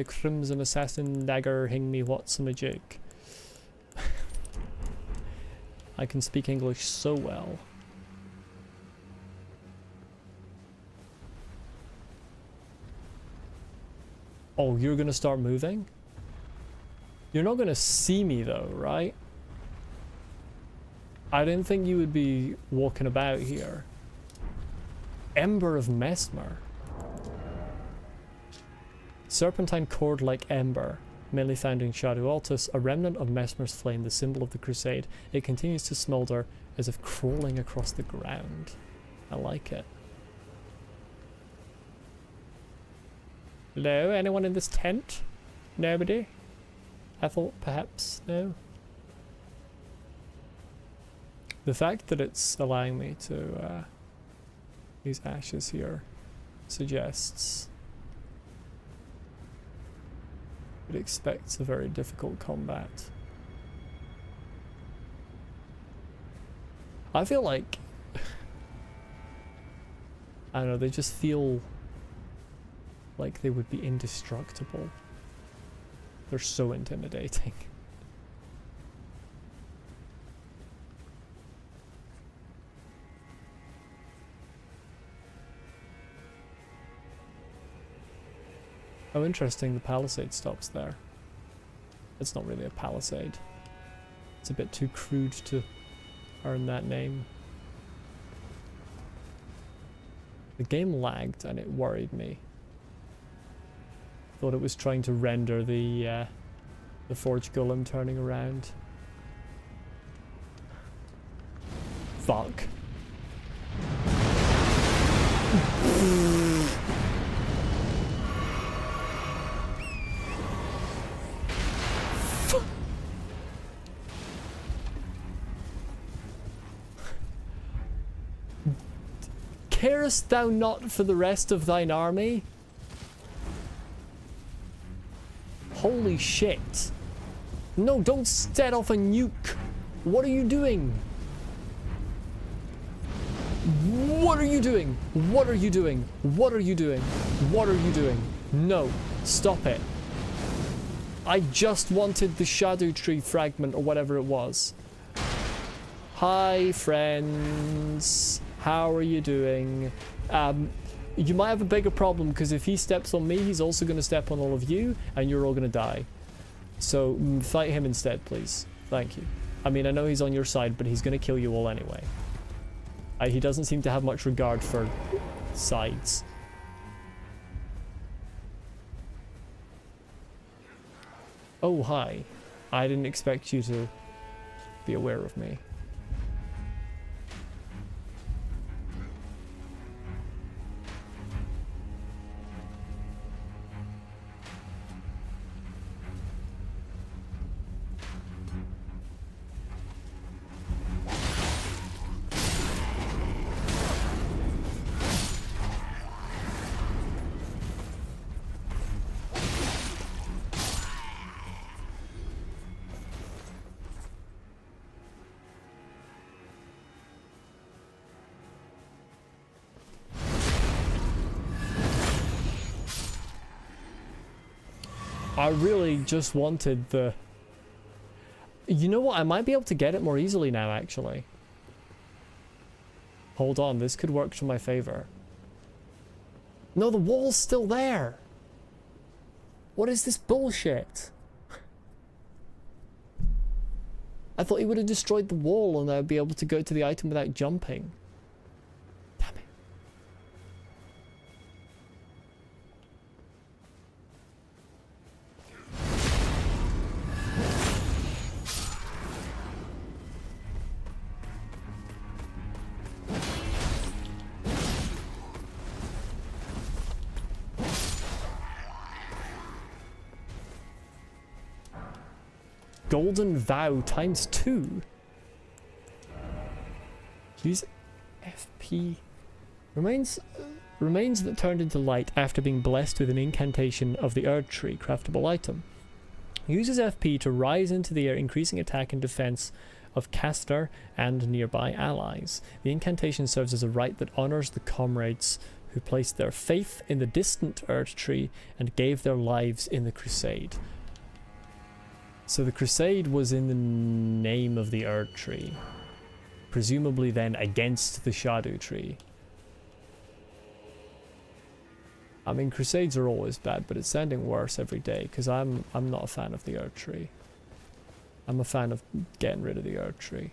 Crimson Assassin Dagger Hing Me What's a Magic. I can speak English so well. Oh, you're gonna start moving? You're not gonna see me though, right? I didn't think you would be walking about here. Ember of Mesmer. Serpentine cord like ember, mainly found in Shadow Altus, a remnant of Mesmer's flame, the symbol of the crusade. It continues to smolder as if crawling across the ground. I like it. Hello, anyone in this tent? Nobody? I thought perhaps no. The fact that it's allowing me to use ashes here suggests it expects a very difficult combat. I feel like I don't know, they just feel like they would be indestructible. They're so intimidating. Oh, interesting, the palisade stops there. It's not really a palisade. It's a bit too crude to earn that name. The game lagged and it worried me. Thought it was trying to render the Forge Golem turning around. Fuck. Carest thou not for the rest of thine army? Holy shit. No, don't set off a nuke. What are you doing? What are you doing? What are you doing? What are you doing? What are you doing? No, stop it. I just wanted the shadow tree fragment or whatever it was. Hi, friends. How are you doing? You might have a bigger problem because if he steps on me, he's also going to step on all of you, and you're all going to die. So fight him instead, please. Thank you. I mean, I know he's on your side, but he's going to kill you all anyway. He doesn't seem to have much regard for sides. Oh, hi. I didn't expect you to be aware of me. I really just wanted the... You know what? I might be able to get it more easily now, actually. Hold on, this could work to my favor. No, the wall's still there. What is this bullshit? I thought he would have destroyed the wall and I'd be able to go to the item without jumping. Damn it. Golden Vow ×2. Use FP. Remains that turned into light after being blessed with an incantation of the Erd Tree, craftable item. Uses FP to rise into the air, increasing attack and defense of caster and nearby allies. The incantation serves as a rite that honors the comrades who placed their faith in the distant Erd Tree and gave their lives in the crusade. So the crusade was in the name of the Erd Tree, presumably then against the Shadow Tree. I mean, crusades are always bad, but it's sounding worse every day because I'm not a fan of the Erd Tree. I'm a fan of getting rid of the Erd Tree.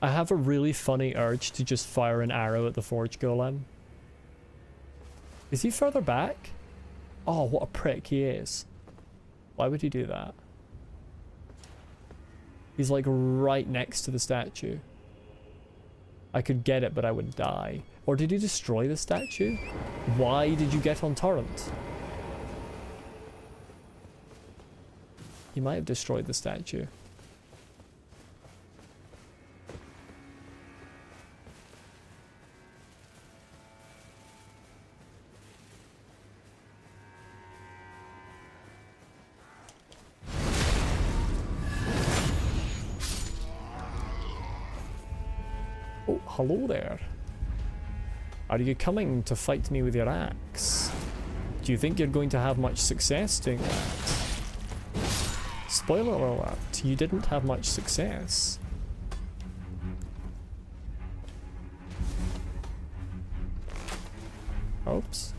I have a really funny urge to just fire an arrow at the Forge Golem. Is he further back? Oh, what a prick he is. Why would he do that? He's like right next to the statue. I could get it, but I would die. Or did he destroy the statue? Why did you get on Torrent? He might have destroyed the statue. Oh, hello there. Are you coming to fight me with your axe? Do you think you're going to have much success doing that? Spoiler alert, you didn't have much success. Oops.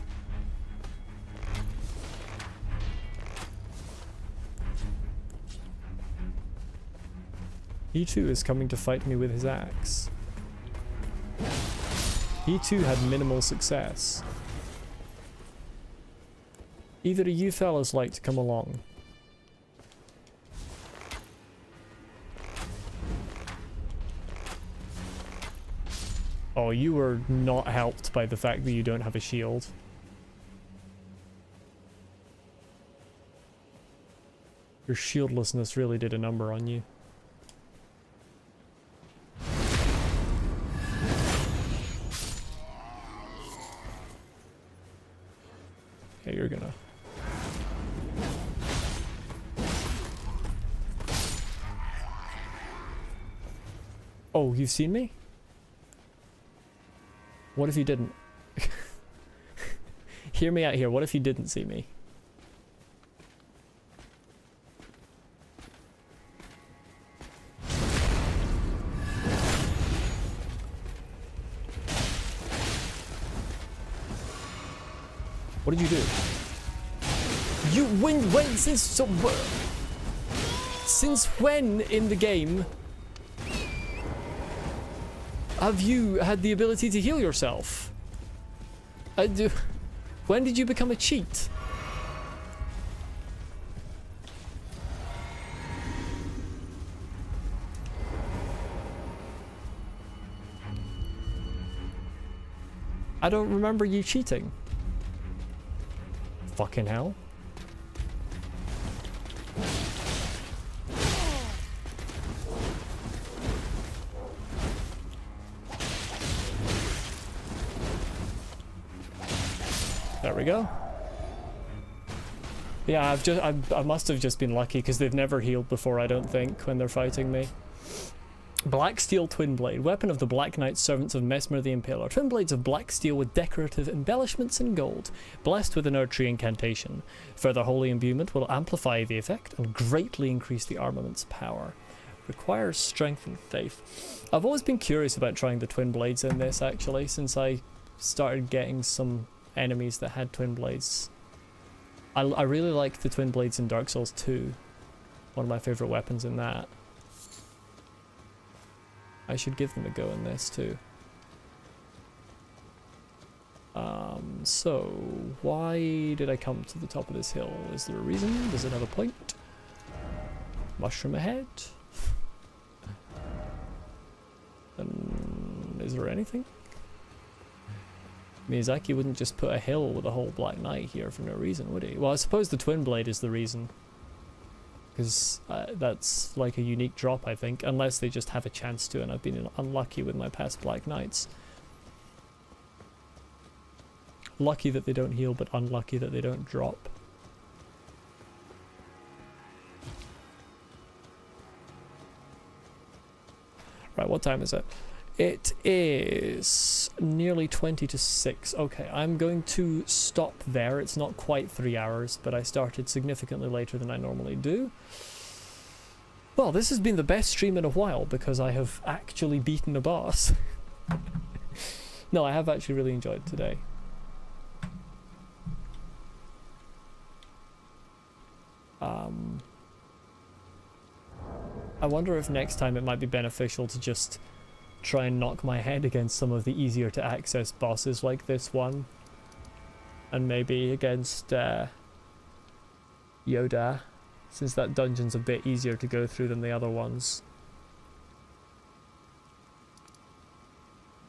He too is coming to fight me with his axe. He too had minimal success. Either of you fellas like to come along. Oh, you were not helped by the fact that you don't have a shield. Your shieldlessness really did a number on you. Okay, you're gonna... Oh, you've seen me? What if you didn't? Hear me out here. What if you didn't see me? What did you do? You when since when in the game have you had the ability to heal yourself? When did you become a cheat? I don't remember you cheating. Fucking hell. There we go. Yeah, I must have just been lucky because they've never healed before, I don't think, when they're fighting me. Black Steel Twin Blade, weapon of the Black Knight servants of Mesmer the Impaler. Twin blades of black steel with decorative embellishments in gold, blessed with an Erd Tree incantation. Further holy imbuement will amplify the effect and greatly increase the armament's power. Requires strength and faith. I've always been curious about trying the twin blades in this, actually, since I started getting some enemies that had twin blades. I really like the twin blades in Dark Souls 2. One of my favourite weapons in that. I should give them a go in this too. So why did I come to the top of this hill? Is there a reason? Does it have a point? Mushroom ahead? And is there anything? Miyazaki wouldn't just put a hill with a whole Black Knight here for no reason, would he? Well, I suppose the twin blade is the reason. Because that's like a unique drop, I think, unless they just have a chance to, and I've been unlucky with my past Black Knights. Lucky that they don't heal, but unlucky that they don't drop. Right, what time is it? It is nearly 20 to 6. Okay, I'm going to stop there. It's not quite 3 hours, but I started significantly later than I normally do. Well, this has been the best stream in a while because I have actually beaten a boss. No, I have actually really enjoyed today. I wonder if next time it might be beneficial to just try and knock my head against some of the easier to access bosses like this one. And maybe against Yoda, since that dungeon's a bit easier to go through than the other ones.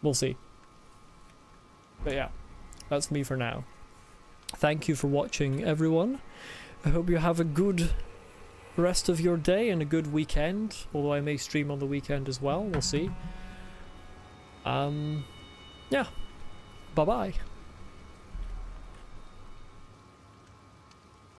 We'll see. But yeah, that's me for now. Thank you for watching, everyone. I hope you have a good rest of your day and a good weekend, although I may stream on the weekend as well, we'll see. Yeah, bye bye.